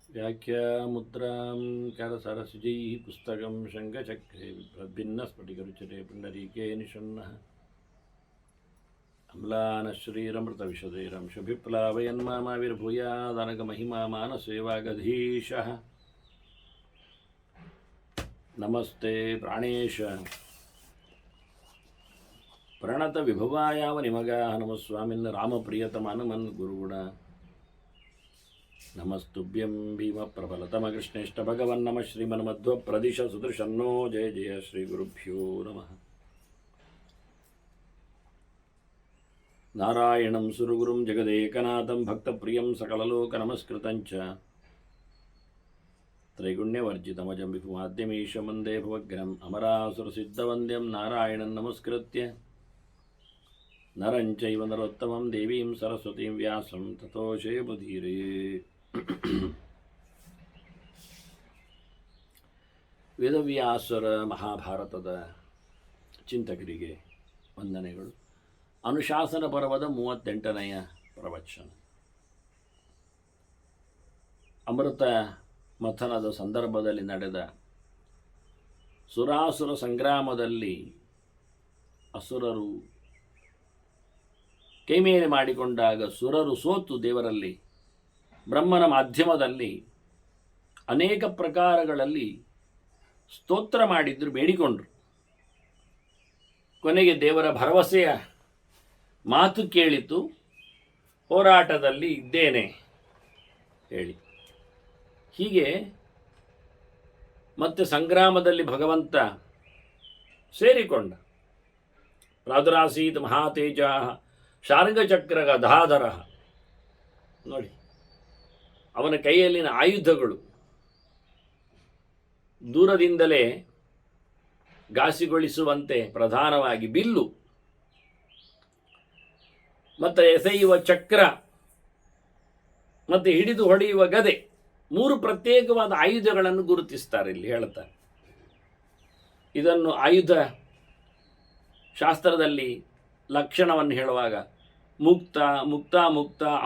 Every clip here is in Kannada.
ವ್ಯಾಖ್ಯಾಮುದ್ರಾಂ ಕರಸರಸಿಜೈಃ ಪುಸ್ತಕಂ ಶಂಖಚಕ್ರೆ ಭಿನ್ನಸ್ಫಟಿಕರುಚಿರೆ ಪುಂಡರೀಕೆ ನಿಷಣ್ಣಃ ಅಮ್ಲಾನಶ್ರೀರಮೃತವಿಶದೈರಂಶಭಿಪ್ಲಾವಯನ್ಮಾಮಾವಿರ್ಭೂಯಾದನಗಮಹಿಮಾ ಮಾನಸೇವಾಗಧೀಶಃ ನಮಸ್ತೆ ಪ್ರಾಣೇಶ ಪ್ರಣತ ವಿಭವಾಯಾವ ನಿಮಗಾಹ ನಮಸ್ವಾಮಿನ್ ರಾಮಪ್ರಿಯತಮಾನಮನ್ ಗುರುಗುಣ ನಮಸ್ತುಭ್ಯಂ ಭೀಮ ಪ್ರಬಲತಮ ಕೃಷ್ಣೇಷ್ಟ ಭಗವನ್ ನಮ ಶ್ರೀಮನ್ಮಧ್ವ ಪ್ರದಿಶ ಸುದರ್ಶನ್ನೋ ಜಯ ಜಯ ಶ್ರೀ ಗುರುಭ್ಯೋ ನಮಃ. ನಾರಾಯಣಂ ಸುರಗುರುಂ ಜಗದೇಕನಾಥಂ ಭಕ್ತಪ್ರಿಯಂ ಸಕಲಲೋಕ ನಮಸ್ಕೃತಂಚ ತ್ರೈಗುಣ್ಯವರ್ಜಿತಮಜಂ ವಿಭುಮಾದ್ಯಮೀಶ ಮಂದೇ ಭವಗ್ರಂ ಅಮರಾಸುರಸಿದ್ಧವಂದ್ಯಂ ನಾರಾಯಣಂ ನಮಸ್ಕೃತ್ಯ ನರಂಚೈವ ನರೋತ್ತಮಂ ದೇವೀಂ ಸರಸ್ವತೀಂ ವ್ಯಾಸಂ ತಥೋ ಜಯಮುದೀರಯೇ. ವೇದವ್ಯಾಸರ ಮಹಾಭಾರತದ ಚಿಂತಕರಿಗೆ ವಂದನೆಗಳು. ಅನುಶಾಸನ ಪರ್ವದ 38ನೆಯ ಪ್ರವಚನ. ಅಮೃತ ಮಥನದ ಸಂದರ್ಭದಲ್ಲಿ ನಡೆದ ಸುರಾಸುರ ಸಂಗ್ರಾಮದಲ್ಲಿ ಅಸುರರು ಕೈಮೇಲೆ ಮಾಡಿಕೊಂಡಾಗ ಸುರರು ಸೋತು ದೇವರಲ್ಲಿ ಬ್ರಹ್ಮನ ಮಾಧ್ಯಮದಲ್ಲಿ ಅನೇಕ ಪ್ರಕಾರಗಳಲ್ಲಿ ಸ್ತೋತ್ರ ಮಾಡಿದ್ರು, ಬೇಡಿಕೊಂಡ್ರು. ಕೊನೆಗೆ ದೇವರ ಭರವಸೆಯ ಮಾತು ಕೇಳಿತು, ಹೋರಾಟದಲ್ಲಿ ಇದ್ದೇನೆ ಹೇಳಿ. ಹೀಗೆ ಮತ್ತೆ ಸಂಗ್ರಾಮದಲ್ಲಿ ಭಗವಂತ ಸೇರಿಕೊಂಡ. ಪ್ರಾದುರಾಸೀತ್ ಮಹಾತೇಜ ಶಾರ್ಂಗಚಕ್ರ ಗದಾಧರ. ನೋಡಿ, ಅವನ ಕೈಯಲ್ಲಿನ ಆಯುಧಗಳು ದೂರದಿಂದಲೇ ಘಾಸಿಗೊಳಿಸುವಂತೆ ಪ್ರಧಾನವಾಗಿ ಬಿಲ್ಲು ಮತ್ತು ಎಸೆಯುವ ಚಕ್ರ ಮತ್ತು ಹಿಡಿದು ಹೊಡೆಯುವ ಗದೆ, 3 ಪ್ರತ್ಯೇಕವಾದ ಆಯುಧಗಳನ್ನು ಗುರುತಿಸ್ತಾರೆ ಇಲ್ಲಿ ಹೇಳ್ತಾರೆ. ಇದನ್ನು ಆಯುಧ ಶಾಸ್ತ್ರದಲ್ಲಿ ಲಕ್ಷಣವನ್ನು ಹೇಳುವಾಗ ಮುಕ್ತ, ಮುಕ್ತ,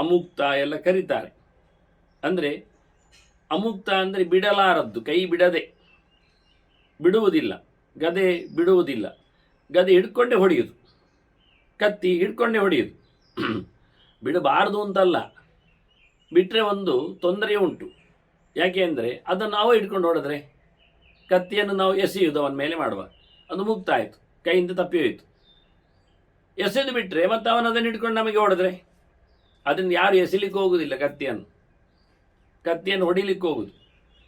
ಅಮುಕ್ತ ಎಲ್ಲ ಕರೀತಾರೆ. ಅಂದರೆ ಅಮುಕ್ತ ಅಂದರೆ ಬಿಡಲಾರದ್ದು, ಕೈ ಬಿಡದೆ, ಬಿಡುವುದಿಲ್ಲ. ಗದೆ ಬಿಡುವುದಿಲ್ಲ, ಗದೆ ಹಿಡ್ಕೊಂಡೇ ಹೊಡೆಯುವುದು. ಕತ್ತಿ ಹಿಡ್ಕೊಂಡೇ ಹೊಡೆಯುವುದು. ಬಿಡಬಾರದು ಅಂತಲ್ಲ, ಬಿಟ್ಟರೆ ಒಂದು ತೊಂದರೆ ಉಂಟು. ಯಾಕೆ ಅಂದರೆ ಅದನ್ನು ನಾವು ಹಿಡ್ಕೊಂಡು ಹೊಡೆದ್ರೆ, ಕತ್ತಿಯನ್ನು ನಾವು ಎಸೆಯುವುದು ಅವನ ಮೇಲೆ ಮಾಡುವ, ಅದು ಮುಕ್ತ ಆಯಿತು, ಕೈಯಿಂದ ತಪ್ಪಿ ಹೋಯಿತು. ಎಸೆದು ಬಿಟ್ಟರೆ ಮತ್ತು ಅವನು ಅದನ್ನು ಹಿಡ್ಕೊಂಡು ನಮಗೆ ಹೊಡೆದ್ರೆ, ಅದನ್ನು ಯಾರು ಎಸಿಲಿಕ್ಕೆ ಹೋಗುವುದಿಲ್ಲ. ಕತ್ತಿಯನ್ನು ಹೊಡಿಲಿಕ್ಕೆ ಹೋಗುದು.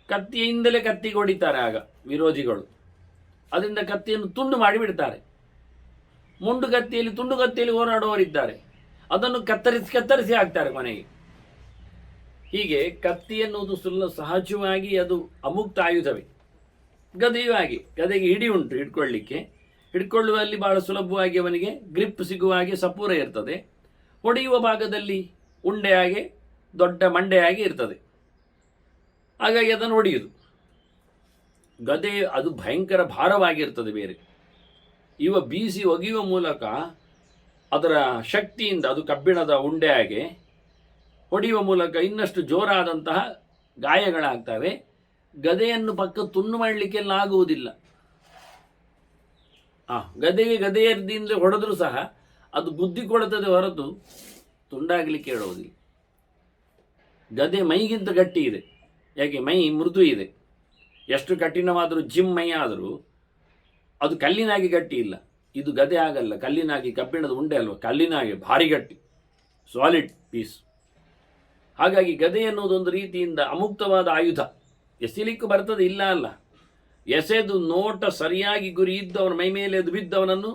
ಕತ್ತಿಯಿಂದಲೇ ಕತ್ತಿಗೆ ಹೊಡಿತಾರೆ ಆಗ ವಿರೋಧಿಗಳು. ಅದರಿಂದ ಕತ್ತಿಯನ್ನು ತುಂಡು ಮಾಡಿ ಬಿಡ್ತಾರೆ. ತುಂಡು ಕತ್ತಿಯಲ್ಲಿ ಹೋರಾಡುವವರಿದ್ದಾರೆ, ಅದನ್ನು ಕತ್ತರಿಸಿ ಹಾಕ್ತಾರೆ ಕೊನೆಗೆ. ಹೀಗೆ ಕತ್ತಿ ಎನ್ನುವುದು ಸಹಜವಾಗಿ ಅದು ಅಮುಕ್ತ ಆಯುಧವೇ. ಗದೆಯೂ ಹಾಗೆ, ಗದೆಗೆ ಹಿಡಿ ಉಂಟು, ಹಿಡ್ಕೊಳ್ಳುವಲ್ಲಿ ಬಹಳ ಸುಲಭವಾಗಿ ಅವನಿಗೆ ಗ್ರಿಪ್ ಸಿಗುವ ಹಾಗೆ ಸಪೂರ ಇರ್ತದೆ. ಹೊಡೆಯುವ ಭಾಗದಲ್ಲಿ ಉಂಡೆಯಾಗಿ ದೊಡ್ಡ ಮಂಡೆಯಾಗಿ ಇರ್ತದೆ. ಹಾಗಾಗಿ ಅದನ್ನು ಹೊಡೆಯುವುದು. ಗದೆ ಅದು ಭಯಂಕರ ಭಾರವಾಗಿರ್ತದೆ. ಬೇರೆ ಇವ ಬೀಸಿ ಒಗೆಯುವ ಮೂಲಕ ಅದರ ಶಕ್ತಿಯಿಂದ ಅದು ಕಬ್ಬಿಣದ ಉಂಡೆಯಾಗಿ ಹೊಡೆಯುವ ಮೂಲಕ ಇನ್ನಷ್ಟು ಜೋರಾದಂತಹ ಗಾಯಗಳಾಗ್ತವೆ. ಗದೆಯನ್ನು ಪಕ್ಕ ತುಂಡು ಮಾಡಲಿಕ್ಕೆಲ್ಲ ಆಗುವುದಿಲ್ಲ. ಗದೆಯಿಂದ ಹೊಡೆದ್ರೂ ಸಹ ಅದು ಬುದ್ಧಿ ಕೊಡುತ್ತದೆ ಹೊರತು ತುಂಡಾಗಲಿಕ್ಕೆ ಹೇಳುವುದಿಲ್ಲ. ಗದೆ ಮೈಗಿಂತ ಗಟ್ಟಿ ಇದೆ. ಯಾಕೆ? ಮೈ ಮೃದು ಇದೆ. ಎಷ್ಟು ಕಠಿಣವಾದರೂ ಜಿಮ್ ಮೈ ಆದರೂ ಅದು ಕಲ್ಲಿನಾಗಿ ಗಟ್ಟಿ ಇಲ್ಲ. ಇದು ಗದೆ ಆಗಲ್ಲ, ಕಲ್ಲಿನಾಗಿ, ಕಬ್ಬಿಣದ ಉಂಡೆ ಅಲ್ವ, ಕಲ್ಲಿನಾಗಿ ಭಾರಿ ಗಟ್ಟಿ, ಸಾಲಿಡ್ ಪೀಸ್. ಹಾಗಾಗಿ ಗದೆ ಎನ್ನುವುದೊಂದು ರೀತಿಯಿಂದ ಅಮುಕ್ತವಾದ ಆಯುಧ. ಎಸಿಲಿಕ್ಕೂ ಬರ್ತದೆ, ಇಲ್ಲ ಅಲ್ಲ. ಎಸೆದು ನೋಟ ಸರಿಯಾಗಿ ಗುರಿ ಇದ್ದವನ ಮೈ ಮೇಲೆ ಅದು ಬಿದ್ದವನನ್ನು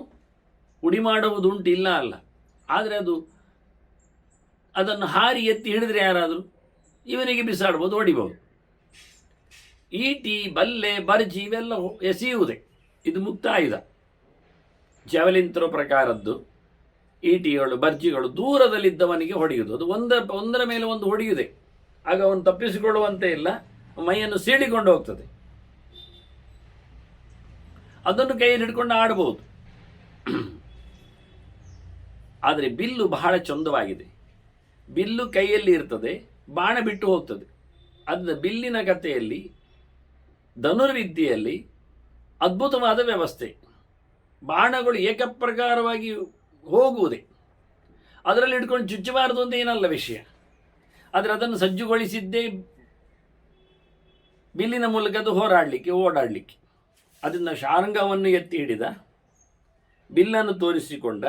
ಉಡಿ ಮಾಡುವುದು ಉಂಟು, ಇಲ್ಲ ಅಲ್ಲ. ಆದರೆ ಅದನ್ನು ಹಾರಿ ಎತ್ತಿ ಹಿಡಿದ್ರೆ ಯಾರಾದರೂ ಇವನಿಗೆ ಬಿಸಾಡ್ಬೋದು, ಹೊಡಿಬಹುದು. ಈಟಿ, ಬಲ್ಲೆ, ಬರ್ಜಿ ಇವೆಲ್ಲ ಎಸೆಯುವುದೇ. ಇದು ಮುಕ್ತ ಆಯುಧ. ಜಾವೆಲಿನ್ ಥ್ರೋ ಪ್ರಕಾರದ್ದು ಈಟಿಗಳು, ಬರ್ಜಿಗಳು ದೂರದಲ್ಲಿದ್ದವನಿಗೆ ಹೊಡೆಯುವುದು. ಅದು ಒಂದರ ಮೇಲೆ ಒಂದು ಹೊಡೆಯುವುದೇ. ಆಗ ಅವನು ತಪ್ಪಿಸಿಕೊಳ್ಳುವಂತೆ ಇಲ್ಲ, ಮೈಯನ್ನು ಸೀಳಿಕೊಂಡು ಹೋಗ್ತದೆ. ಅದನ್ನು ಕೈಯಲ್ಲಿ ಹಿಡ್ಕೊಂಡು ಆಡಬಹುದು. ಆದರೆ ಬಿಲ್ಲು ಬಹಳ ಚಂದವಾಗಿದೆ. ಬಿಲ್ಲು ಕೈಯಲ್ಲಿ ಇರ್ತದೆ, ಬಾಣ ಬಿಟ್ಟು ಹೋಗ್ತದೆ. ಅದನ್ನ ಬಿಲ್ಲಿನ ಕಥೆಯಲ್ಲಿ, ಧನುರ್ವಿದ್ಯೆಯಲ್ಲಿ ಅದ್ಭುತವಾದ ವ್ಯವಸ್ಥೆ. ಬಾಣಗಳು ಏಕಪ್ರಕಾರವಾಗಿ ಹೋಗುವುದೇ, ಅದರಲ್ಲಿ ಹಿಡ್ಕೊಂಡು ಚುಚ್ಚಬಾರದು ಅಂತ ಏನಲ್ಲ ವಿಷಯ. ಆದರೆ ಅದನ್ನು ಸಜ್ಜುಗೊಳಿಸಿದ್ದೇ ಬಿಲ್ಲಿನ ಮೂಲಕ ಅದು ಹೋರಾಡಲಿಕ್ಕೆ, ಓಡಾಡಲಿಕ್ಕೆ. ಅದನ್ನು ಶಾರಂಗವನ್ನು ಎತ್ತಿ ಹಿಡಿದ, ಬಿಲ್ಲನ್ನು ತೋರಿಸಿಕೊಂಡ,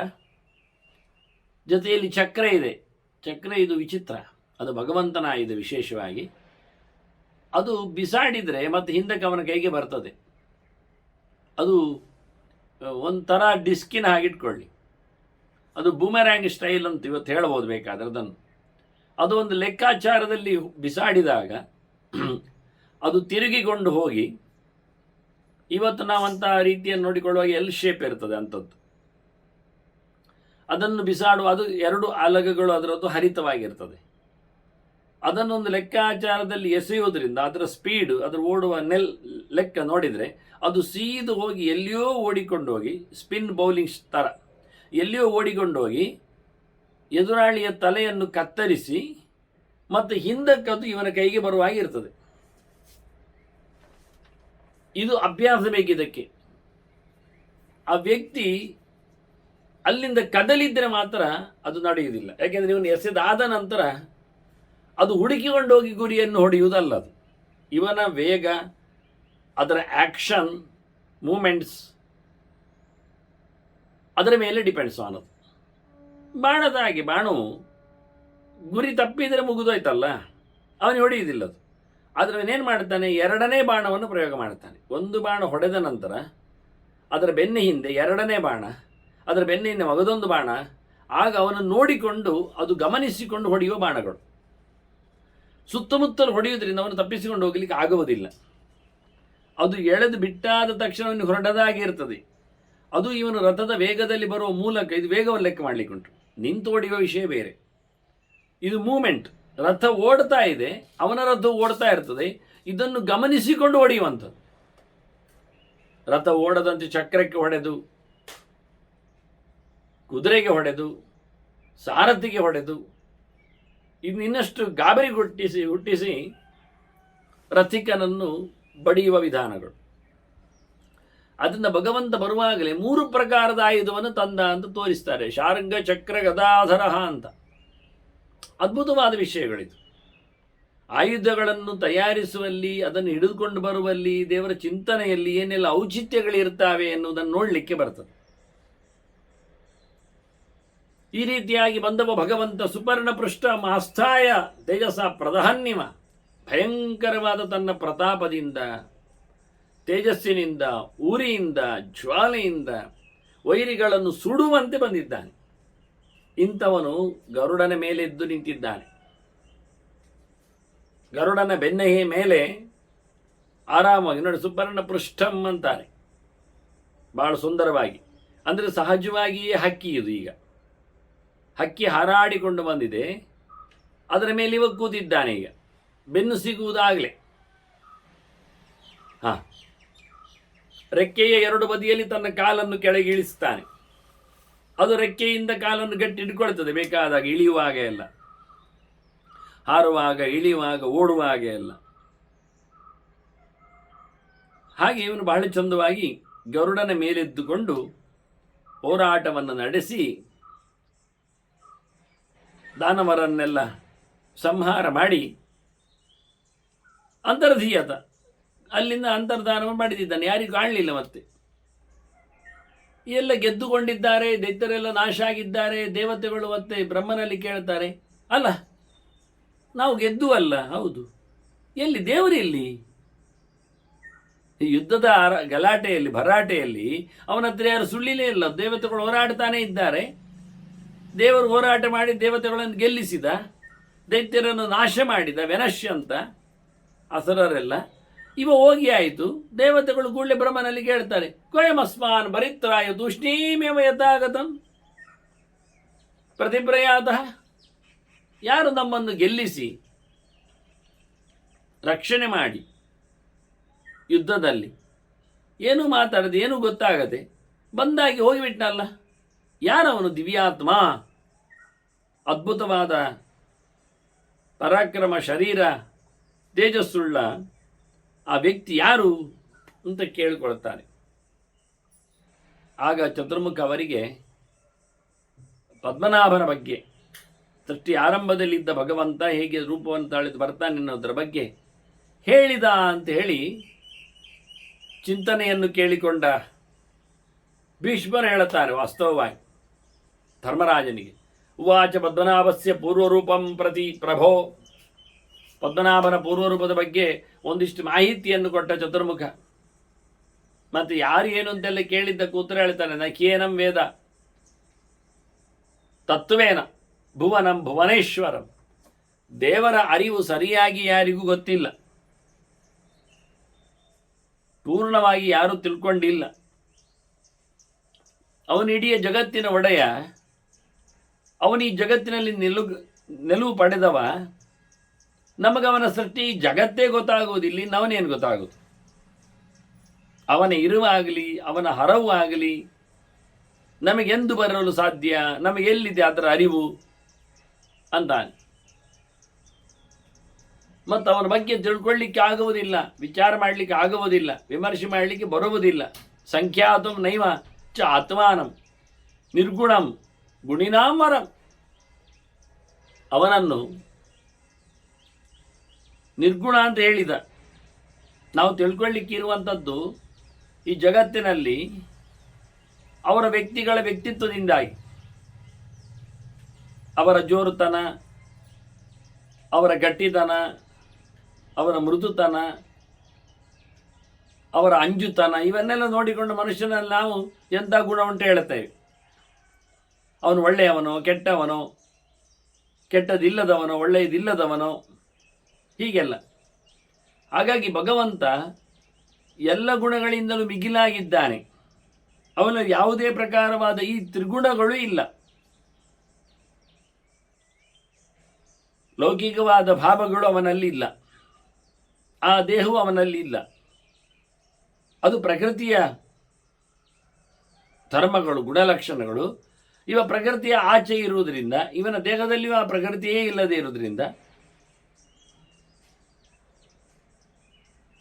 ಜೊತೆಯಲ್ಲಿ ಚಕ್ರ ಇದೆ. ಚಕ್ರ ಇದು ವಿಚಿತ್ರ, ಅದು ಭಗವಂತನ ಆಯುಧ. ವಿಶೇಷವಾಗಿ ಅದು ಬಿಸಾಡಿದರೆ ಮತ್ತೆ ಹಿಂದಕ್ಕೆ ಅವನ ಕೈಗೆ ಬರ್ತದೆ. ಅದು ಒಂಥರ ಡಿಸ್ಕಿನ ಹಾಗಿಟ್ಕೊಳ್ಳಿ, ಅದು ಬೂಮರ್ಯಾಂಗ್ ಸ್ಟೈಲ್ ಅಂತ ಇವತ್ತು ಹೇಳ್ಬೋದು ಬೇಕಾದ್ರೆ. ಅದು ಒಂದು ಲೆಕ್ಕಾಚಾರದಲ್ಲಿ ಬಿಸಾಡಿದಾಗ ಅದು ತಿರುಗಿಕೊಂಡು ಹೋಗಿ, ಇವತ್ತು ನಾವಂಥ ರೀತಿಯನ್ನು ನೋಡಿಕೊಳ್ಳುವಾಗ ಎಲ್ ಶೇಪ್ ಇರ್ತದೆ ಅಂಥದ್ದು. ಅದನ್ನು ಬಿಸಾಡುವ, ಅದು 2 ಅಲಗುಗಳು ಅದರದ್ದು ಹರಿತವಾಗಿರ್ತದೆ. ಅದನ್ನೊಂದು ಲೆಕ್ಕಾಚಾರದಲ್ಲಿ ಎಸೆಯುವುದರಿಂದ ಅದರ ಸ್ಪೀಡು, ಅದರ ಓಡುವ ಲೆಕ್ಕ ನೋಡಿದರೆ ಅದು ಸೀದು ಹೋಗಿ ಎಲ್ಲಿಯೋ ಓಡಿಕೊಂಡು ಹೋಗಿ, ಸ್ಪಿನ್ ಬೌಲಿಂಗ್ ಥರ ಎಲ್ಲಿಯೋ ಓಡಿಕೊಂಡು ಹೋಗಿ ಎದುರಾಳಿಯ ತಲೆಯನ್ನು ಕತ್ತರಿಸಿ ಮತ್ತು ಹಿಂದಕ್ಕದು ಇವನ ಕೈಗೆ ಬರುವಾಗಿರ್ತದೆ. ಇದು ಅಭ್ಯಾಸ ಬೇಕಿದ್ದಕ್ಕೆ. ಆ ವ್ಯಕ್ತಿ ಅಲ್ಲಿಂದ ಕದಲಿದ್ರೆ ಮಾತ್ರ ಅದು ನಡೆಯುವುದಿಲ್ಲ. ಯಾಕೆಂದರೆ ಇವನು ಎಸೆದಾದ ನಂತರ ಅದು ಹುಡುಕಿಕೊಂಡು ಹೋಗಿ ಗುರಿಯನ್ನು ಹೊಡೆಯುವುದಲ್ಲ. ಅದು ಇವನ ವೇಗ, ಅದರ ಆ್ಯಕ್ಷನ್, ಮೂಮೆಂಟ್ಸ್, ಅದರ ಮೇಲೆ ಡಿಪೆಂಡ್ಸ್ ಅನ್ನೋದು. ಬಾಣದ ಹಾಗೆ, ಬಾಣವು ಗುರಿ ತಪ್ಪಿದರೆ ಮುಗಿದೋಯ್ತಲ್ಲ, ಅವನಿಗೆ ಹೊಡೆಯುವುದಿಲ್ಲ ಅದು. ಆದರೆ ಅವನೇನು ಮಾಡ್ತಾನೆ, 2ನೇ ಬಾಣವನ್ನು ಪ್ರಯೋಗ ಮಾಡ್ತಾನೆ. ಒಂದು ಬಾಣ ಹೊಡೆದ ನಂತರ ಅದರ ಬೆನ್ನ ಹಿಂದೆ 2ನೇ ಬಾಣ, ಅದರ ಬೆನ್ನ ಹಿಂದೆ ಮಗದೊಂದು ಬಾಣ. ಆಗ ಅವನನ್ನು ನೋಡಿಕೊಂಡು ಅದು ಗಮನಿಸಿಕೊಂಡು ಹೊಡೆಯುವ ಬಾಣಗಳು. ಸುತ್ತಮುತ್ತಲು ಹೊಡೆಯುವುದರಿಂದ ಅವನು ತಪ್ಪಿಸಿಕೊಂಡು ಹೋಗಲಿಕ್ಕೆ ಆಗುವುದಿಲ್ಲ. ಅದು ಎಳೆದು ಬಿಟ್ಟಾದ ತಕ್ಷಣ ಅವನು ಹೊರಡದಾಗಿರ್ತದೆ. ಅದು ಇವನು ರಥದ ವೇಗದಲ್ಲಿ ಬರುವ ಮೂಲಕ ಇದು ವೇಗವನ್ನು ಲೆಕ್ಕ ಮಾಡಲಿಕ್ಕೆ ಉಂಟು. ನಿಂತು ಹೊಡೆಯುವ ವಿಷಯ ಬೇರೆ, ಇದು ಮೂಮೆಂಟ್. ರಥ ಓಡ್ತಾ ಇದೆ, ಅವನ ರಥ ಓಡ್ತಾ ಇರ್ತದೆ, ಇದನ್ನು ಗಮನಿಸಿಕೊಂಡು ಹೊಡೆಯುವಂಥದ್ದು. ರಥ ಓಡದಂತೆ ಚಕ್ರಕ್ಕೆ ಹೊಡೆದು, ಕುದುರೆಗೆ ಹೊಡೆದು, ಸಾರಥಿಗೆ ಹೊಡೆದು, ಇನ್ನು ಇನ್ನಷ್ಟು ಗಾಬರಿ ಹುಟ್ಟಿಸಿ ರಥಿಕನನ್ನು ಬಡಿಯುವ ವಿಧಾನಗಳು. ಅದನ್ನು ಭಗವಂತ ಬರುವಾಗಲೇ 3 ಪ್ರಕಾರದ ಆಯುಧವನ್ನು ತಂದ ಅಂತ ತೋರಿಸ್ತಾರೆ. ಶಾರ್ಂಗ, ಚಕ್ರ, ಗದಾಧರ ಅಂತ. ಅದ್ಭುತವಾದ ವಿಷಯಗಳಿದು. ಆಯುಧಗಳನ್ನು ತಯಾರಿಸುವಲ್ಲಿ, ಅದನ್ನು ಹಿಡಿದುಕೊಂಡು ಬರುವಲ್ಲಿ, ದೇವರ ಚಿಂತನೆಯಲ್ಲಿ ಏನೆಲ್ಲ ಔಚಿತ್ಯಗಳಿರ್ತಾವೆ ಎನ್ನುವುದನ್ನು ನೋಡಲಿಕ್ಕೆ ಬರ್ತದೆ. ಈ ರೀತಿಯಾಗಿ ಬಂದವ ಭಗವಂತ ಸುಪರ್ಣ ಪೃಷ್ಠ ಮಾಸ್ಥಾಯ ತೇಜಸ ಪ್ರದಹನ್ನಿಮ. ಭಯಂಕರವಾದ ತನ್ನ ಪ್ರತಾಪದಿಂದ, ತೇಜಸ್ಸಿನಿಂದ, ಉರಿಯಿಂದ, ಜ್ವಾಲೆಯಿಂದ ವೈರಿಗಳನ್ನು ಸುಡುವಂತೆ ಬಂದಿದ್ದಾನೆ. ಇಂಥವನು ಗರುಡನ ಮೇಲೆ ಎದ್ದು ನಿಂತಿದ್ದಾನೆ. ಗರುಡನ ಬೆನ್ನೆಯ ಮೇಲೆ ಆರಾಮಾಗಿ ನೋಡಿ, ಸುಪರ್ಣ ಪೃಷ್ಠಂ ಅಂತಾರೆ ಬಹಳ ಸುಂದರವಾಗಿ. ಅಂದರೆ ಸಹಜವಾಗಿಯೇ ಹಕ್ಕಿ ಇದು. ಈಗ ಹಕ್ಕಿ ಹಾರಾಡಿಕೊಂಡು ಬಂದಿದೆ, ಅದರ ಮೇಲೆ ಇವಾಗ ಕೂತಿದ್ದಾನೆ. ಈಗ ಬೆನ್ನು ಸಿಗುವುದಾಗಲೇ. ರೆಕ್ಕೆಯ 2 ಬದಿಯಲ್ಲಿ ತನ್ನ ಕಾಲನ್ನು ಕೆಳಗೆ ಇಳಿಸ್ತಾನೆ. ಅದು ರೆಕ್ಕೆಯಿಂದ ಕಾಲನ್ನು ಗಟ್ಟಿ ಹಿಡ್ಕೊಳ್ತದೆ ಬೇಕಾದಾಗ, ಇಳಿಯುವಾಗ ಎಲ್ಲ, ಹಾರುವಾಗ, ಇಳಿಯುವಾಗ, ಓಡುವಾಗ ಎಲ್ಲ. ಹಾಗೆ ಇವನು ಬಹಳ ಚಂದವಾಗಿ ಗರುಡನ ಮೇಲೆದ್ದುಕೊಂಡು ಹೋರಾಟವನ್ನು ನಡೆಸಿ ದಾನವರನ್ನೆಲ್ಲ ಸಂಹಾರ ಮಾಡಿ ಅಂತರ್ಧೀಯತ, ಅಲ್ಲಿಂದ ಅಂತರ್ಧಾನವನ್ನು ಮಾಡಿದ್ದಾನೆ. ಯಾರಿಗೂ ಕಾಣಲಿಲ್ಲ. ಮತ್ತೆ ಎಲ್ಲ ಗೆದ್ದುಕೊಂಡಿದ್ದಾರೆ, ದೈತ್ಯರೆಲ್ಲ ನಾಶ ಆಗಿದ್ದಾರೆ. ದೇವತೆಗಳು ಮತ್ತೆ ಬ್ರಹ್ಮನಲ್ಲಿ ಕೇಳ್ತಾರೆ, ಅಲ್ಲ ನಾವು ಗೆದ್ದುವಲ್ಲ, ಹೌದು, ಎಲ್ಲಿ ದೇವರೆಲ್ಲಿ? ಯುದ್ಧದ ಗಲಾಟೆಯಲ್ಲಿ, ಭರಾಟೆಯಲ್ಲಿ ಅವನ ಹತ್ರ ಯಾರು ಸುಳ್ಳಿಲೇ ಇಲ್ಲ. ದೇವತೆಗಳು ಹೋರಾಡ್ತಾನೆ ಇದ್ದಾರೆ. ದೇವರು ಹೋರಾಟ ಮಾಡಿ ದೇವತೆಗಳನ್ನು ಗೆಲ್ಲಿಸಿದ, ದೈತ್ಯರನ್ನು ನಾಶ ಮಾಡಿದ, ವೆನಶ್ಯ ಅಂತ ಅಸುರರೆಲ್ಲ. ಇವ ಹೋಗಿ ಆಯಿತು. ದೇವತೆಗಳು ಕೂಡಲೇ ಬ್ರಹ್ಮನಲ್ಲಿ ಕೇಳ್ತಾರೆ, ಕೊಯಮಸ್ಮಾನ್ ಬರಿತ್ರಾಯ ತೂಷ್ಣೀಮೇವ ಯಥಾಗತಂ ಪ್ರತಿಪ್ರಯಾತಃ. ಯಾರು ನಮ್ಮನ್ನು ಗೆಲ್ಲಿಸಿ ರಕ್ಷಣೆ ಮಾಡಿ ಯುದ್ಧದಲ್ಲಿ ಏನೂ ಮಾತಾಡದೆ, ಏನೂ ಗೊತ್ತಾಗದೆ ಬಂದಾಗಿ ಹೋಗಿಬಿಟ್ನಲ್ಲ, ಯಾರವನು ದಿವ್ಯಾತ್ಮ, ಅದ್ಭುತವಾದ ಪರಾಕ್ರಮ ಶರೀರ ತೇಜಸ್ಸುಳ್ಳ ಆ ವ್ಯಕ್ತಿ ಯಾರು ಅಂತ ಕೇಳಿಕೊಳ್ತಾನೆ. ಆಗ ಚತುರ್ಮುಖ ಅವರಿಗೆ ಪದ್ಮನಾಭನ ಬಗ್ಗೆ, ಸೃಷ್ಟಿ ಆರಂಭದಲ್ಲಿದ್ದ ಭಗವಂತ ಹೇಗೆ ರೂಪವನ್ನು ತಾಳಿದು ಬರ್ತಾನೆ ಅನ್ನೋದರ ಬಗ್ಗೆ ಹೇಳಿದ ಅಂತ ಹೇಳಿ ಚಿಂತನೆಯನ್ನು ಕೇಳಿಕೊಂಡ ಭೀಷ್ಮರು ಹೇಳುತ್ತಾರೆ ವಾಸ್ತವವಾಗಿ ಧರ್ಮರಾಜನಿಗೆ. ಉವಾಚ ಪದ್ಮನಾಭಸ್ಯ ಪೂರ್ವರೂಪಂ ಪ್ರತಿ ಪ್ರಭೋ. ಪದ್ಮನಾಭನ ಪೂರ್ವರೂಪದ ಬಗ್ಗೆ ಒಂದಿಷ್ಟು ಮಾಹಿತಿಯನ್ನು ಕೊಟ್ಟ ಚತುರ್ಮುಖ. ಮತ್ತು ಯಾರು ಏನು ಅಂತೆಲ್ಲ ಕೇಳಿದ್ದಕ್ಕೆ ಉತ್ತರ ಹೇಳ್ತಾನೆ. ನಖೇನಂ ವೇದ ತತ್ವೇನ ಭುವನಂ ಭುವನೇಶ್ವರಂ. ದೇವರ ಅರಿವು ಸರಿಯಾಗಿ ಯಾರಿಗೂ ಗೊತ್ತಿಲ್ಲ, ಪೂರ್ಣವಾಗಿ ಯಾರೂ ತಿಳ್ಕೊಂಡಿಲ್ಲ. ಅವನಿಡೀ ಜಗತ್ತಿನ ಒಡೆಯ, ಅವನು ಈ ಜಗತ್ತಿನಲ್ಲಿ ನಿಲುವು ಪಡೆದವ. ನಮಗವನ ಸೃಷ್ಟಿ ಜಗತ್ತೇ ಗೊತ್ತಾಗುವುದಿಲ್ಲ, ಇನ್ನವನೇನು ಗೊತ್ತಾಗುವುದು? ಅವನ ಇರುವಾಗಲಿ ಅವನ ಹರವು ಆಗಲಿ ನಮಗೆಂದು ಬರಲು ಸಾಧ್ಯ? ನಮಗೆಲ್ಲಿದೆ ಅದರ ಅರಿವು ಅಂತಾನೆ. ಮತ್ತು ಅವನ ಬಗ್ಗೆ ತಿಳ್ಕೊಳ್ಳಿಕ್ಕೆ ಆಗುವುದಿಲ್ಲ, ವಿಚಾರ ಮಾಡಲಿಕ್ಕೆ ಆಗುವುದಿಲ್ಲ, ವಿಮರ್ಶೆ ಮಾಡಲಿಕ್ಕೆ ಬರುವುದಿಲ್ಲ. ಸಂಖ್ಯಾತಂ ನೈವ ಚ ಆತ್ಮಾನಂ ನಿರ್ಗುಣಂ ಗುಣಿನಾಂ ವರಂ. ಅವನನ್ನು ನಿರ್ಗುಣ ಅಂತ ಹೇಳಿದ. ನಾವು ತಿಳ್ಕೊಳ್ಳಿಕ್ಕೆ ಇರುವಂಥದ್ದು ಈ ಜಗತ್ತಿನಲ್ಲಿ ಅವರ ವ್ಯಕ್ತಿಗಳ ವ್ಯಕ್ತಿತ್ವದಿಂದಾಗಿ, ಅವರ ಜೋರುತನ, ಅವರ ಗಟ್ಟಿತನ, ಅವರ ಮೃದುತನ, ಅವರ ಅಂಜುತನ, ಇವನ್ನೆಲ್ಲ ನೋಡಿಕೊಂಡು ಮನುಷ್ಯನಲ್ಲಿ ನಾವು ಎಂಥ ಗುಣ ಉಂಟು ಹೇಳ್ತೇವೆ. ಅವನು ಒಳ್ಳೆಯವನೋ ಕೆಟ್ಟವನೋ, ಕೆಟ್ಟದಿಲ್ಲದವನೋ ಒಳ್ಳೆಯದಿಲ್ಲದವನೋ, ಹೀಗೆಲ್ಲ. ಹಾಗಾಗಿ ಭಗವಂತ ಎಲ್ಲ ಗುಣಗಳಿಂದಲೂ ಮಿಗಿಲಾಗಿದ್ದಾನೆ. ಅವನ ಯಾವುದೇ ಪ್ರಕಾರವಾದ ಈ ತ್ರಿಗುಣಗಳು ಇಲ್ಲ. ಲೌಕಿಕವಾದ ಭಾವಗಳು ಅವನಲ್ಲಿಲ್ಲ, ಆ ದೇಹವು ಅವನಲ್ಲಿಲ್ಲ. ಅದು ಪ್ರಕೃತಿಯ ಧರ್ಮಗಳು, ಗುಣಲಕ್ಷಣಗಳು. ಇವ ಪ್ರಕೃತಿಯ ಆಚೆ ಇರುವುದರಿಂದ, ಇವನ ದೇಹದಲ್ಲಿಯೂ ಆ ಪ್ರಕೃತಿಯೇ ಇಲ್ಲದೆ ಇರುವುದರಿಂದ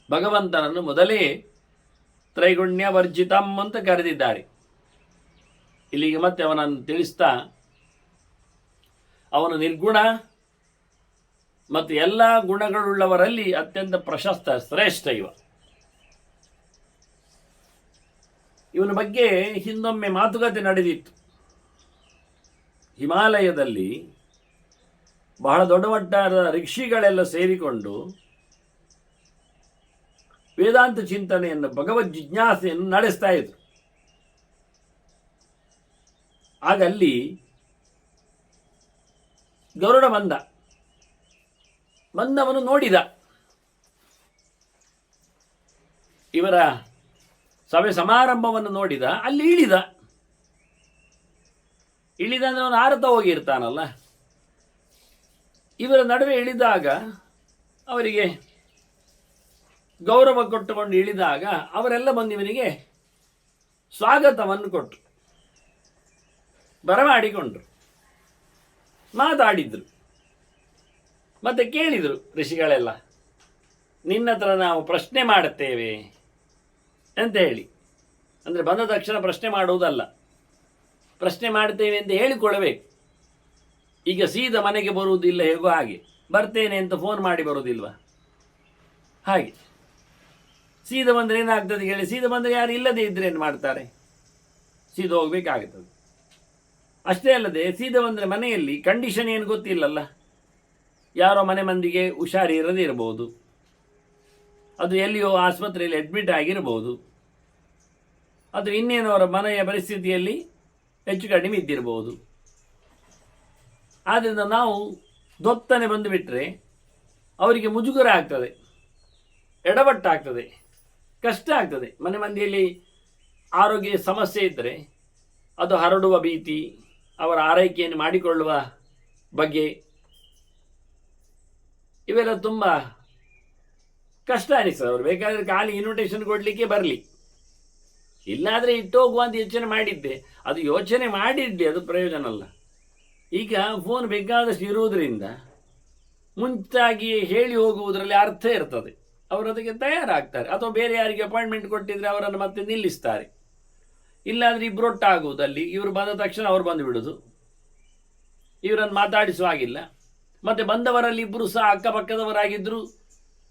ಭಗವಂತನನ್ನು ಮೊದಲೇ ತ್ರೈಗುಣ್ಯ ವರ್ಜಿತಂ ಅಂತ ಕರೆದಿದ್ದಾರೆ. ಇಲ್ಲಿಗೆ ಮತ್ತೆ ಅವನನ್ನು ತಿಳಿಸ್ತಾ, ಅವನು ನಿರ್ಗುಣ ಮತ್ತು ಎಲ್ಲ ಗುಣಗಳುಳ್ಳವರಲ್ಲಿ ಅತ್ಯಂತ ಪ್ರಶಸ್ತ ಶ್ರೇಷ್ಠ ಇವನ ಬಗ್ಗೆ ಹಿಂದೊಮ್ಮೆ ಮಾತುಕತೆ ನಡೆದಿತ್ತು. ಹಿಮಾಲಯದಲ್ಲಿ ಬಹಳ ದೊಡ್ಡ ಮಟ್ಟದ ಋಷಿಗಳೆಲ್ಲ ಸೇರಿಕೊಂಡು ವೇದಾಂತ ಚಿಂತನೆಯನ್ನು, ಭಗವದ್ ಜಿಜ್ಞಾಸೆಯನ್ನು ನಡೆಸ್ತಾ ಇದ್ರು. ಆಗ ಅಲ್ಲಿ ಗರುಡ ಬಂದವನು ನೋಡಿದ ಇವರ ಸಭೆ ಸಮಾರಂಭವನ್ನು ನೋಡಿದ. ಅಲ್ಲಿ ಇಳಿದ ಅಂದ್ರೆ ಅವನು ಹಾರತ ಹೋಗಿರ್ತಾನಲ್ಲ. ಇವರ ನಡುವೆ ಇಳಿದಾಗ ಅವರಿಗೆ ಗೌರವ ಕೊಟ್ಟುಕೊಂಡು ಇಳಿದಾಗ ಅವರೆಲ್ಲ ಬಂದು ಇವನಿಗೆ ಸ್ವಾಗತವನ್ನು ಕೊಟ್ಟರು, ಬರಮಾಡಿಕೊಂಡ್ರು, ಮಾತಾಡಿದ್ರು. ಮತ್ತೆ ಕೇಳಿದರು ಋಷಿಗಳೆಲ್ಲ, ನಿನ್ನ ಹತ್ರ ನಾವು ಪ್ರಶ್ನೆ ಮಾಡುತ್ತೇವೆ ಅಂತ ಹೇಳಿ. ಅಂದರೆ ಬಂದ ತಕ್ಷಣ ಪ್ರಶ್ನೆ ಮಾಡುವುದಲ್ಲ, ಪ್ರಶ್ನೆ ಮಾಡ್ತೇವೆ ಅಂತ ಹೇಳಿಕೊಳ್ಳಬೇಕು. ಈಗ ಸೀದಾ ಮನೆಗೆ ಬರುವುದಿಲ್ಲ, ಹೇಗೋ ಹಾಗೆ ಬರ್ತೇನೆ ಅಂತ ಫೋನ್ ಮಾಡಿ ಬರುವುದಿಲ್ವ ಹಾಗೆ. ಸೀದಾ ಬಂದರೆ ಏನಾಗ್ತದೆ ಹೇಳಿ? ಸೀದಾ ಬಂದರೆ ಯಾರು ಇಲ್ಲದೆ ಇದ್ರೆ ಏನು ಮಾಡ್ತಾರೆ? ಸೀದಾ ಹೋಗ್ಬೇಕಾಗ್ತದೆ. ಅಷ್ಟೇ ಅಲ್ಲದೆ ಸೀದಾ ಬಂದರೆ ಮನೆಯಲ್ಲಿ ಕಂಡೀಷನ್ ಏನು ಗೊತ್ತಿಲ್ಲಲ್ಲ. ಯಾರೋ ಮನೆ ಮಂದಿಗೆ ಹುಷಾರಿ ಇರದೇ ಇರಬಹುದು, ಅದು ಎಲ್ಲಿಯೋ ಆಸ್ಪತ್ರೆಯಲ್ಲಿ ಅಡ್ಮಿಟ್ ಆಗಿರಬಹುದು, ಅದು ಇನ್ನೇನೋ ಅವರ ಮನೆಯ ಪರಿಸ್ಥಿತಿಯಲ್ಲಿ ಹೆಚ್ಚು ಕಡಿಮೆ ಇದ್ದಿರಬಹುದು. ಆದ್ದರಿಂದ ನಾವು ದೊತ್ತನೆ ಬಂದುಬಿಟ್ರೆ ಅವರಿಗೆ ಮುಜುಗರ ಆಗ್ತದೆ, ಎಡವಟ್ಟಾಗ್ತದೆ, ಕಷ್ಟ ಆಗ್ತದೆ. ಮನೆ ಮಂದಿಯಲ್ಲಿ ಆರೋಗ್ಯ ಸಮಸ್ಯೆ ಇದ್ದರೆ ಅದು ಹರಡುವ ಭೀತಿ, ಅವರ ಆರೈಕೆಯನ್ನು ಮಾಡಿಕೊಳ್ಳುವ ಬಗ್ಗೆ, ಇವೆಲ್ಲ ತುಂಬ ಕಷ್ಟ ಅನಿಸ್ತದೆ. ಅವರು ಬೇಕಾದರೆ ಖಾಲಿ ಇನ್ವಿಟೇಷನ್ ಕೊಡಲಿಕ್ಕೆ ಬರಲಿ, ಇಲ್ಲಾದರೆ ಇಟ್ಟು ಹೋಗುವ ಅಂತ ಯೋಚನೆ ಮಾಡಿದ್ದೆ. ಅದು ಯೋಚನೆ ಮಾಡಿದ್ದೆ, ಅದು ಪ್ರಯೋಜನ ಅಲ್ಲ. ಈಗ ಫೋನ್ ಬೇಕಾದಷ್ಟು ಇರುವುದರಿಂದ ಮುಂಚಾಗಿ ಹೇಳಿ ಹೋಗುವುದರಲ್ಲಿ ಅರ್ಥ ಇರ್ತದೆ. ಅವರು ಅದಕ್ಕೆ ತಯಾರಾಗ್ತಾರೆ. ಅಥವಾ ಬೇರೆ ಯಾರಿಗೆ ಅಪಾಯಿಂಟ್ಮೆಂಟ್ ಕೊಟ್ಟಿದ್ರೆ ಅವರನ್ನು ಮತ್ತೆ ನಿಲ್ಲಿಸ್ತಾರೆ. ಇಲ್ಲಾಂದ್ರೆ ಇಬ್ಬರೊಟ್ಟಾಗುವುದಲ್ಲಿ ಇವರು ಬಂದ ತಕ್ಷಣ ಅವ್ರು ಬಂದು ಬಿಡುದು, ಇವರನ್ನು ಮಾತಾಡಿಸುವ ಹಾಗಿಲ್ಲ. ಮತ್ತೆ ಬಂದವರಲ್ಲಿ ಇಬ್ಬರು ಸಹ ಅಕ್ಕಪಕ್ಕದವರಾಗಿದ್ದರು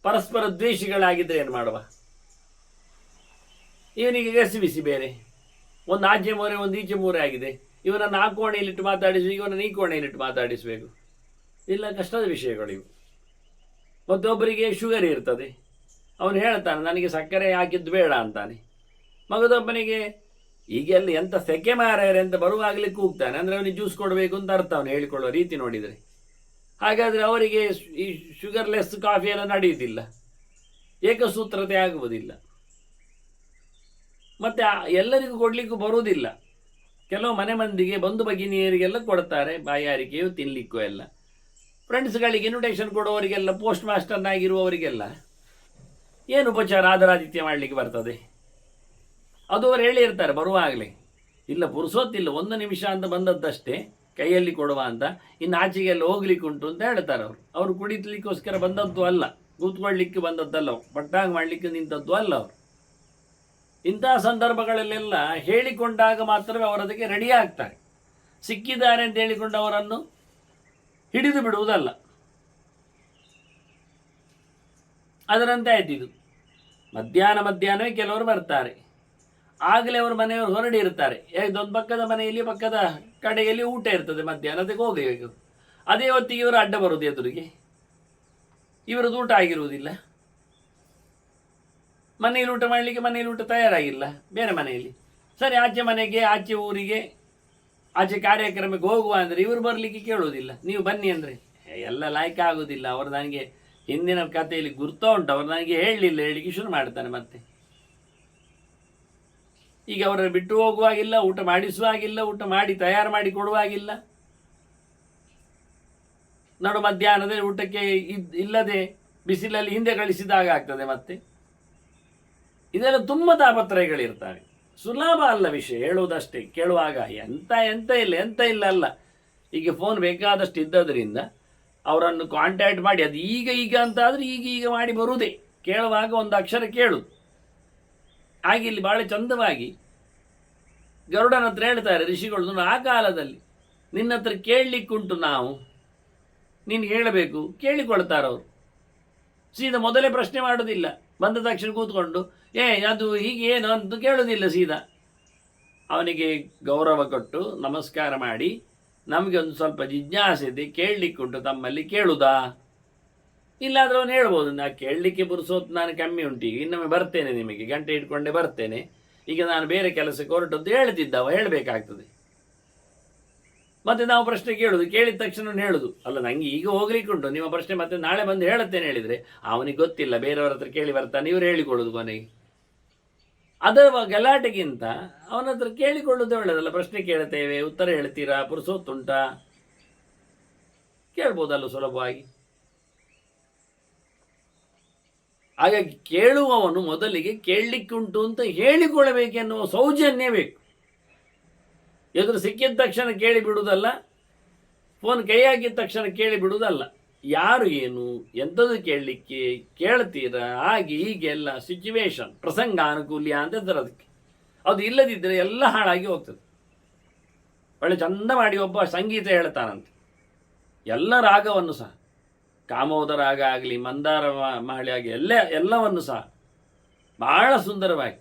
ಪರಸ್ಪರ ದ್ವೇಷಿಗಳಾಗಿದ್ದರೆ ಏನು ಮಾಡುವ? ಇವನಿಗೆ ಗಸಿಬಿಸಿ ಬೇರೆ, ಒಂದು ಆಚೆ ಮೂರೆ ಒಂದು ಈಚೆ ಮೂರೆ ಆಗಿದೆ. ಇವನನ್ನು ಆ ಕೋಣೆಯಲ್ಲಿಟ್ಟು ಮಾತಾಡಿಸಿ, ಇವನನ್ನು ಈ ಕೋಣೆಯಲ್ಲಿಟ್ಟು ಮಾತಾಡಿಸಬೇಕು. ಇಲ್ಲ, ಕಷ್ಟದ ವಿಷಯಗಳು ಇವು. ಮತ್ತೊಬ್ಬರಿಗೆ ಶುಗರ್ ಇರ್ತದೆ, ಅವನು ಹೇಳ್ತಾನೆ ನನಗೆ ಸಕ್ಕರೆ ಹಾಕಿದ್ದು ಬೇಡ ಅಂತಾನೆ. ಮಗದೊಬ್ಬನಿಗೆ ಈಗೆಲ್ಲ ಎಂಥ ಸೆಕೆ ಮಾರಾಯರೆ ಅಂತ ಬರುವಾಗಲೇ ಕೂಗ್ತಾನೆ. ಅಂದರೆ ಅವನಿಗೆ ಜ್ಯೂಸ್ ಕೊಡಬೇಕು ಅಂತ ಅರ್ಥ ಅವನು ಹೇಳಿಕೊಳ್ಳುವ ರೀತಿ ನೋಡಿದರೆ. ಹಾಗಾದರೆ ಅವರಿಗೆ ಈ ಶುಗರ್ಲೆಸ್ ಕಾಫಿ ಎಲ್ಲ ನಡೆಯುವುದಿಲ್ಲ, ಏಕಸೂತ್ರತೆ ಆಗುವುದಿಲ್ಲ. ಮತ್ತು ಎಲ್ಲರಿಗೂ ಕೊಡಲಿಕ್ಕೂ ಬರುವುದಿಲ್ಲ. ಕೆಲವು ಮನೆ ಮಂದಿಗೆ ಬಂಧು ಭಗಿನಿಯರಿಗೆಲ್ಲ ಕೊಡ್ತಾರೆ, ಬಾಯಾರಿಕೆಯು ತಿನ್ನಲಿಕ್ಕೂ ಎಲ್ಲ. ಫ್ರೆಂಡ್ಸ್ಗಳಿಗೆ ಇನ್ವಿಟೇಷನ್ ಕೊಡುವವರಿಗೆಲ್ಲ, ಪೋಸ್ಟ್ ಮಾಸ್ಟರ್ನಾಗಿರುವವರಿಗೆಲ್ಲ ಏನು ಉಪಚಾರ ಆದರಾದಿತ್ಯ ಮಾಡಲಿಕ್ಕೆ ಬರ್ತದೆ? ಅದು ಅವರು ಹೇಳಿರ್ತಾರೆ ಬರುವಾಗಲೇ, ಇಲ್ಲ ಪುರುಸೋತಿಲ್ಲ, 1 ನಿಮಿಷ ಅಂತ ಬಂದದ್ದಷ್ಟೇ ಕೈಯಲ್ಲಿ ಕೊಡುವ ಅಂತ, ಇನ್ನು ಆಚೆಗೆಲ್ಲ ಹೋಗ್ಲಿಕ್ಕೆ ಉಂಟು ಅಂತ ಹೇಳ್ತಾರೆ. ಅವರು ಕುಡಿಲಿಕ್ಕೋಸ್ಕರ ಬಂದದ್ದು ಅಲ್ಲ, ಕೂತ್ಕೊಳ್ಳಿಕ್ಕೆ ಬಂದದ್ದಲ್ಲ, ಪಟ್ಟಾಂಗ್ ಮಾಡಲಿಕ್ಕೆ ನಿಂತದ್ದು ಅಲ್ಲ. ಅವರು ಇಂತಹ ಸಂದರ್ಭಗಳಲ್ಲೆಲ್ಲ ಹೇಳಿಕೊಂಡಾಗ ಮಾತ್ರವೇ ಅವರದಕ್ಕೆ ರೆಡಿ ಆಗ್ತಾರೆ. ಸಿಕ್ಕಿದ್ದಾರೆ ಅಂತ ಹೇಳಿಕೊಂಡು ಅವರನ್ನು ಹಿಡಿದು ಬಿಡುವುದಲ್ಲ. ಅದರಂತೆ ಆಯ್ತಿದು. ಮಧ್ಯಾಹ್ನವೇ ಕೆಲವರು ಬರ್ತಾರೆ, ಆಗಲೇ ಅವರು ಮನೆಯವರು ಹೊರಡಿರ್ತಾರೆ. ಒಂದು ಪಕ್ಕದ ಮನೆಯಲ್ಲಿ ಪಕ್ಕದ ಕಡೆಯಲ್ಲಿ ಊಟ ಇರ್ತದೆ, ಮಧ್ಯಾಹ್ನದಕ್ಕೆ ಹೋಗಬೇಕು. ಅದೇ ಹೊತ್ತಿಗೆ ಇವರು ಅಡ್ಡ ಬರುವುದು ಎದುರಿಗೆ. ಇವರದ್ದು ಊಟ ಆಗಿರುವುದಿಲ್ಲ, ಮನೆಯಲ್ಲಿ ಊಟ ಮಾಡಲಿಕ್ಕೆ ಮನೆಯಲ್ಲಿ ಊಟ ತಯಾರಾಗಿಲ್ಲ, ಬೇರೆ ಮನೆಯಲ್ಲಿ. ಸರಿ, ಆಚೆ ಮನೆಗೆ, ಆಚೆ ಊರಿಗೆ, ಆಚೆ ಕಾರ್ಯಕ್ರಮಕ್ಕೆ ಹೋಗುವ ಅಂದರೆ ಇವರು ಬರಲಿಕ್ಕೆ ಕೇಳುವುದಿಲ್ಲ. ನೀವು ಬನ್ನಿ ಅಂದರೆ ಎಲ್ಲ ಲಾಯ್ಕ ಆಗೋದಿಲ್ಲ. ಅವರು ನನಗೆ ಹಿಂದಿನ ಕಥೆಯಲ್ಲಿ ಗುರ್ತಾ ಉಂಟು, ಅವರು ನನಗೆ ಹೇಳಲಿಲ್ಲ, ಹೇಳಿಕ್ಕೆ ಶುರು ಮಾಡ್ತಾನೆ ಮತ್ತೆ. ಈಗ ಅವರನ್ನು ಬಿಟ್ಟು ಹೋಗುವಾಗಿಲ್ಲ, ಊಟ ಮಾಡಿಸುವಾಗಿಲ್ಲ, ಊಟ ಮಾಡಿ ತಯಾರು ಮಾಡಿ ಕೊಡುವಾಗಿಲ್ಲ. ನಡು ಮಧ್ಯಾಹ್ನದ ಊಟಕ್ಕೆ ಇಲ್ಲದೆ ಬಿಸಿಲಲ್ಲಿ ಹಿಂದೆ ಕಳಿಸಿದಾಗ ಆಗ್ತದೆ ಮತ್ತೆ. ಇದೆಲ್ಲ ತುಂಬ ತಾಪತ್ರಯಗಳಿರ್ತವೆ. ಸುಲಭ ಅಲ್ಲ ವಿಷಯ, ಹೇಳುವುದಷ್ಟೇ. ಕೇಳುವಾಗ ಎಂತ ಇಲ್ಲ ಅಲ್ಲ. ಈಗ ಫೋನ್ ಬೇಕಾದಷ್ಟು ಇದ್ದದರಿಂದ ಅವರನ್ನು ಕಾಂಟ್ಯಾಕ್ಟ್ ಮಾಡಿ, ಅದು ಈಗ ಅಂತ ಆದರೆ ಈಗ ಮಾಡಿ ಬರುವುದೇ. ಕೇಳುವಾಗ ಒಂದು ಅಕ್ಷರ ಕೇಳುದು. ಹಾಗೆ ಇಲ್ಲಿ ಭಾಳ ಚಂದವಾಗಿ ಗರುಡನ ಹತ್ರ ಹೇಳ್ತಾರೆ ಋಷಿಗಳು, ಆ ಕಾಲದಲ್ಲಿ ನಿನ್ನ ಹತ್ರ ಕೇಳಲಿಕ್ಕುಂಟು, ನಾವು ನೀನು ಹೇಳಬೇಕು. ಕೇಳಿಕೊಳ್ತಾರವರು. ಸೀದಾ ಮೊದಲೇ ಪ್ರಶ್ನೆ ಮಾಡೋದಿಲ್ಲ, ಬಂದ ತಕ್ಷಣ ಕೂತ್ಕೊಂಡು ಅದು ಹೀಗೆ ಏನು ಅಂತ ಕೇಳೋದಿಲ್ಲ. ಸೀದಾ ಅವನಿಗೆ ಗೌರವ ಕೊಟ್ಟು ನಮಸ್ಕಾರ ಮಾಡಿ, ನಮಗೆ ಒಂದು ಸ್ವಲ್ಪ ಜಿಜ್ಞಾಸೆ ಇದೆ, ಕೇಳಲಿಕ್ಕುಂಟು, ತಮ್ಮಲ್ಲಿ ಕೇಳುವುದಾ? ಇಲ್ಲಾದ್ರೆ ಅವನು ಹೇಳ್ಬೋದು, ನಾ ಕೇಳಲಿಕ್ಕೆ ಪುರುಸೋತ್ ನಾನು ಕಮ್ಮಿ ಉಂಟು, ಇನ್ನೊಮ್ಮೆ ಬರ್ತೇನೆ, ನಿಮಗೆ ಗಂಟೆ ಇಟ್ಕೊಂಡೇ ಬರ್ತೇನೆ, ಈಗ ನಾನು ಬೇರೆ ಕೆಲಸಕ್ಕೆ ಹೊರಟದ್ದು ಹೇಳ್ತಿದ್ದವ, ಹೇಳಬೇಕಾಗ್ತದೆ. ಮತ್ತೆ ನಾವು ಪ್ರಶ್ನೆ ಕೇಳೋದು, ಕೇಳಿದ ತಕ್ಷಣ ಹೇಳೋದು ಅಲ್ಲ, ನನಗೆ ಈಗ ಹೋಗ್ಲಿಕ್ಕೆ ಉಂಟು, ನಿಮ್ಮ ಪ್ರಶ್ನೆ ಮತ್ತೆ ನಾಳೆ ಬಂದು ಹೇಳುತ್ತೇನೆ ಹೇಳಿದರೆ ಅವನಿಗೆ ಗೊತ್ತಿಲ್ಲ, ಬೇರೆಯವ್ರ ಹತ್ರ ಕೇಳಿ ಬರ್ತಾನೆ, ಇವರು ಹೇಳಿಕೊಳ್ಳೋದು ಕೊನೆಗೆ. ಅದರ ಗಲಾಟೆಗಿಂತ ಅವನ ಹತ್ರ ಕೇಳಿಕೊಳ್ಳೋದು ಒಳ್ಳೆಯದಲ್ಲ. ಪ್ರಶ್ನೆ ಕೇಳ್ತೇವೆ, ಉತ್ತರ ಹೇಳ್ತೀರಾ, ಪುರುಸೊತ್ತುಂಟಾ, ಕೇಳ್ಬೋದಲ್ಲ ಸುಲಭವಾಗಿ. ಹಾಗಾಗಿ ಕೇಳುವವನು ಮೊದಲಿಗೆ ಕೇಳಲಿಕ್ಕುಂಟು ಅಂತ ಹೇಳಿಕೊಳ್ಳಬೇಕೆನ್ನುವ ಸೌಜನ್ಯ ಬೇಕು. ಎದುರು ಸಿಕ್ಕಿದ ತಕ್ಷಣ ಕೇಳಿ ಬಿಡುವುದಲ್ಲ, ಫೋನ್ ಕೈ ಹಾಕಿದ ತಕ್ಷಣ ಕೇಳಿ ಬಿಡುವುದಲ್ಲ. ಯಾರು ಏನು ಎಂಥದ್ದು ಕೇಳಲಿಕ್ಕೆ ಕೇಳ್ತೀರಾ, ಹಾಗೆ ಹೀಗೆ ಎಲ್ಲ ಸಿಚುವೇಶನ್, ಪ್ರಸಂಗಾನುಕೂಲ್ಯ ಅಂತ ಇದ್ದಾರೆ ಅದಕ್ಕೆ. ಅದು ಇಲ್ಲದಿದ್ದರೆ ಎಲ್ಲ ಹಾಳಾಗಿ ಹೋಗ್ತದೆ. ಒಳ್ಳೆ ಚಂದ ಮಾಡಿ ಒಬ್ಬ ಸಂಗೀತ ಹೇಳ್ತಾನಂತೆ, ಎಲ್ಲ ರಾಗವನ್ನು ಸಹ, ಕಾಮೋದ ರಾಗ ಆಗಲಿ, ಮಂದಾರ ಮಾಳಿ ಆಗಲಿ, ಎಲ್ಲವನ್ನು ಸಹ ಬಹಳ ಸುಂದರವಾಗಿ.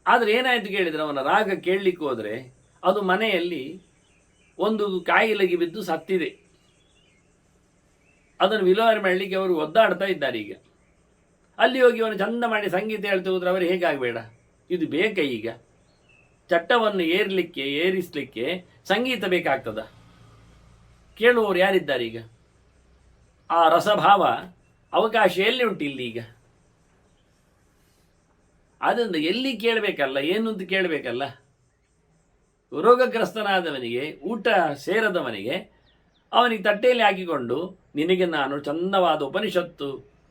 ಆದರೆ ಏನಾಯಿತು ಕೇಳಿದರೆ, ಅವನ ರಾಗ ಕೇಳಲಿಕ್ಕೆ ಹೋದರೆ ಅದು ಮನೆಯಲ್ಲಿ ಒಂದು ಕಾಯಿಲೆಗೆ ಬಿದ್ದು ಸತ್ತಿದೆ. ಅದನ್ನು ವಿಲೇವಾರಿ ಮಾಡಲಿಕ್ಕೆ ಅವರು ಒದ್ದಾಡ್ತಾ ಇದ್ದಾರೆ. ಈಗ ಅಲ್ಲಿ ಹೋಗಿ ಅವನು ಚಂದ ಮಾಡಿ ಸಂಗೀತ ಹೇಳ್ತಾ ಹೋದ್ರೆ ಅವರು ಹೇಗಾಗಬೇಡ, ಇದು ಬೇಕಾ? ಈಗ ಚಟ್ಟವನ್ನು ಏರಿಸಲಿಕ್ಕೆ ಸಂಗೀತ ಬೇಕಾಗ್ತದ? ಕೇಳುವವರು ಯಾರಿದ್ದಾರೆ ಈಗ? ಆ ರಸಭಾವ ಅವಕಾಶ ಎಲ್ಲಿ ಉಂಟು ಇಲ್ಲಿ ಈಗ? ಆದ್ದರಿಂದ ಎಲ್ಲಿ ಕೇಳಬೇಕಲ್ಲ, ಏನು ಅಂತ ಕೇಳಬೇಕಲ್ಲ. ರೋಗಗ್ರಸ್ತನಾದವನಿಗೆ, ಊಟ ಸೇರದವನಿಗೆ, ಅವನಿಗೆ ತಟ್ಟೆಯಲ್ಲಿ ಹಾಕಿಕೊಂಡು ನಿನಗೆ ನಾನು ಚಂದವಾದ ಉಪನಿಷತ್ತು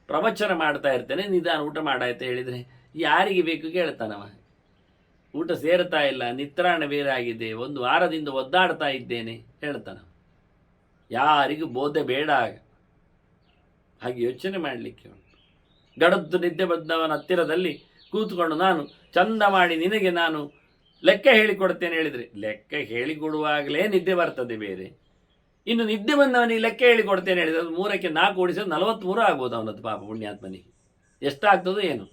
ಪ್ರವಚನ ಮಾಡ್ತಾ ಇರ್ತೇನೆ, ನಿಧಾನ ಊಟ ಮಾಡಾಯ್ತು ಹೇಳಿದರೆ ಯಾರಿಗೆ ಬೇಕು ಕೇಳ್ತಾನವ? ಊಟ ಸೇರ್ತಾ ಇಲ್ಲ, ನಿತ್ರಾಣ ಬೇರೆ ಆಗಿದೆ, ಒಂದು ವಾರದಿಂದ ಒದ್ದಾಡ್ತಾ ಇದ್ದೇನೆ ಹೇಳ್ತಾನೆ. ಯಾರಿಗೂ ಬೋಧೆ ಬೇಡ ಆಗ. ಹಾಗೆ ಯೋಚನೆ ಮಾಡಲಿಕ್ಕೆ ಉಂಟು. ಗಡದ್ದು ನಿದ್ದೆ ಬಂದವನ ಹತ್ತಿರದಲ್ಲಿ ಕೂತ್ಕೊಂಡು ನಾನು ಚಂದ ಮಾಡಿ ನಿನಗೆ ನಾನು ಲೆಕ್ಕ ಹೇಳಿಕೊಡ್ತೇನೆ ಹೇಳಿದರೆ, ಲೆಕ್ಕ ಹೇಳಿಕೊಡುವಾಗಲೇ ನಿದ್ದೆ ಬರ್ತದೆ ಬೇರೆ, ಇನ್ನು ನಿದ್ದೆ ಬಂದವನಿಗೆ ಲೆಕ್ಕ ಹೇಳಿಕೊಡ್ತೇನೆ ಹೇಳಿದರೆ ಅದು 3ಕ್ಕೆ 4 ಓಡಿಸಿದ್ರೆ 43 ಆಗ್ಬೋದು ಅವನದ್ದು ಪಾಪ ಪುಣ್ಯಾತ್ಮನಿಗೆ. ಎಷ್ಟಾಗ್ತದೋ ಏನು,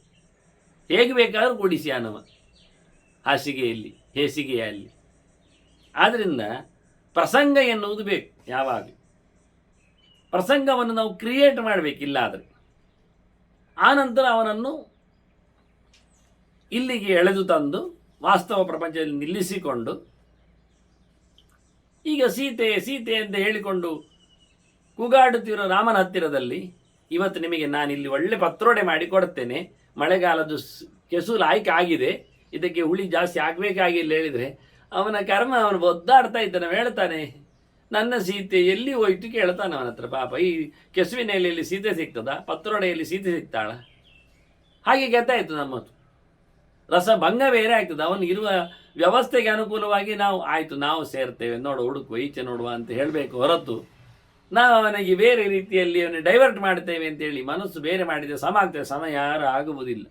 ಹೇಗೆ ಬೇಕಾದ್ರೂ ಕೂಡಿಸಿ ಅನ್ನವ ಹಾಸಿಗೆಯಲ್ಲಿ ಹೇಸಿಗೆಯಲ್ಲಿ. ಆದ್ದರಿಂದ ಪ್ರಸಂಗ ಎನ್ನುವುದು ಬೇಕು. ಯಾವಾಗ ಪ್ರಸಂಗವನ್ನು ನಾವು ಕ್ರಿಯೇಟ್ ಮಾಡಬೇಕಿಲ್ಲ, ಆದರೆ ಆನಂತರ ಅವನನ್ನು ಇಲ್ಲಿಗೆ ಎಳೆದು ತಂದು ವಾಸ್ತವ ಪ್ರಪಂಚದಲ್ಲಿ ನಿಲ್ಲಿಸಿಕೊಂಡು, ಈಗ ಸೀತೆ ಸೀತೆ ಅಂತ ಹೇಳಿಕೊಂಡು ಕೂಗಾಡುತ್ತಿರೋ ರಾಮನ ಹತ್ತಿರದಲ್ಲಿ ಇವತ್ತು ನಿಮಗೆ ನಾನಿಲ್ಲಿ ಒಳ್ಳೆ ಪತ್ರೊಡೆ ಮಾಡಿ ಕೊಡ್ತೇನೆ, ಮಳೆಗಾಲದ ಕೆಸೂಲು ಆಯ್ಕೆ ಆಗಿದೆ, ಇದಕ್ಕೆ ಹುಳಿ ಜಾಸ್ತಿ ಆಗಬೇಕಾಗಿಲ್ಲ ಹೇಳಿದರೆ ಅವನ ಕರ್ಮ ಅವನು ಒದ್ದಾಡ್ತಾ ಇದ್ದಾನೆ. ಹೇಳ್ತಾನೆ, ನನ್ನ ಸೀತೆ ಎಲ್ಲಿ ಹೋಯ್ತು ಕೇಳ್ತಾನೆ ಅವನ ಹತ್ರ. ಪಾಪ ಈ ಕೆಸುವಿನ ಎಲೆಯಲ್ಲಿ ಸೀತೆ ಸಿಗ್ತದ, ಪತ್ರೊಡೆಯಲ್ಲಿ ಸೀತೆ ಸಿಗ್ತಾಳ? ಹಾಗೆ ಗೆದ್ದಾಯಿತು ನಮ್ಮದು. ರಸಭಂಗ ಬೇರೆ ಆಗ್ತದೆ. ಅವನು ಇರುವ ವ್ಯವಸ್ಥೆಗೆ ಅನುಕೂಲವಾಗಿ ನಾವು ಆಯಿತು ನಾವು ಸೇರ್ತೇವೆ, ನೋಡು ಹುಡುಕುವ ಈಚೆ ನೋಡುವ ಅಂತ ಹೇಳಬೇಕು ಹೊರತು ನಾವು ಅವನಿಗೆ ಬೇರೆ ರೀತಿಯಲ್ಲಿ ಅವನು ಡೈವರ್ಟ್ ಮಾಡ್ತೇವೆ ಅಂತೇಳಿ ಮನಸ್ಸು ಬೇರೆ ಮಾಡಿದರೆ ಸಮ ಆಗ್ತದೆ, ಸಮ ಯಾರು ಆಗುವುದಿಲ್ಲ.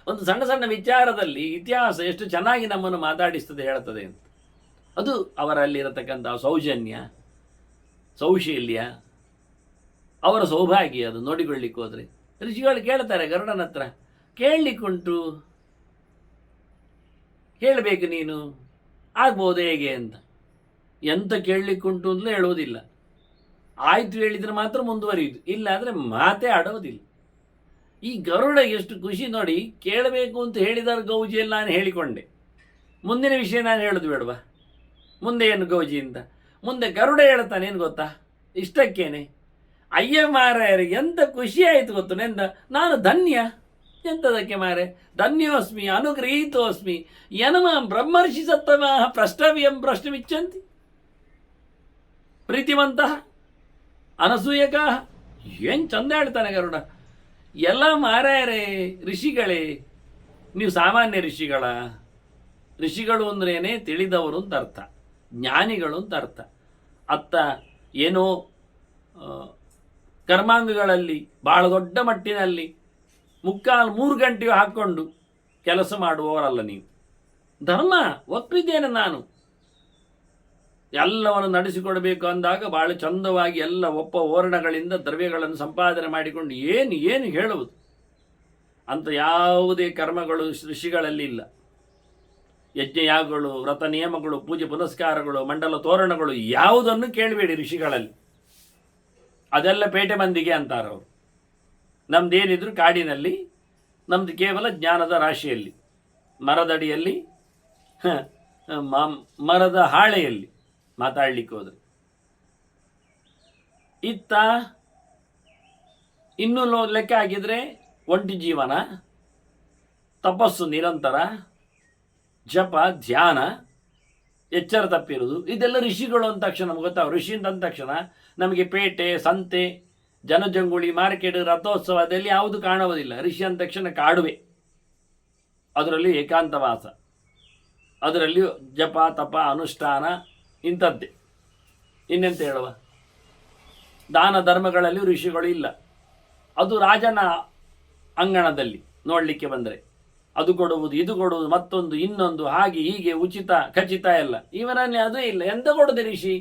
ಒಂದು ಸಣ್ಣ ಸಣ್ಣ ವಿಚಾರದಲ್ಲಿ ಇತಿಹಾಸ ಎಷ್ಟು ಚೆನ್ನಾಗಿ ನಮ್ಮನ್ನು ಮಾತಾಡಿಸ್ತದೆ ಹೇಳ್ತದೆ ಅಂತ. ಅದು ಅವರಲ್ಲಿರತಕ್ಕಂಥ ಸೌಜನ್ಯ, ಸೌಶೀಲ್ಯ, ಅವರ ಸೌಭಾಗ್ಯ. ಅದು ನೋಡಿಕೊಳ್ಳಿಕ್ಕೆ ಹೋದರೆ ಋಷಿಗಳು ಕೇಳ್ತಾರೆ ಗರುಡನ ಹತ್ರ, ಕೇಳಲಿಕ್ಕುಂಟು, ಹೇಳಬೇಕು ನೀನು, ಆಗ್ಬೋದು ಹೇಗೆ ಅಂತ. ಎಂತ ಕೇಳಲಿಕ್ಕುಂಟು ಅಂತಲೇ ಹೇಳುವುದಿಲ್ಲ. ಆಯ್ತು ಹೇಳಿದರೆ ಮಾತ್ರ ಮುಂದುವರಿಯುವುದು, ಇಲ್ಲ ಅಂದರೆ ಮಾತೇ ಆಡೋದಿಲ್ಲ. ಈ ಗರುಡ ಎಷ್ಟು ಖುಷಿ ನೋಡಿ, ಕೇಳಬೇಕು ಅಂತ ಹೇಳಿದಾರ ಗೌಜಿಯಲ್ಲಿ ನಾನು ಹೇಳಿಕೊಂಡೆ, ಮುಂದಿನ ವಿಷಯ ನಾನು ಹೇಳೋದು ಬೇಡವಾ? ಮುಂದೆ ಏನು ಗೌಜಿ ಅಂತ ಮುಂದೆ ಗರುಡ ಹೇಳ್ತಾನೆ ಏನು ಗೊತ್ತಾ, ಇಷ್ಟಕ್ಕೇನೆ ಅಯ್ಯ ಮಾರಾಯರಿಗೆ ಎಂತ ಖುಷಿ ಆಯಿತು ಗೊತ್ತು ನೆಂದ, ನಾನು ಧನ್ಯ. ಎಂಥದಕ್ಕೆ ಮಾರೆ, ಧನ್ಯೋಸ್ಮಿ ಅನುಗೃಹೀತೋಸ್ಮಿ ಯನಮ ಬ್ರಹ್ಮರ್ಷಿ ಸತ್ತಮ ಪ್ರಷ್ಟವ್ಯಂ ಪ್ರಶ್ನವಿಚ್ಚಂತಿ ಪ್ರೀತಿವಂತಹ ಅನಸೂಯಕ. ಏನು ಚಂದ ಹೇಳ್ತಾನೆ ಗರುಡ. ಎಲ್ಲ ಮಾರಾಯರೇ, ಋಷಿಗಳೇ, ನೀವು ಸಾಮಾನ್ಯ ಋಷಿಗಳ? ಋಷಿಗಳು ಅಂದ್ರೇನೆ ತಿಳಿದವರು ಅಂತ ಅರ್ಥ, ಜ್ಞಾನಿಗಳು ಅಂತ ಅರ್ಥ. ಅತ್ತ ಏನೋ ಕರ್ಮಾಂಗಗಳಲ್ಲಿ ಬಹಳ ದೊಡ್ಡ ಮಟ್ಟಿನಲ್ಲಿ 3 ಗಂಟೆಯು ಹಾಕ್ಕೊಂಡು ಕೆಲಸ ಮಾಡುವವರಲ್ಲ ನೀವು. ಧರ್ಮ ಒಪ್ಪಿದ್ದೇನೆ ನಾನು, ಎಲ್ಲವನ್ನು ನಡೆಸಿಕೊಡಬೇಕು ಅಂದಾಗ ಬಹಳ ಚಂದವಾಗಿ ಎಲ್ಲ ಒಪ್ಪ ಓರಣಗಳಿಂದ ದ್ರವ್ಯಗಳನ್ನು ಸಂಪಾದನೆ ಮಾಡಿಕೊಂಡು ಏನು ಹೇಳುವುದು ಅಂತ ಯಾವುದೇ ಕರ್ಮಗಳು ಋಷಿಗಳಲ್ಲಿ ಇಲ್ಲ. ಯಜ್ಞಯಾಗಗಳು, ವ್ರತ ನಿಯಮಗಳು, ಪೂಜೆ ಪುನಸ್ಕಾರಗಳು, ಮಂಡಲ ತೋರಣಗಳು ಯಾವುದನ್ನು ಕೇಳಬೇಡಿ ಋಷಿಗಳಲ್ಲಿ. ಅದೆಲ್ಲ ಪೇಟೆ ಮಂದಿಗೆ ಅಂತಾರವರು. ನಮ್ದೇನಿದ್ರು ಕಾಡಿನಲ್ಲಿ, ನಮ್ದು ಕೇವಲ ಜ್ಞಾನದ ರಾಶಿಯಲ್ಲಿ, ಮರದಡಿಯಲ್ಲಿ, ಮರದ ಹಾಳೆಯಲ್ಲಿ ಮಾತಾಡಲಿಕ್ಕೆ ಹೋದರೆ. ಇತ್ತ ಇನ್ನೂ ಲೆಕ್ಕ ಹಾಕಿದರೆ ಒಂಟಿ ಜೀವನ, ತಪಸ್ಸು ನಿರಂತರ, ಜಪ ಧ್ಯಾನ, ಎಚ್ಚರ ತಪ್ಪಿರುವುದು, ಇದೆಲ್ಲ ಋಷಿಗಳು ಅಂದ ತಕ್ಷಣ ನಮ್ಗೆ ಗೊತ್ತಾಗ. ಋಷಿ ಅಂದ ತಕ್ಷಣ ನಮಗೆ ಪೇಟೆ, ಸಂತೆ, ಜನಜಂಗುಳಿ, ಮಾರ್ಕೆಟ್, ರಥೋತ್ಸವ ಅದೆಲ್ಲಿ ಯಾವುದು ಕಾಣುವುದಿಲ್ಲ. ಋಷಿ ಅಂದ ತಕ್ಷಣ ಕಾಡುವೆ, ಅದರಲ್ಲಿ ಏಕಾಂತವಾಸ, ಅದರಲ್ಲಿ ಜಪ ತಪ ಅನುಷ್ಠಾನ ಇಂಥದ್ದೇ. ಇನ್ನೆಂತ ಹೇಳುವ, ದಾನ ಧರ್ಮಗಳಲ್ಲಿ ಋಷಿಗಳು ಇಲ್ಲ. ಅದು ರಾಜನ ಅಂಗಣದಲ್ಲಿ ನೋಡಲಿಕ್ಕೆ ಬಂದರೆ ಅದು ಕೊಡುವುದು, ಇದು ಕೊಡುವುದು, ಮತ್ತೊಂದು ಇನ್ನೊಂದು, ಹಾಗೆ ಹೀಗೆ, ಉಚಿತ ಖಚಿತ ಎಲ್ಲ. ಇವನಲ್ಲಿ ಅದೇ ಇಲ್ಲ. ಎಂತ ಕೊಡದೆ ಋಷಿ?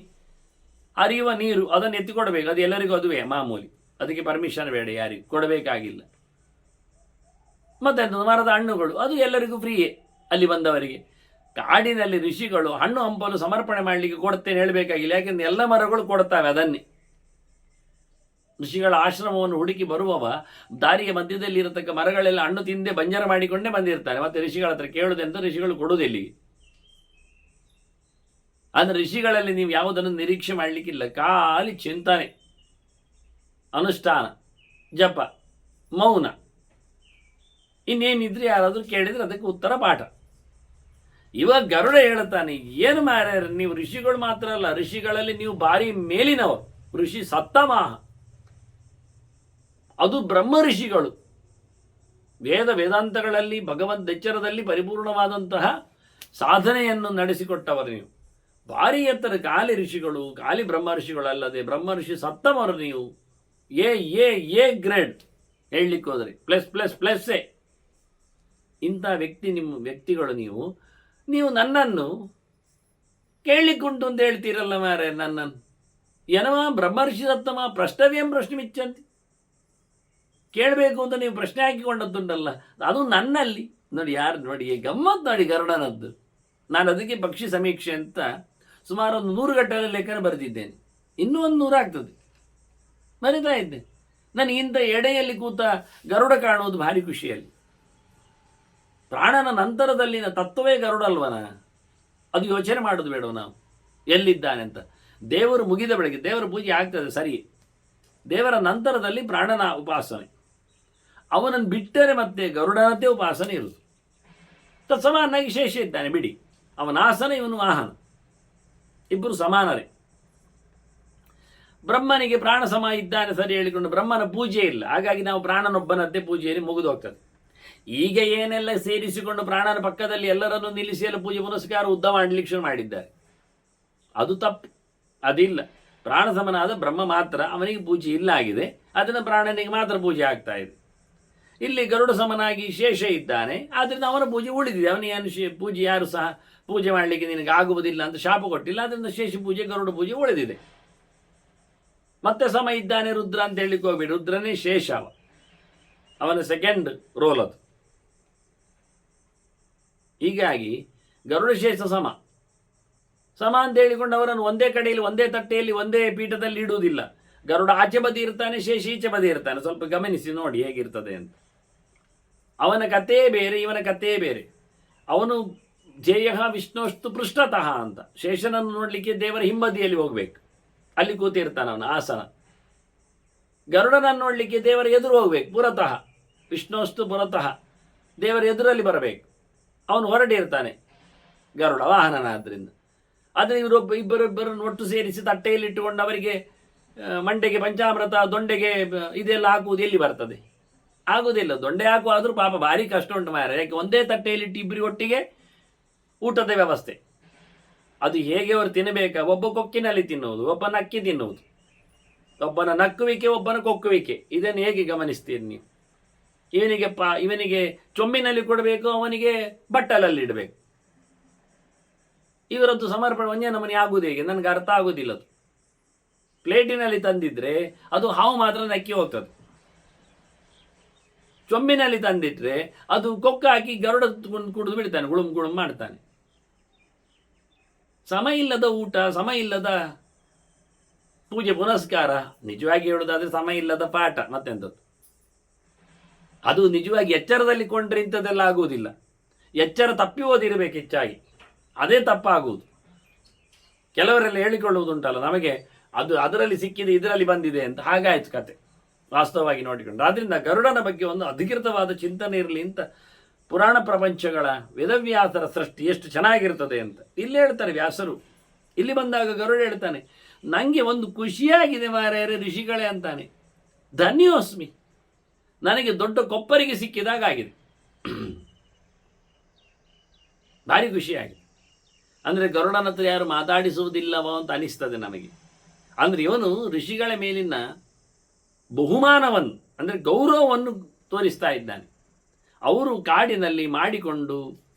ಹರಿಯುವ ನೀರು ಅದನ್ನು ಎತ್ತಿಕೊಡಬೇಕು, ಅದು ಎಲ್ಲರಿಗೂ ಅದುವೇ ಮಾಮೂಲಿ, ಅದಕ್ಕೆ ಪರ್ಮಿಷನ್ ಬೇಡ, ಯಾರಿಗೂ ಕೊಡಬೇಕಾಗಿಲ್ಲ. ಮತ್ತೆಂತ ಮರದ ಹಣ್ಣುಗಳು ಅದು ಎಲ್ಲರಿಗೂ ಫ್ರೀಯೇ ಅಲ್ಲಿ ಬಂದವರಿಗೆ. ಕಾಡಿನಲ್ಲಿ ಋಷಿಗಳು ಹಣ್ಣು ಹಂಪಲು ಸಮರ್ಪಣೆ ಮಾಡಲಿಕ್ಕೆ ಕೊಡ್ತೇನೆ ಹೇಳಬೇಕಾಗಿಲ್ಲ, ಯಾಕೆಂದ್ರೆ ಎಲ್ಲ ಮರಗಳು ಕೊಡ್ತಾವೆ ಅದನ್ನೇ. ಋಷಿಗಳ ಆಶ್ರಮವನ್ನು ಹುಡುಕಿ ಬರುವವ ದಾರಿಗೆ ಮಧ್ಯದಲ್ಲಿ ಇರತಕ್ಕ ಮರಗಳೆಲ್ಲ ಹಣ್ಣು ತಿಂದೆ ಬಂಜರ ಮಾಡಿಕೊಂಡೇ ಬಂದಿರ್ತಾರೆ. ಮತ್ತೆ ಋಷಿಗಳ ಹತ್ರ ಕೇಳುವುದೆಂತ ಋಷಿಗಳು ಕೊಡುವುದೆಲ್ಲಿಗೆ? ಅಂದರೆ ಋಷಿಗಳಲ್ಲಿ ನೀವು ಯಾವುದನ್ನು ನಿರೀಕ್ಷೆ ಮಾಡಲಿಕ್ಕಿಲ್ಲ. ಖಾಲಿ ಚಿಂತನೆ, ಅನುಷ್ಠಾನ, ಜಪ, ಮೌನ, ಇನ್ನೇನಿದ್ರೆ ಯಾರಾದರೂ ಕೇಳಿದರೆ ಅದಕ್ಕೆ ಉತ್ತರ ಪಾಠ. ಇವಾಗ ಗರುಡ ಹೇಳುತ್ತಾನೆ, ಏನು ಮಾರ್ಯಾರ ನೀವು ಋಷಿಗಳು ಮಾತ್ರ ಅಲ್ಲ, ಋಷಿಗಳಲ್ಲಿ ನೀವು ಭಾರಿ ಮೇಲಿನವರು, ಋಷಿ ಸತ್ತಮಾಹ, ಅದು ಬ್ರಹ್ಮ ಋಷಿಗಳು. ವೇದಾಂತಗಳಲ್ಲಿ ಭಗವದ್-ಎಚ್ಚರದಲ್ಲಿ ಪರಿಪೂರ್ಣವಾದಂತಹ ಸಾಧನೆಯನ್ನು ನಡೆಸಿಕೊಟ್ಟವರು ನೀವು. ಭಾರಿ ಎತ್ತರ ಕಾಲಿ ಋಷಿಗಳು, ಕಾಲಿ ಬ್ರಹ್ಮ ಋಷಿಗಳಲ್ಲದೆ ಬ್ರಹ್ಮ ಋಷಿ ಸತ್ತಮರು ನೀವು. ಎ ಗ್ರೇಡ್ ಹೇಳಲಿಕ್ಕೆ ಹೋದರೆ +++. ಇಂಥ ವ್ಯಕ್ತಿಗಳು ನೀವು ನನ್ನನ್ನು ಕೇಳಲಿಕ್ಕುಂಟು ಅಂತ ಹೇಳ್ತೀರಲ್ಲ ಮಾರೆ. ನನ್ನನ್ನು ಏನವ ಬ್ರಹ್ಮರ್ಷಿ ಸತ್ತಮ ಪ್ರಶ್ನವೇಂ ಪ್ರಶ್ನಮಿಚ್ಚಂತಿ, ಕೇಳಬೇಕು ಅಂತ ನೀವು ಪ್ರಶ್ನೆ ಹಾಕಿಕೊಂಡದ್ದುಂಟಲ್ಲ, ಅದು ನನ್ನಲ್ಲಿ ನೋಡಿ ಗಮ್ಮತ್ ನೋಡಿ ಗರುಡನದ್ದು. ನಾನು ಅದಕ್ಕೆ ಪಕ್ಷಿ ಸಮೀಕ್ಷೆ ಅಂತ ಸುಮಾರು ಒಂದು 100 ಗಟ್ಟಲೆ ಲೇಖನ ಬರೆದಿದ್ದೇನೆ. ಇನ್ನೂ ಒಂದು 100 ಆಗ್ತದೆ, ಬರಿತಾ ಇದ್ದೆ. ನನಗಿಂತ ಎಡೆಯಲ್ಲಿ ಕೂತ ಗರುಡ ಕಾಣುವುದು ಭಾರಿ ಖುಷಿಯಲ್ಲಿ. ಪ್ರಾಣನ ನಂತರದಲ್ಲಿನ ತತ್ವವೇ ಗರುಡಲ್ವನ, ಅದು ಯೋಚನೆ ಮಾಡೋದು ಬೇಡವ ನಾವು ಎಲ್ಲಿದ್ದಾನೆ ಅಂತ. ದೇವರು ಮುಗಿದ ಬೆಳಗ್ಗೆ ದೇವರ ಪೂಜೆ ಆಗ್ತದೆ ಸರಿ, ದೇವರ ನಂತರದಲ್ಲಿ ಪ್ರಾಣನ ಉಪಾಸನೆ, ಅವನನ್ನು ಬಿಟ್ಟರೆ ಮತ್ತೆ ಗರುಡನತೆ ಉಪಾಸನೆ ಇರುವುದು. ತತ್ಸಮಾನಾಗಿ ಶೇಷ ಇದ್ದಾನೆ ಬಿಡಿ, ಅವನ ಆಸನ ಇವನು ವಾಹನ, ಇಬ್ಬರು ಸಮಾನರೇ. ಬ್ರಹ್ಮನಿಗೆ ಪ್ರಾಣ ಸಮ ಇದ್ದಾನೆ ಸರಿ ಹೇಳಿಕೊಂಡು ಬ್ರಹ್ಮನ ಪೂಜೆ ಇಲ್ಲ, ಹಾಗಾಗಿ ನಾವು ಪ್ರಾಣನೊಬ್ಬನದ್ದೇ ಪೂಜೆಯಲ್ಲಿ ಮುಗಿದು ಹೋಗ್ತದೆ. ಈಗ ಏನೆಲ್ಲ ಸೇರಿಸಿಕೊಂಡು ಪ್ರಾಣನ ಪಕ್ಕದಲ್ಲಿ ಎಲ್ಲರನ್ನು ನಿಲ್ಲಿಸಿ ಎಲ್ಲ ಪೂಜೆ ಪುನಸ್ಕಾರ ಉದ್ದ ಮಾಡಲಿಕ್ಕೆ ಶುರು ಮಾಡಿದ್ದಾರೆ, ಅದು ತಪ್ಪು. ಅದಿಲ್ಲ, ಪ್ರಾಣ ಸಮನಾದ ಬ್ರಹ್ಮ ಮಾತ್ರ, ಅವನಿಗೆ ಪೂಜೆ ಇಲ್ಲ ಆಗಿದೆ, ಅದನ್ನು ಪ್ರಾಣನಿಗೆ ಮಾತ್ರ ಪೂಜೆ ಆಗ್ತಾ ಇದೆ. ಇಲ್ಲಿ ಗರುಡ ಸಮನಾಗಿ ಶೇಷ ಇದ್ದಾನೆ, ಆದ್ದರಿಂದ ಅವನ ಪೂಜೆ ಉಳಿದಿದೆ. ಅವನಿಗೆ ಪೂಜೆ ಯಾರು ಸಹ ಪೂಜೆ ಮಾಡಲಿಕ್ಕೆ ನಿನಗೆ ಆಗುವುದಿಲ್ಲ ಅಂತ ಶಾಪ ಕೊಟ್ಟಿಲ್ಲ, ಅದರಿಂದ ಶೇಷ ಪೂಜೆ ಗರುಡ ಪೂಜೆ ಉಳಿದಿದೆ. ಮತ್ತೆ ಸಮ ಇದ್ದಾನೆ ರುದ್ರ ಅಂತ ಹೇಳಿಕ್ಕೆ ಹೋಗ್ಬೇಡಿ, ರುದ್ರನೇ ಶೇಷ, ಅವನ ಸೆಕೆಂಡ್ ರೋಲ್ ಅದು. ಹೀಗಾಗಿ ಗರುಡ ಶೇಷ ಸಮ ಅಂತ ಹೇಳಿಕೊಂಡು ಅವರನ್ನು ಒಂದೇ ಕಡೆಯಲ್ಲಿ ಒಂದೇ ತಟ್ಟೆಯಲ್ಲಿ ಒಂದೇ ಪೀಠದಲ್ಲಿ ಇಡುವುದಿಲ್ಲ. ಗರುಡ ಆಚೆ ಬದಿ ಇರ್ತಾನೆ, ಶೇಷ ಈಚೆ ಬದಿ ಇರ್ತಾನೆ. ಸ್ವಲ್ಪ ಗಮನಿಸಿ ನೋಡಿ ಹೇಗಿರ್ತದೆ ಅಂತ. ಅವನ ಕಥೆಯೇ ಬೇರೆ, ಇವನ ಕಥೆಯೇ ಬೇರೆ. ಅವನು ಜೇಯ ವಿಷ್ಣುಷ್ಟು ಪೃಷ್ಠತಃ ಅಂತ, ಶೇಷನನ್ನು ನೋಡಲಿಕ್ಕೆ ದೇವರ ಹಿಂಬದಿಯಲ್ಲಿ ಹೋಗ್ಬೇಕು, ಅಲ್ಲಿ ಕೂತಿರ್ತಾನೆ ಅವನ ಆಸನ. ಗರುಡನನ್ನು ನೋಡಲಿಕ್ಕೆ ದೇವರ ಎದುರು ಹೋಗ್ಬೇಕು, ಪುರತಃ ವಿಷ್ಣುಷ್ಟು ಪುರತಃ, ದೇವರ ಎದುರಲ್ಲಿ ಬರಬೇಕು. ಅವನು ಹೊರಡಿರ್ತಾನೆ ಗರುಡ ವಾಹನನಾದ್ರಿಂದ. ಆದರೆ ಇಬ್ಬರನ್ನು ಒಟ್ಟು ಸೇರಿಸಿ ತಟ್ಟೆಯಲ್ಲಿ ಇಟ್ಟುಕೊಂಡು ಅವರಿಗೆ ಮಂಡೆಗೆ ಪಂಚಾಮೃತ, ದೊಂಡೆಗೆ ಇದೆಲ್ಲ ಹಾಕುವುದು ಎಲ್ಲಿ ಬರ್ತದೆ? ಆಗುವುದಿಲ್ಲ. ದೊಂಡೆ ಹಾಕುವಾದರೂ ಪಾಪ ಭಾರಿ ಕಷ್ಟ ಉಂಟು ಮಾರ. ಯಾಕೆ ಒಂದೇ ತಟ್ಟೆಯಲ್ಲಿಟ್ಟು ಇಬ್ಬರಿಗೆ ಒಟ್ಟಿಗೆ ಊಟದ ವ್ಯವಸ್ಥೆ, ಅದು ಹೇಗೆ ಅವರು ತಿನ್ನಬೇಕಾ? ಒಬ್ಬ ಕೊಕ್ಕಿನಲ್ಲಿ ತಿನ್ನುವುದು, ಒಬ್ಬನ ಅಕ್ಕಿ ತಿನ್ನುವುದು, ಒಬ್ಬನ ನಕ್ಕುವಿಕೆ, ಒಬ್ಬನ ಕೊಕ್ಕುವಿಕೆ. ಇದನ್ನು ಹೇಗೆ ಗಮನಿಸ್ತೀರಿ ನೀವು? ಇವನಿಗೆ ಚೊಂಬಿನಲ್ಲಿ ಕೊಡಬೇಕು, ಅವನಿಗೆ ಬಟ್ಟಲಲ್ಲಿ ಇಡಬೇಕು. ಇವರದ್ದು ಸಮರ್ಪಣೆ ಒಂದೇ ನಮನೆ ಆಗುವುದು ಹೇಗೆ? ನನಗೆ ಅರ್ಥ ಆಗುವುದಿಲ್ಲ. ಅದು ಪ್ಲೇಟಿನಲ್ಲಿ ತಂದಿದ್ರೆ ಅದು ಹಾವು ಮಾತ್ರ ನಕ್ಕಿ ಹೋಗ್ತದೆ, ಚೊಂಬಿನಲ್ಲಿ ತಂದಿಟ್ರೆ ಅದು ಕೊಕ್ಕ ಹಾಕಿ ಗರುಡ ಕುಡಿದು ಬಿಡ್ತಾನೆ, ಗುಳುಮ್ ಮಾಡ್ತಾನೆ. ಸಮ ಇಲ್ಲದ ಊಟ, ಸಮ ಇಲ್ಲದ ಪೂಜೆ ಪುನಸ್ಕಾರ, ನಿಜವಾಗಿ ಹೇಳುವುದಾದ್ರೆ ಸಮ ಇಲ್ಲದ ಪಾಠ ಮತ್ತೆಂಥದ್ದು. ಅದು ನಿಜವಾಗಿ ಎಚ್ಚರದಲ್ಲಿ ಕೊಂಡ್ರೆ ಇಂಥದ್ದೆಲ್ಲ ಆಗುವುದಿಲ್ಲ. ಎಚ್ಚರ ತಪ್ಪಿ ಓದಿರಬೇಕು ಹೆಚ್ಚಾಗಿ, ಅದೇ ತಪ್ಪಾಗುವುದು. ಕೆಲವರೆಲ್ಲ ಹೇಳಿಕೊಳ್ಳುವುದುಂಟಲ್ಲ, ನಮಗೆ ಅದು ಅದರಲ್ಲಿ ಸಿಕ್ಕಿದೆ ಇದರಲ್ಲಿ ಬಂದಿದೆ ಅಂತ, ಹಾಗಾಯ್ತು ಕತೆ ವಾಸ್ತವವಾಗಿ ನೋಡಿಕೊಂಡು. ಆದ್ದರಿಂದ ಗರುಡನ ಬಗ್ಗೆ ಒಂದು ಅಧಿಕೃತವಾದ ಚಿಂತನೆ ಇರಲಿ ಅಂತ ಪುರಾಣ ಪ್ರಪಂಚಗಳ ವೇದವ್ಯಾಸರ ಸೃಷ್ಟಿ ಎಷ್ಟು ಚೆನ್ನಾಗಿರ್ತದೆ ಅಂತ ಇಲ್ಲಿ ಹೇಳ್ತಾರೆ ವ್ಯಾಸರು. ಇಲ್ಲಿ ಬಂದಾಗ ಗರುಡ ಹೇಳ್ತಾನೆ, ನನಗೆ ಒಂದು ಖುಷಿಯಾಗಿದೆ ಮಾರ್ಯಾರೆ ಋಷಿಗಳೇ ಅಂತಾನೆ. ಧನ್ಯೋಸ್ಮಿ, ನನಗೆ ದೊಡ್ಡ ಕೊಪ್ಪರಿಗೆ ಸಿಕ್ಕಿದಾಗ ಆಗಿದೆ, ಭಾರಿ ಖುಷಿಯಾಗಿದೆ. ಅಂದರೆ ಗರುಡನ ಹತ್ರ ಯಾರು ಮಾತಾಡಿಸುವುದಿಲ್ಲವೋ ಅಂತ ಅನಿಸ್ತದೆ ನಮಗೆ. ಅಂದರೆ ಇವನು ಋಷಿಗಳ ಮೇಲಿನ ಬಹುಮಾನವನ್ನು, ಅಂದರೆ ಗೌರವವನ್ನು ತೋರಿಸ್ತಾ ಇದ್ದಾನೆ. ಅವರು ಕಾಡಿನಲ್ಲಿ ಮಾಡಿಕೊಂಡು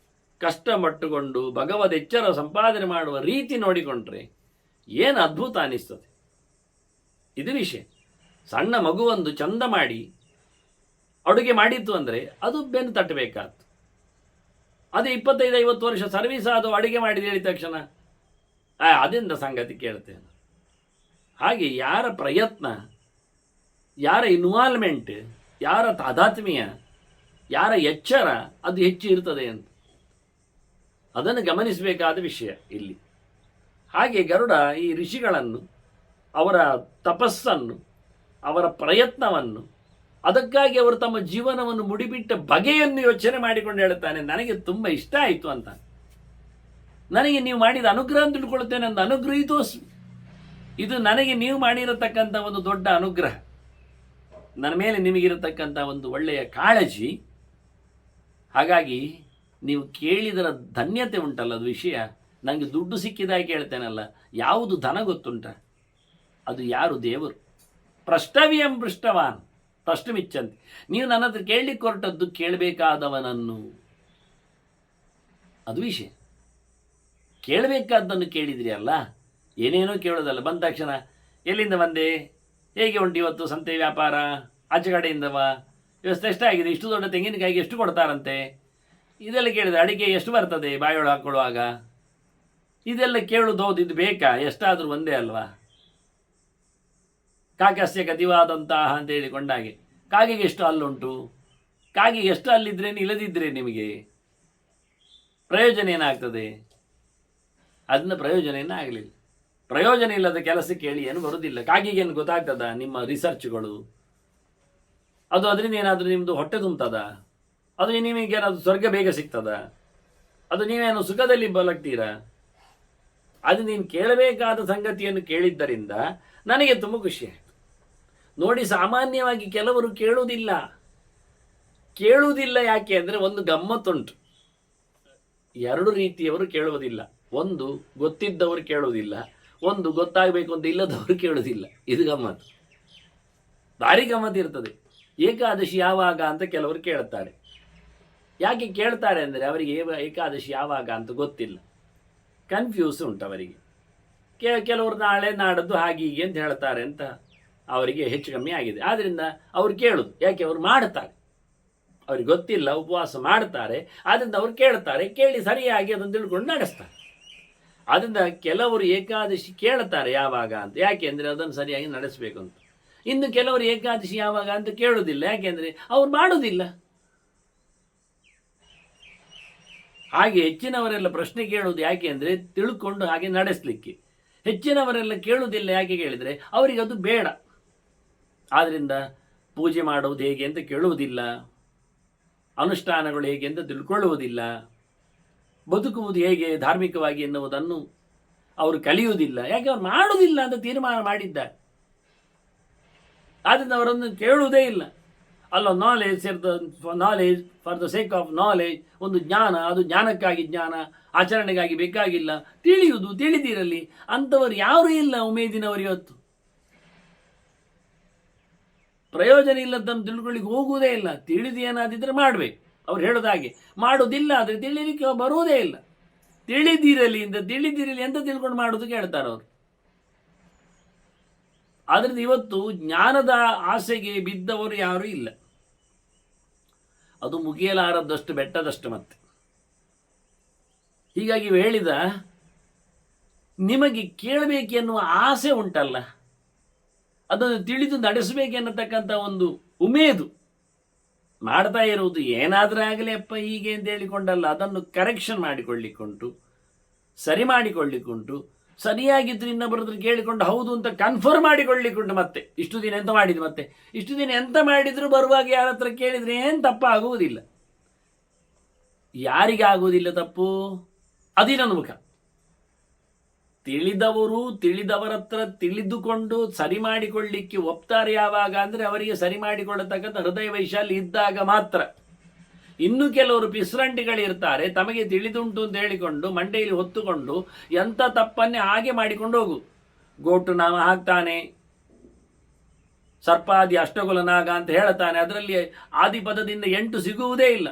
ಕಷ್ಟಪಟ್ಟುಕೊಂಡು ಭಗವದ್ ಎಚ್ಚರ ಸಂಪಾದನೆ ಮಾಡುವ ರೀತಿ ನೋಡಿಕೊಂಡ್ರೆ ಏನು ಅದ್ಭುತ ಅನಿಸ್ತದೆ. ಇದು ವಿಷಯ. ಸಣ್ಣ ಮಗುವೊಂದು ಚಂದ ಮಾಡಿ ಅಡುಗೆ ಮಾಡಿತ್ತು ಅಂದರೆ ಅದು ಬೆನ್ನು ತಟ್ಟಬೇಕಾದ್ದು. ಅದೇ 25-50 ವರ್ಷ ಸರ್ವೀಸ್ ಆದವು ಅಡುಗೆ ಮಾಡಿದ ಹೇಳಿದ ತಕ್ಷಣ ಅದರಿಂದ ಸಂಗತಿ ಕೇಳ್ತೇನೆ. ಹಾಗೆ ಯಾರ ಪ್ರಯತ್ನ, ಯಾರ ಇನ್ವಾಲ್ವ್ಮೆಂಟ್, ಯಾರ ತಾದಾತ್ಮ್ಯ, ಯಾರ ಎಚ್ಚರ ಅದು ಹೆಚ್ಚು ಇರ್ತದೆ ಅಂತ ಅದನ್ನು ಗಮನಿಸಬೇಕಾದ ವಿಷಯ ಇಲ್ಲಿ. ಹಾಗೆ ಗರುಡ ಈ ಋಷಿಗಳನ್ನು, ಅವರ ತಪಸ್ಸನ್ನು, ಅವರ ಪ್ರಯತ್ನವನ್ನು, ಅದಕ್ಕಾಗಿ ಅವರು ತಮ್ಮ ಜೀವನವನ್ನು ಮುಡಿಬಿಟ್ಟ ಬಗೆಯನ್ನು ಯೋಚನೆ ಮಾಡಿಕೊಂಡು ಹೇಳುತ್ತಾನೆ, ನನಗೆ ತುಂಬ ಇಷ್ಟ ಆಯಿತು ಅಂತ. ನನಗೆ ನೀವು ಮಾಡಿದ ಅನುಗ್ರಹ ಅಂತ ತಿಳ್ಕೊಳ್ತೇನೆ ಅಂತ. ಅನುಗ್ರಹಿತೋಸ್ಮಿ, ಇದು ನನಗೆ ನೀವು ಮಾಡಿರತಕ್ಕಂಥ ಒಂದು ದೊಡ್ಡ ಅನುಗ್ರಹ, ನನ್ನ ಮೇಲೆ ನಿಮಗಿರತಕ್ಕಂಥ ಒಂದು ಒಳ್ಳೆಯ ಕಾಳಜಿ, ಹಾಗಾಗಿ ನೀವು ಕೇಳಿದರ ಧನ್ಯತೆ ಉಂಟಲ್ಲ, ಅದು ವಿಷಯ. ನನಗೆ ದುಡ್ಡು ಸಿಕ್ಕಿದಾಗಿ ಕೇಳ್ತೇನಲ್ಲ, ಯಾವುದು ಧನ ಗೊತ್ತುಂಟ? ಅದು ಯಾರು? ದೇವರು. ಪ್ರಷ್ಟವಿಯಂ ಪೃಷ್ಟವಾನ್ ಪ್ರಷ್ಟಮಿಚ್ಚಂತೆ. ನೀವು ನನ್ನ ಹತ್ರ ಕೇಳಲಿಕ್ಕೆ ಹೊರಟದ್ದು ಕೇಳಬೇಕಾದವನನ್ನು, ಅದು ವಿಷಯ. ಕೇಳಬೇಕಾದ್ದನ್ನು ಕೇಳಿದ್ರಿ ಅಲ್ಲ, ಏನೇನೋ ಕೇಳೋದಲ್ಲ. ಬಂದ ತಕ್ಷಣ ಎಲ್ಲಿಂದ ಬಂದೆ, ಹೇಗೆ ಉಂಟು ಇವತ್ತು ಸಂತೆ ವ್ಯಾಪಾರ, ಆಚೆ ಕಡೆಯಿಂದವ, ವ್ಯವಸ್ಥೆ ಎಷ್ಟಾಗಿದೆ, ಇಷ್ಟು ದೊಡ್ಡ ತೆಂಗಿನಕಾಯಿಗೆ ಎಷ್ಟು ಕೊಡ್ತಾರಂತೆ, ಇದೆಲ್ಲ ಕೇಳಿದ್ರೆ ಅಡಿಕೆ ಎಷ್ಟು ಬರ್ತದೆ ಬಾಯೊಳಗೆ ಹಾಕ್ಕೊಳ್ಳುವಾಗ, ಇದೆಲ್ಲ ಕೇಳೋದು. ಹೌದು, ಇದು ಬೇಕಾ? ಎಷ್ಟಾದರೂ ಒಂದೇ ಅಲ್ವಾ? ಕಾಕಸ್ಯ ಗತಿವಾದಂತಹ ಅಂತ ಹೇಳಿಕೊಂಡಾಗೆ, ಕಾಗೆಗೆ ಎಷ್ಟು ಹಲ್ಲುಂಟು, ಕಾಗೆಗೆ ಎಷ್ಟು ಹಲ್ಲಿದ್ರೇನು ಇಲ್ಲದಿದ್ದರೆ ನಿಮಗೆ ಪ್ರಯೋಜನ ಏನಾಗ್ತದೆ? ಅದನ್ನ ಪ್ರಯೋಜನ ಏನಾಗಲಿಲ್ಲ. ಪ್ರಯೋಜನ ಇಲ್ಲದ ಕೆಲಸಕ್ಕೆ ಹೇಳಿ ಏನು ಬರುವುದಿಲ್ಲ. ಕಾಗೆಗೇನು ಗೊತ್ತಾಗ್ತದ ನಿಮ್ಮ ರಿಸರ್ಚ್ಗಳು? ಅದು ಅದರಿಂದ ಏನಾದರೂ ನಿಮ್ಮದು ಹೊಟ್ಟೆ ತುಂಬುತ್ತದ? ಅದು ನಿಮಗೇನಾದರೂ ಸ್ವರ್ಗ ಬೇಗ ಸಿಗ್ತದ? ಅದು ನೀವೇನು ಸುಖದಲ್ಲಿ ಬಲಗ್ತೀರಾ? ಅದು ನೀನು ಕೇಳಬೇಕಾದ ಸಂಗತಿಯನ್ನು ಕೇಳಿದ್ದರಿಂದ ನನಗೆ ತುಂಬ ಖುಷಿ ಆಯಿತು. ನೋಡಿ, ಸಾಮಾನ್ಯವಾಗಿ ಕೆಲವರು ಕೇಳುವುದಿಲ್ಲ. ಯಾಕೆ ಅಂದರೆ ಒಂದು ಗಮ್ಮತ್ತುಂಟು. ಎರಡು ರೀತಿಯವರು ಕೇಳುವುದಿಲ್ಲ. ಒಂದು ಗೊತ್ತಿದ್ದವರು ಕೇಳುವುದಿಲ್ಲ, ಒಂದು ಗೊತ್ತಾಗಬೇಕು ಅಂತ ಇಲ್ಲದವರು ಕೇಳುವುದಿಲ್ಲ. ಇದು ಗಮ್ಮತ್ತು, ಭಾರಿ ಗಮ್ಮತ್ತು ಇರ್ತದೆ. ಏಕಾದಶಿ ಯಾವಾಗ ಅಂತ ಕೆಲವರು ಕೇಳ್ತಾರೆ. ಯಾಕೆ ಕೇಳ್ತಾರೆ ಅಂದರೆ ಅವರಿಗೆ ಏಕಾದಶಿ ಯಾವಾಗ ಅಂತ ಗೊತ್ತಿಲ್ಲ, ಕನ್ಫ್ಯೂಸ್ ಉಂಟು ಅವರಿಗೆ. ಕೆಲವರು ನಾಳೆ ನಾಡದ್ದು ಹಾಗೆ ಹೀಗೆ ಅಂತ ಹೇಳ್ತಾರೆ ಅಂತ ಅವರಿಗೆ ಹೆಚ್ಚು ಕಮ್ಮಿ ಆಗಿದೆ. ಆದ್ದರಿಂದ ಅವರು ಕೇಳುದು. ಯಾಕೆ? ಅವರು ಮಾಡ್ತಾರೆ, ಅವ್ರಿಗೆ ಗೊತ್ತಿಲ್ಲ, ಉಪವಾಸ ಮಾಡ್ತಾರೆ. ಆದ್ದರಿಂದ ಅವರು ಕೇಳ್ತಾರೆ, ಕೇಳಿ ಸರಿಯಾಗಿ ಅದನ್ನು ತಿಳ್ಕೊಂಡು ನಡೆಸ್ತಾರೆ. ಆದ್ದರಿಂದ ಕೆಲವರು ಏಕಾದಶಿ ಕೇಳ್ತಾರೆ ಯಾವಾಗ ಅಂತ, ಯಾಕೆ ಅಂದರೆ ಅದನ್ನು ಸರಿಯಾಗಿ ನಡೆಸಬೇಕು ಅಂತ. ಇನ್ನು ಕೆಲವರು ಏಕಾದಶಿ ಯಾವಾಗ ಅಂತ ಕೇಳುವುದಿಲ್ಲ, ಯಾಕೆಂದರೆ ಅವ್ರು ಮಾಡುವುದಿಲ್ಲ. ಹಾಗೆ ಹೆಚ್ಚಿನವರೆಲ್ಲ ಪ್ರಶ್ನೆ ಕೇಳುವುದು ಯಾಕೆ ಅಂದರೆ ತಿಳ್ಕೊಂಡು ಹಾಗೆ ನಡೆಸಲಿಕ್ಕೆ. ಹೆಚ್ಚಿನವರೆಲ್ಲ ಕೇಳುವುದಿಲ್ಲ ಯಾಕೆ ಕೇಳಿದರೆ ಅವರಿಗೆ ಅದು ಬೇಡ. ಆದ್ದರಿಂದ ಪೂಜೆ ಮಾಡುವುದು ಹೇಗೆ ಅಂತ ಕೇಳುವುದಿಲ್ಲ, ಅನುಷ್ಠಾನಗಳು ಹೇಗೆ ಅಂತ ತಿಳ್ಕೊಳ್ಳುವುದಿಲ್ಲ, ಬದುಕುವುದು ಹೇಗೆ ಧಾರ್ಮಿಕವಾಗಿ ಎನ್ನುವುದನ್ನು ಅವರು ಕಲಿಯುವುದಿಲ್ಲ. ಯಾಕೆ? ಅವರು ಮಾಡುವುದಿಲ್ಲ ಅಂತ ತೀರ್ಮಾನ ಮಾಡಿದ್ದಾರೆ. ಆದ್ದರಿಂದ ಅವರನ್ನು ಕೇಳುವುದೇ ಇಲ್ಲ. ಅಲ್ಲ, knowledge for the sake of knowledge, ಒಂದು ಜ್ಞಾನ, ಅದು ಜ್ಞಾನಕ್ಕಾಗಿ ಜ್ಞಾನ, ಆಚರಣೆಗಾಗಿ ಬೇಕಾಗಿಲ್ಲ, ತಿಳಿದಿರಲಿ ಅಂಥವರು ಯಾರೂ ಇಲ್ಲ ಉಮೇದಿನವರು. ಇವತ್ತು ಪ್ರಯೋಜನ ಇಲ್ಲದನ್ನು ತಿಳ್ಕೊಳ್ಳಿಕ್ಕೆ ಹೋಗುವುದೇ ಇಲ್ಲ. ತಿಳಿದು ಏನಾದಿದ್ರೆ ಮಾಡಬೇಕು, ಅವ್ರು ಹೇಳೋದು ಹಾಗೆ. ಮಾಡೋದಿಲ್ಲ ಆದರೆ ತಿಳಿಲಿಕ್ಕೆ ಬರುವುದೇ ಇಲ್ಲ. ತಿಳಿದಿರಲಿ ಅಂತ ತಿಳ್ಕೊಂಡು ಮಾಡೋದು ಕೇಳ್ತಾರೆ ಅವರು. ಆದ್ದರಿಂದ ಇವತ್ತು ಜ್ಞಾನದ ಆಸೆಗೆ ಬಿದ್ದವರು ಯಾರೂ ಇಲ್ಲ. ಅದು ಮುಗಿಯಲಾರದಷ್ಟು ಬೆಟ್ಟದಷ್ಟು. ಮತ್ತೆ ಹೀಗಾಗಿ ಹೇಳಿದ, ನಿಮಗೆ ಕೇಳಬೇಕೆನ್ನುವ ಆಸೆ ಉಂಟಲ್ಲ, ಅದನ್ನು ತಿಳಿದು ನಡೆಸಬೇಕೆನ್ನತಕ್ಕಂಥ ಒಂದು ಉಮೇದು ಮಾಡ್ತಾ ಇರುವುದು. ಏನಾದರೂ ಆಗಲಿ ಅಪ್ಪ ಹೀಗೆ ಅಂತ ಹೇಳಿಕೊಂಡಲ್ಲ, ಅದನ್ನು ಕರೆಕ್ಷನ್ ಮಾಡಿಕೊಳ್ಳಿಕ್ಕುಂಟು, ಸರಿ ಮಾಡಿಕೊಳ್ಳಿಕ್ಕುಂಟು. ಸರಿಯಾಗಿದ್ದು ಇನ್ನೊಬ್ಬರತ್ರ ಕೇಳಿಕೊಂಡು ಹೌದು ಅಂತ ಕನ್ಫರ್ಮ್ ಮಾಡಿಕೊಳ್ಳಿಕ್ಕುಂಟು. ಮತ್ತೆ ಇಷ್ಟು ದಿನ ಎಂತ ಮಾಡಿದ್ರು, ಮತ್ತೆ ಇಷ್ಟು ದಿನ ಎಂತ ಮಾಡಿದ್ರು ಬರುವಾಗ ಯಾರ ಹತ್ರ ಕೇಳಿದರೆ ಏನು ತಪ್ಪಾಗುವುದಿಲ್ಲ. ಯಾರಿಗೆ ಆಗುವುದಿಲ್ಲ ತಪ್ಪು? ಅದಿನ್ನೊಂದು ಮುಖ. ತಿಳಿದವರ ಹತ್ರ ತಿಳಿದುಕೊಂಡು ಸರಿ ಮಾಡಿಕೊಳ್ಳಿಕ್ಕೆ ಒಪ್ತಾರೆ ಯಾವಾಗ ಅಂದರೆ ಅವರಿಗೆ ಸರಿ ಮಾಡಿಕೊಳ್ಳತಕ್ಕಂಥ ಹೃದಯ ವೈಶಾಲ್ಯ ಇದ್ದಾಗ ಮಾತ್ರ. ಇನ್ನು ಕೆಲವರು ಪಿಸ್ರಂಟಿಗಳಿರ್ತಾರೆ, ತಮಗೆ ತಿಳಿದುಂಟು ಅಂತ ಹೇಳಿಕೊಂಡು ಮಂಡೆಯಲ್ಲಿ ಹೊತ್ತುಕೊಂಡು ಎಂಥ ತಪ್ಪನ್ನೇ ಹಾಗೆ ಮಾಡಿಕೊಂಡು ಹೋಗು. ಗೋಟು ನಾಮ ಹಾಕ್ತಾನೆ, ಸರ್ಪಾದಿ ಅಷ್ಟಗುಲ ನಾಗ ಅಂತ ಹೇಳ್ತಾನೆ, ಅದರಲ್ಲಿ ಆದಿಪದದಿಂದ 8 ಸಿಗುವುದೇ ಇಲ್ಲ.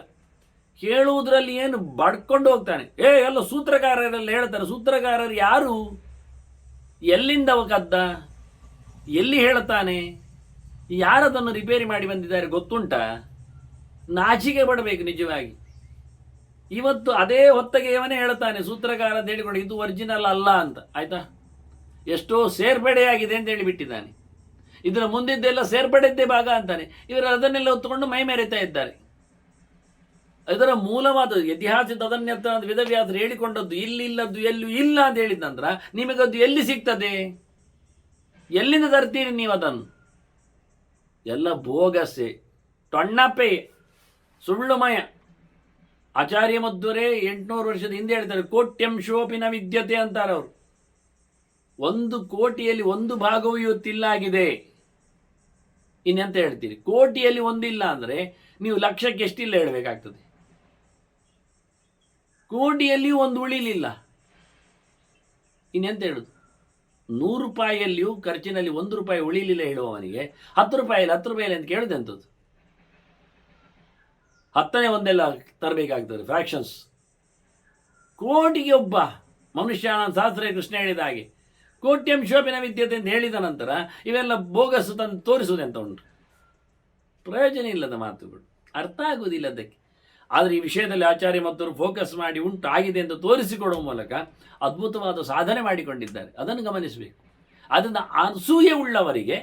ಹೇಳುವುದರಲ್ಲಿ ಏನು ಬಡ್ಕೊಂಡು ಹೋಗ್ತಾನೆ. ಎಲ್ಲ ಸೂತ್ರಕಾರರೆಲ್ಲ ಹೇಳ್ತಾರೆ. ಸೂತ್ರಕಾರರು ಯಾರು? ಎಲ್ಲಿಂದ ಕದ್ದ? ಎಲ್ಲಿ ಹೇಳ್ತಾನೆ? ಯಾರದನ್ನು ರಿಪೇರಿ ಮಾಡಿ ಬಂದಿದ್ದಾರೆ ಗೊತ್ತುಂಟಾ? ನಾಚಿಕೆ ಪಡಬೇಕು ನಿಜವಾಗಿ. ಇವತ್ತು ಅದೇ ಹೊತ್ತಗೆ ಇವನೇ ಹೇಳ್ತಾನೆ ಸೂತ್ರಕಾರ ಅಂತ ಹೇಳಿಕೊಂಡು ಇದು ಒರಿಜಿನಲ್ ಅಲ್ಲ ಅಂತ. ಆಯ್ತಾ? ಎಷ್ಟೋ ಸೇರ್ಪಡೆಯಾಗಿದೆ ಅಂತ ಹೇಳಿಬಿಟ್ಟಿದ್ದಾನೆ. ಇದರ ಮುಂದಿದ್ದೆಲ್ಲ ಸೇರ್ಪಡೆದ್ದೇ ಭಾಗ ಅಂತಾನೆ. ಇವರು ಅದನ್ನೆಲ್ಲ ಹೊತ್ತುಕೊಂಡು ಮೈ ಮೆರೆತಾ ಇದ್ದಾರೆ. ಇದರ ಮೂಲವಾದ ಇತಿಹಾಸದ ಅದನ್ನೆತ್ತ ವೇದವ್ಯಾಸರು ಹೇಳಿಕೊಂಡದ್ದು ಇಲ್ಲಿಲ್ಲದ್ದು ಎಲ್ಲೂ ಇಲ್ಲ ಅಂತ ಹೇಳಿದ ನಂತರ ನಿಮಗದ್ದು ಎಲ್ಲಿ ಸಿಗ್ತದೆ? ಎಲ್ಲಿಂದ ತರ್ತೀರಿ ನೀವು ಅದನ್ನು? ಎಲ್ಲ ಬೋಗಸೆ, ಟೊಣ್ಣಪ್ಪೆ, ಸುಳ್ಳುಮಯ. ಆಚಾರ್ಯ ಮಧ್ವರೇ 800 ವರ್ಷದ ಹಿಂದೆ ಹೇಳ್ತಾರೆ, ಕೋಟ್ಯಂಶೋಪಿನ ವಿದ್ಯತೆ ಅಂತಾರೆ ಅವರು. 1 ಕೋಟಿಯಲ್ಲಿ 1 ಭಾಗವೂ ಇವತ್ತಿಲ್ಲಾಗಿದೆ. ಇನ್ನೆಂತ ಹೇಳ್ತೀರಿ? ಕೋಟಿಯಲ್ಲಿ 1 ಇಲ್ಲ ಅಂದರೆ ನೀವು ಲಕ್ಷಕ್ಕೆ ಎಷ್ಟಿಲ್ಲ ಹೇಳಬೇಕಾಗ್ತದೆ. ಕೋಟಿಯಲ್ಲಿಯೂ ಒಂದು ಉಳಿಲಿಲ್ಲ. ಇನ್ನೆಂತ ಹೇಳುದು? 100 ರೂಪಾಯಿಯಲ್ಲಿಯೂ ಖರ್ಚಿನಲ್ಲಿ 1 ರೂಪಾಯಿ ಉಳಿಲಿಲ್ಲ ಹೇಳುವವನಿಗೆ 10 ರೂಪಾಯಿಯಲ್ಲಿ 10 ರೂಪಾಯಿಯಲ್ಲಿ ಅಂತ ಕೇಳುದೆಂಥದ್ದು? 10ನೇ ಒಂದೆಲ್ಲ ತರಬೇಕಾಗ್ತದೆ ಫ್ರ್ಯಾಕ್ಷನ್ಸ್. ಕೋಟಿಗೆ ಒಬ್ಬ ಮನುಷ್ಯ, ಶಾಸ್ತ್ರ ಕೃಷ್ಣ ಹೇಳಿದ ಹಾಗೆ ಕೋಟ್ಯಂ ಶೋಭಿನ ವಿದ್ಯತೆ ಅಂತ ಹೇಳಿದ ನಂತರ ಇವೆಲ್ಲ ಬೋಗಸ್ ತಂದು ತೋರಿಸುವುದೆಂತ ಉಂಟು? ಪ್ರಯೋಜನ ಇಲ್ಲದ ಮಾತುಗಳು, ಅರ್ಥ ಆಗುವುದಿಲ್ಲ ಅದಕ್ಕೆ. ಆದರೆ ಈ ವಿಷಯದಲ್ಲಿ ಆಚಾರ್ಯ ಮತ್ತು ಫೋಕಸ್ ಮಾಡಿ ಉಂಟು ಆಗಿದೆ ಅಂತ ತೋರಿಸಿಕೊಡುವ ಮೂಲಕ ಅದ್ಭುತವಾದ ಸಾಧನೆ ಮಾಡಿಕೊಂಡಿದ್ದಾರೆ. ಅದನ್ನು ಗಮನಿಸಬೇಕು. ಅದನ್ನು ಅಸೂಯೆ ಉಳ್ಳವರಿಗೆ,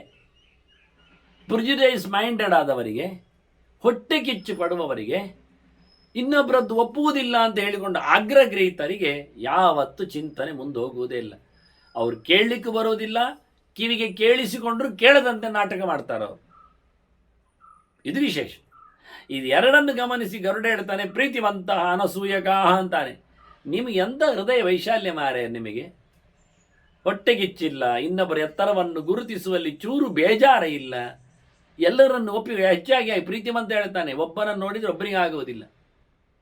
ಪ್ರಿಜುಡೈಸ್ ಮೈಂಡೆಡ್ ಆದವರಿಗೆ, ಹೊಟ್ಟೆ ಕಿಚ್ಚು ಪಡುವವರಿಗೆ, ಇನ್ನೊಬ್ಬರದ್ದು ಒಪ್ಪುವುದಿಲ್ಲ ಅಂತ ಹೇಳಿಕೊಂಡು ಆಗ್ರಹಗ್ರಹಿತರಿಗೆ ಯಾವತ್ತು ಚಿಂತನೆ ಮುಂದೆ ಹೋಗುವುದೇ ಇಲ್ಲ. ಅವ್ರು ಕೇಳಲಿಕ್ಕೆ ಬರೋದಿಲ್ಲ, ಕಿವಿಗೆ ಕೇಳಿಸಿಕೊಂಡ್ರು ಕೇಳದಂತೆ ನಾಟಕ ಮಾಡ್ತಾರೆ ಅವರು. ಇದು ವಿಶೇಷ. ಇದು ಎರಡನ್ನು ಗಮನಿಸಿ ಗರುಡ ಹೇಳ್ತಾನೆ, ಪ್ರೀತಿವಂತಹ ಅನಸೂಯಕಾಹ ಅಂತಾನೆ. ನಿಮಗೆ ಎಂಥ ಹೃದಯ ವೈಶಾಲ್ಯ ಮಾರೆ, ನಿಮಗೆ ಹೊಟ್ಟೆಗಿಚ್ಚಿಲ್ಲ, ಇನ್ನೊಬ್ಬರ ಎತ್ತರವನ್ನು ಗುರುತಿಸುವಲ್ಲಿ ಚೂರು ಬೇಜಾರ ಇಲ್ಲ, ಎಲ್ಲರನ್ನು ಒಪ್ಪಿ ಹೆಚ್ಚಾಗಿ ಪ್ರೀತಿವಂತ ಹೇಳ್ತಾನೆ. ಒಬ್ಬರನ್ನು ನೋಡಿದರೆ ಒಬ್ಬರಿಗೆ ಆಗುವುದಿಲ್ಲ.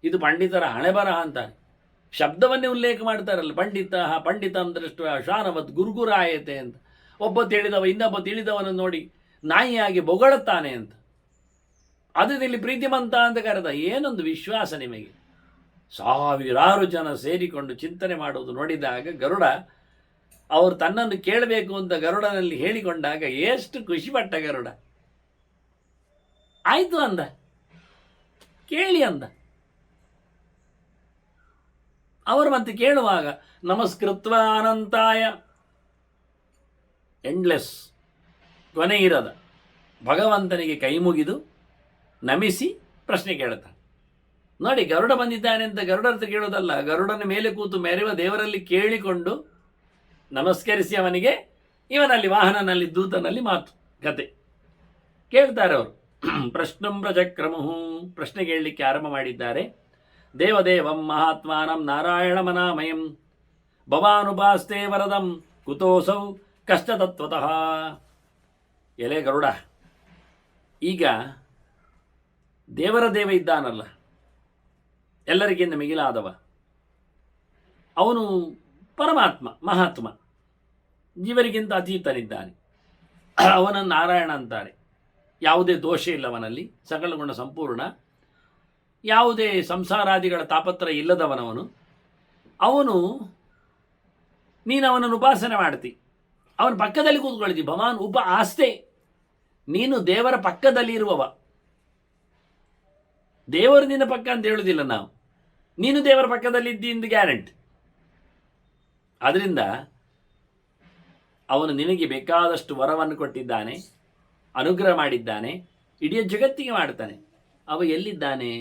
ಇದು ಪಂಡಿತರ ಹಣೆ ಬರಹ ಅಂತಾನೆ. ಶಬ್ದವನ್ನೇ ಉಲ್ಲೇಖ ಮಾಡ್ತಾರಲ್ಲ, ಪಂಡಿತ ಅಂದ್ರಷ್ಟು ಶಾನವತ್ ಗುರುಗುರಾಯತೆ ಅಂತ. ಒಬ್ಬ ತಿಳಿದವ ಇನ್ನೊಬ್ಬ ತಿಳಿದವನನ್ನು ನೋಡಿ ನಾಯಿಯಾಗಿ ಬೊಗಳುತ್ತಾನೆ ಅಂತ. ಅದರಲ್ಲಿ ಪ್ರೀತಿಮಂತ ಅಂತ ಕರೆದ. ಏನೊಂದು ವಿಶ್ವಾಸ ನಿಮಗೆ! ಸಾವಿರಾರು ಜನ ಸೇರಿಕೊಂಡು ಚಿಂತನೆ ಮಾಡುವುದು ನೋಡಿದಾಗ ಗರುಡ, ಅವರು ತನ್ನನ್ನು ಕೇಳಬೇಕು ಅಂತ ಗರುಡನಲ್ಲಿ ಹೇಳಿಕೊಂಡಾಗ ಎಷ್ಟು ಖುಷಿಪಟ್ಟ ಗರುಡ. ಆಯ್ತು ಅಂದ, ಕೇಳಿ ಅಂದ. ಅವರು ಮತ್ತೆ ಕೇಳುವಾಗ ನಮಸ್ಕೃತ್ವ ಅನಂತಾಯ, ಎಂಡ್ಲೆಸ್, ಕೊನೆ ಇರದ ಭಗವಂತನಿಗೆ ಕೈ ಮುಗಿದು ನಮಿಸಿ ಪ್ರಶ್ನೆ ಕೇಳುತ್ತಾನೆ. ನೋಡಿ, ಗರುಡ ಬಂದಿದ್ದಾನೆ ಅಂತ ಗರುಡ ಕೇಳೋದಲ್ಲ, ಗರುಡನ ಮೇಲೆ ಕೂತು ಮೆರೆಯುವ ದೇವರಲ್ಲಿ ಕೇಳಿಕೊಂಡು ನಮಸ್ಕರಿಸಿ ಅವನಿಗೆ ಇವನಲ್ಲಿ ವಾಹನನಲ್ಲಿ ದೂತನಲ್ಲಿ ಮಾತು ಕತೆ ಕೇಳ್ತಾರೆ ಅವರು. ಪ್ರಶ್ನಂ ಪ್ರಚಕ್ರಮುಹು, ಪ್ರಶ್ನೆ ಕೇಳಲಿಕ್ಕೆ ಆರಂಭ ಮಾಡಿದ್ದಾರೆ. ದೇವದೇವಂ ಮಹಾತ್ಮಾನಂ ನಾರಾಯಣಮನಾಮಯಂ ಭವಾನುಪಾಸ್ತೆ ವರದಂ ಕುತೋಸೌ ಕಷ್ಟತತ್ವತಃ. ಎಲೆ ಗರುಡ, ಈಗ ದೇವರ ದೇವ ಇದ್ದಾನಲ್ಲ, ಎಲ್ಲರಿಗಿಂತ ಮಿಗಿಲಾದವ, ಅವನು ಪರಮಾತ್ಮ, ಮಹಾತ್ಮ, ಜೀವರಿಗಿಂತ ಅತೀತನಿದ್ದಾನೆ. ಅವನನ್ನು ನಾರಾಯಣ ಅಂತಾರೆ. ಯಾವುದೇ ದೋಷ ಇಲ್ಲ ಅವನಲ್ಲಿ, ಸಕಲ ಗುಣ ಸಂಪೂರ್ಣ, ಯಾವುದೇ ಸಂಸಾರಾದಿಗಳ ತಾಪತ್ರ ಇಲ್ಲದವನವನು. ಅವನು, ನೀನು ಅವನನ್ನು ಉಪಾಸನೆ ಮಾಡ್ತಿ, ಅವನ ಪಕ್ಕದಲ್ಲಿ ಕೂತ್ಕೊಳ್ತಿ. ಭವಾನ್ ಉಪ ಆಸ್ತೆ, ನೀನು ದೇವರ ಪಕ್ಕದಲ್ಲಿ ಇರುವವ. ದೇವರು ನಿನ್ನ ಪಕ್ಕ ಅಂತ ಹೇಳುವುದಿಲ್ಲ ನಾವು, ನೀನು ದೇವರ ಪಕ್ಕದಲ್ಲಿ ಇದ್ದಿಂದ ಗ್ಯಾರಂಟಿ. ಆದ್ದರಿಂದ ಅವನು ನಿನಗೆ ಬೇಕಾದಷ್ಟು ವರವನ್ನು ಕೊಟ್ಟಿದ್ದಾನೆ, ಅನುಗ್ರಹ ಮಾಡಿದ್ದಾನೆ, ಇಡೀ ಜಗತ್ತಿಗೆ ಮಾಡ್ತಾನೆ. ಅವ ಎಲ್ಲಿದ್ದಾನೆ?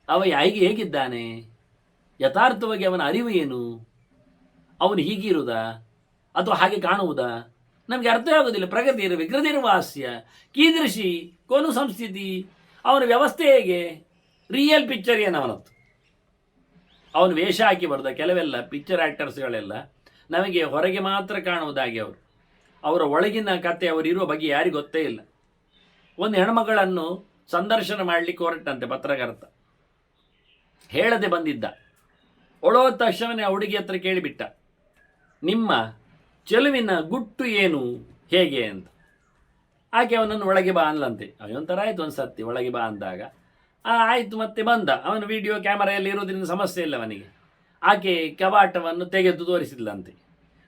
ಅವ ಹೇಗಿದ್ದಾನೆ? ಯಥಾರ್ಥವಾಗಿ ಅವನ ಅರಿವು ಏನು? ಅವನು ಹೀಗಿರುವುದಾ ಅಥವಾ ಹಾಗೆ ಕಾಣುವುದಾ? ನಮಗೆ ಅರ್ಥ ಆಗೋದಿಲ್ಲ. ಪ್ರಗತಿರು ವಿಕೃತಿರುವ ಹಾಸ್ಯ ಕೀದೃಶಿ ಕೋನು ಸಂಸ್ಥಿತಿ, ಅವನ ವ್ಯವಸ್ಥೆ ಹೇಗೆ? ರಿಯಲ್ ಪಿಕ್ಚರ್ ಏನು ಅವನದ್ದು? ಅವನು ವೇಷ ಹಾಕಿ ಬರೋದ. ಕೆಲವೆಲ್ಲ ಪಿಕ್ಚರ್ ಆ್ಯಕ್ಟರ್ಸ್ಗಳೆಲ್ಲ ನಮಗೆ ಹೊರಗೆ ಮಾತ್ರ ಕಾಣುವುದಾಗಿ ಅವರ ಒಳಗಿನ ಕತೆ, ಅವರಿರುವ ಬಗ್ಗೆ ಯಾರಿಗೂ ಗೊತ್ತೇ ಇಲ್ಲ. ಒಂದು ಹೆಣ್ಮಗಳನ್ನು ಸಂದರ್ಶನ ಮಾಡಲಿಕ್ಕೆ ಹೊರಟಂತೆ ಪತ್ರಕರ್ತ, ಹೇಳದೆ ಬಂದಿದ್ದ. ಒಳೋ ತಕ್ಷಣವೇ ಹುಡುಗಿ ಹತ್ರ ಕೇಳಿಬಿಟ್ಟ, ನಿಮ್ಮ ಚೆಲುವಿನ ಗುಟ್ಟು ಏನು, ಹೇಗೆ ಅಂತ. ಆಕೆ ಅವನನ್ನು ಒಳಗೆ ಬಾ ಅನ್ಲಂತೆ. ಅವನೊಂಥರ ಆಯಿತು ಒಂದು ಸರ್ತಿ ಒಳಗೆ ಬಾ ಅಂದಾಗ. ಆಯಿತು, ಮತ್ತೆ ಬಂದ. ಅವನು ವಿಡಿಯೋ ಕ್ಯಾಮರೆಯಲ್ಲಿ ಇರೋದ್ರಿಂದ ಸಮಸ್ಯೆ ಇಲ್ಲ ಅವನಿಗೆ. ಆಕೆ ಕವಾಟವನ್ನು ತೆಗೆದು ತೋರಿಸಿದ್ಲಂತೆ.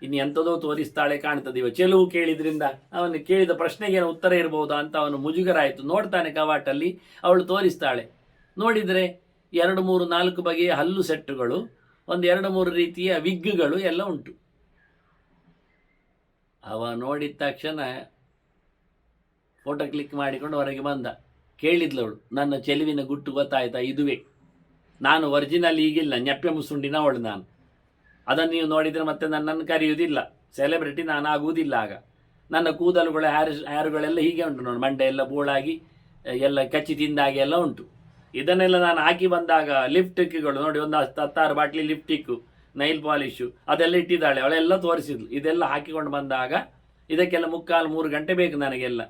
ಇನ್ನು ಎಂಥದೋ ತೋರಿಸ್ತಾಳೆ ಕಾಣ್ತದೆ. ಇವ ಚೆಲುವು ಕೇಳಿದ್ರಿಂದ ಅವನು ಕೇಳಿದ ಪ್ರಶ್ನೆಗೆ ಏನೋ ಉತ್ತರ ಇರಬಹುದಾ ಅಂತ ಅವನು ಮುಜುಗರ ಆಯಿತು. ನೋಡ್ತಾನೆ ಕವಾಟಲ್ಲಿ, ಅವಳು ತೋರಿಸ್ತಾಳೆ. ನೋಡಿದರೆ 2, 3, 4 ಬಗೆಯ ಹಲ್ಲು ಸೆಟ್ಟುಗಳು, ಒಂದು 2, 3 ರೀತಿಯ ವಿಗ್ಗುಗಳು ಎಲ್ಲ ಉಂಟು. ಅವ ನೋಡಿದ ತಕ್ಷಣ ಫೋಟೋ ಕ್ಲಿಕ್ ಮಾಡಿಕೊಂಡು ಹೊರಗೆ ಬಂದ. ಕೇಳಿದ್ಲವಳು, ನನ್ನ ಚೆಲುವಿನ ಗುಟ್ಟು ಗೊತ್ತಾಯ್ತಾ? ಇದುವೇ, ನಾನು ಒರಿಜಿನಲ್ ಈಗಿಲ್ಲ, ನೆಪ್ಪೆ ಮುಸುಂಡಿನವಳು ನಾನು. ಅದನ್ನು ನೀವು ನೋಡಿದರೆ ಮತ್ತೆ ನನ್ನನ್ನು ಕರೆಯುವುದಿಲ್ಲ, ಸೆಲೆಬ್ರಿಟಿ ನಾನು ಆಗುವುದಿಲ್ಲ. ಆಗ ನನ್ನ ಕೂದಲುಗಳ ಹ್ಯಾರುಗಳೆಲ್ಲ ಹೀಗೆ ಉಂಟು ನೋಡಿ, ಮಂಡೆ ಎಲ್ಲ ಬೋಳಾಗಿ ಎಲ್ಲ ಕಚ್ಚಿ ತಿಂದಾಗಿ ಎಲ್ಲ ಉಂಟು. ಇದನ್ನೆಲ್ಲ ನಾನು ಹಾಕಿ ಬಂದಾಗ ಲಿಪ್ಟಿಕ್ಗಳು ನೋಡಿ, ಒಂದು 10-16 ಬಾಟ್ಲಿ ಲಿಪ್ಟಿಕ್ಕು, ನೈಲ್ ಪಾಲಿಶು ಅದೆಲ್ಲ ಇಟ್ಟಿದ್ದಾಳೆ. ಅವಳೆಲ್ಲ ತೋರಿಸಿದ್ಲು. ಇದೆಲ್ಲ ಹಾಕಿಕೊಂಡು ಬಂದಾಗ ಇದಕ್ಕೆಲ್ಲ 3 ಗಂಟೆ ಬೇಕು ನನಗೆಲ್ಲ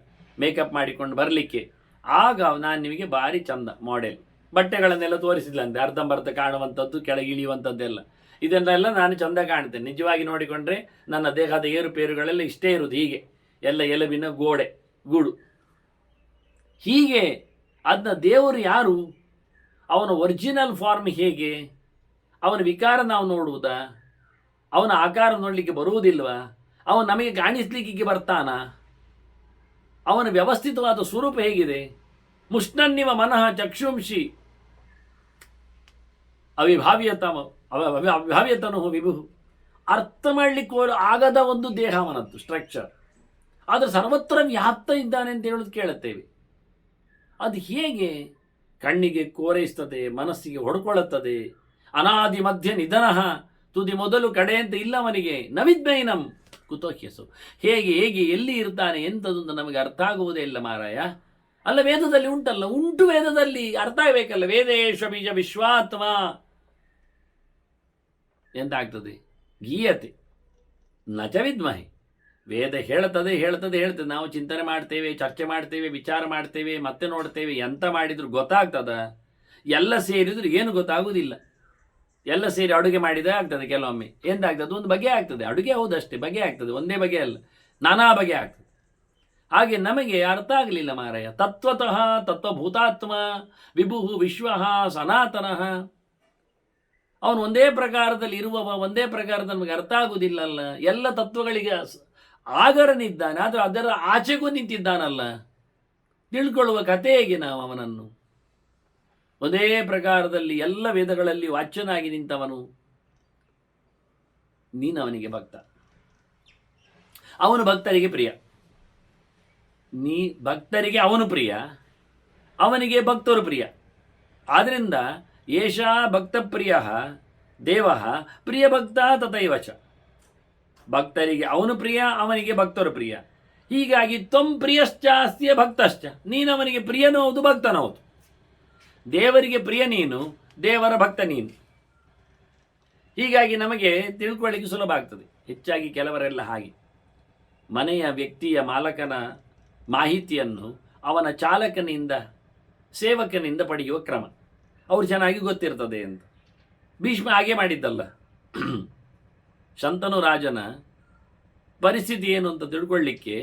ಮೇಕಪ್ ಮಾಡಿಕೊಂಡು ಬರಲಿಕ್ಕೆ. ಆಗ ನಾನು ನಿಮಗೆ ಭಾರಿ ಚಂದ ಮಾಡೆಲ್, ಬಟ್ಟೆಗಳನ್ನೆಲ್ಲ ತೋರಿಸಿದ್ಲಂತೆ, ಅರ್ಧಂಬರ್ಧ ಕಾಣುವಂಥದ್ದು, ಕೆಳಗೆ ಇಳಿಯುವಂಥದ್ದೆಲ್ಲ. ಇದನ್ನೆಲ್ಲ ನಾನು ಚಂದ ಕಾಣ್ತೇನೆ, ನಿಜವಾಗಿ ನೋಡಿಕೊಂಡ್ರೆ ನನ್ನ ದೇಹದ ಏರುಪೇರುಗಳೆಲ್ಲ ಇಷ್ಟೇ ಇರುವುದು, ಹೀಗೆ ಎಲ್ಲ ಎಲುಬಿನ ಗೂಡು ಹೀಗೆ. ಅದನ್ನ ದೇವರು ಯಾರು, ಅವನ ಒರಿಜಿನಲ್ ಫಾರ್ಮ್ ಹೇಗೆ, ಅವನ ವಿಕಾರ ನಾವು ನೋಡುವುದಾ, ಅವನ ಆಕಾರ ನೋಡಲಿಕ್ಕೆ ಬರುವುದಿಲ್ವಾ, ಅವನು ನಮಗೆ ಕಾಣಿಸ್ಲಿಕ್ಕೆ ಬರ್ತಾನ, ಅವನ ವ್ಯವಸ್ಥಿತವಾದ ಸ್ವರೂಪ ಹೇಗಿದೆ. ಮುಷ್ಣನ್ನಿವ ಮನಃ ಚಕ್ಷುಂಷಿ ಅವಿಭಾವ್ಯತನು ವಿಭು. ಅರ್ಥ ಮಾಡಲಿಕ್ಕೆ ಆಗದ ಒಂದು ದೇಹ ಅವನದ್ದು ಸ್ಟ್ರಕ್ಚರ್, ಆದರೆ ಸರ್ವತ್ರ ವ್ಯಾಪ್ತ ಇದ್ದಾನೆ ಅಂತ ಹೇಳೋದು ಕೇಳುತ್ತೇವೆ. ಅದು ಹೇಗೆ ಕಣ್ಣಿಗೆ ಕೋರೈಸ್ತದೆ, ಮನಸ್ಸಿಗೆ ಹೊಡ್ಕೊಳ್ಳುತ್ತದೆ. ಅನಾದಿ ಮಧ್ಯ ನಿಧನಃ, ತುದಿ ಮೊದಲು ಕಡೆ ಅಂತ ಇಲ್ಲವನಿಗೆ. ನವಿದ್ಮೈನಂ ಕುತೋಹ್ಯಸು, ಹೇಗೆ ಹೇಗೆ ಎಲ್ಲಿ ಇರ್ತಾನೆ ಎಂಥದ್ದು ನಮಗೆ ಅರ್ಥ ಆಗುವುದೇ ಇಲ್ಲ ಮಾರಾಯ. ಅಲ್ಲ, ವೇದದಲ್ಲಿ ಉಂಟಲ್ಲ, ಉಂಟು ವೇದದಲ್ಲಿ ಅರ್ಥ ಆಗಬೇಕಲ್ಲ. ವೇದೇಶ ಬೀಜ ವಿಶ್ವಾತ್ಮ ಎಂತಾಗ್ತದೆ, ಗೀಯತೆ ನಚ ವಿದ್ಮಹೆ. ವೇದ ಹೇಳ್ತದೆ. ನಾವು ಚಿಂತನೆ ಮಾಡ್ತೇವೆ, ಚರ್ಚೆ ಮಾಡ್ತೇವೆ, ವಿಚಾರ ಮಾಡ್ತೇವೆ, ಮತ್ತೆ ನೋಡ್ತೇವೆ, ಎಂತ ಮಾಡಿದ್ರು ಗೊತ್ತಾಗ್ತದ? ಎಲ್ಲ ಸೇರಿದ್ರು ಏನು ಗೊತ್ತಾಗುವುದಿಲ್ಲ. ಎಲ್ಲ ಸೇರಿ ಅಡುಗೆ ಮಾಡಿದರೆ ಆಗ್ತದೆ, ಕೆಲವೊಮ್ಮೆ ಎಂತಾಗ್ತದೆ, ಒಂದು ಬಗೆ ಆಗ್ತದೆ. ಅಡುಗೆ ಹೌದಷ್ಟೇ, ಬಗೆ ಆಗ್ತದೆ, ಒಂದೇ ಬಗೆ ಅಲ್ಲ, ನಾನಾ ಬಗೆ ಆಗ್ತದೆ. ಹಾಗೆ ನಮಗೆ ಅರ್ಥ ಆಗಲಿಲ್ಲ ಮಾರಾಯ. ತತ್ವತಃ ತತ್ವಭೂತಾತ್ಮ ವಿಭು ವಿಶ್ವ ಸನಾತನಃ. ಅವನು ಒಂದೇ ಪ್ರಕಾರದಲ್ಲಿ ಇರುವವ, ಒಂದೇ ಪ್ರಕಾರದಲ್ಲಿ ನಮಗೆ ಅರ್ಥ ಆಗುವುದಿಲ್ಲಲ್ಲ. ಎಲ್ಲ ತತ್ವಗಳಿಗೆ ಆಗರನಿದ್ದಾನೆ, ಆದರೆ ಅದರ ಆಚೆಗೂ ನಿಂತಿದ್ದಾನಲ್ಲ. ತಿಳ್ಕೊಳ್ಳುವ ಕಥೆ ಹೇಗೆ ನಾವು ಅವನನ್ನು? ಒಂದೇ ಪ್ರಕಾರದಲ್ಲಿ ಎಲ್ಲ ವೇದಗಳಲ್ಲಿ ವಾಚ್ಯನಾಗಿ ನಿಂತವನು. ನೀನು ಅವನಿಗೆ ಭಕ್ತ, ಅವನು ಭಕ್ತರಿಗೆ ಪ್ರಿಯ. ಭಕ್ತರಿಗೆ ಅವನು ಪ್ರಿಯ, ಅವನಿಗೆ ಭಕ್ತರು ಪ್ರಿಯ. ಆದ್ರಿಂದ ಏಷ ಭಕ್ತ ಪ್ರಿಯ ದೇವ ಪ್ರಿಯ ಭಕ್ತ ತಥೈವಚ. ಭಕ್ತರಿಗೆ ಅವನು ಪ್ರಿಯ, ಅವನಿಗೆ ಭಕ್ತರು ಪ್ರಿಯ. ಹೀಗಾಗಿ ತ್ವಂ ಪ್ರಿಯಶ್ಚ ಅಸ್ಯ ಭಕ್ತಶ್ಚ, ನೀನವನಿಗೆ ಪ್ರಿಯನೂ ಹೌದು, ಭಕ್ತನೂ ಹೌದು. ದೇವರಿಗೆ ಪ್ರಿಯ ನೀನು, ದೇವರ ಭಕ್ತ ನೀನು. ಹೀಗಾಗಿ ನಮಗೆ ತಿಳ್ಕೊಳ್ಳಿಕ್ಕೆ ಸುಲಭ ಆಗ್ತದೆ. ಹೆಚ್ಚಾಗಿ ಕೆಲವರೆಲ್ಲ ಹಾಗೆ ಮನೆಯ ವ್ಯಕ್ತಿಯ ಮಾಲಕನ ಮಾಹಿತಿಯನ್ನು ಅವನ ಚಾಲಕನಿಂದ, ಸೇವಕನಿಂದ ಪಡೆಯುವ ಕ್ರಮ ಅವ್ರು ಚೆನ್ನಾಗಿ ಗೊತ್ತಿರ್ತದೆ ಅಂತ. ಭೀಷ್ಮ ಹಾಗೆ ಮಾಡಿದ್ದಲ್ಲ. ಶಂತನು ರಾಜನ ಪರಿಸ್ಥಿತಿ ಏನು ಅಂತ ತಿಳ್ಕೊಳ್ಳಿಕ್ಕೆ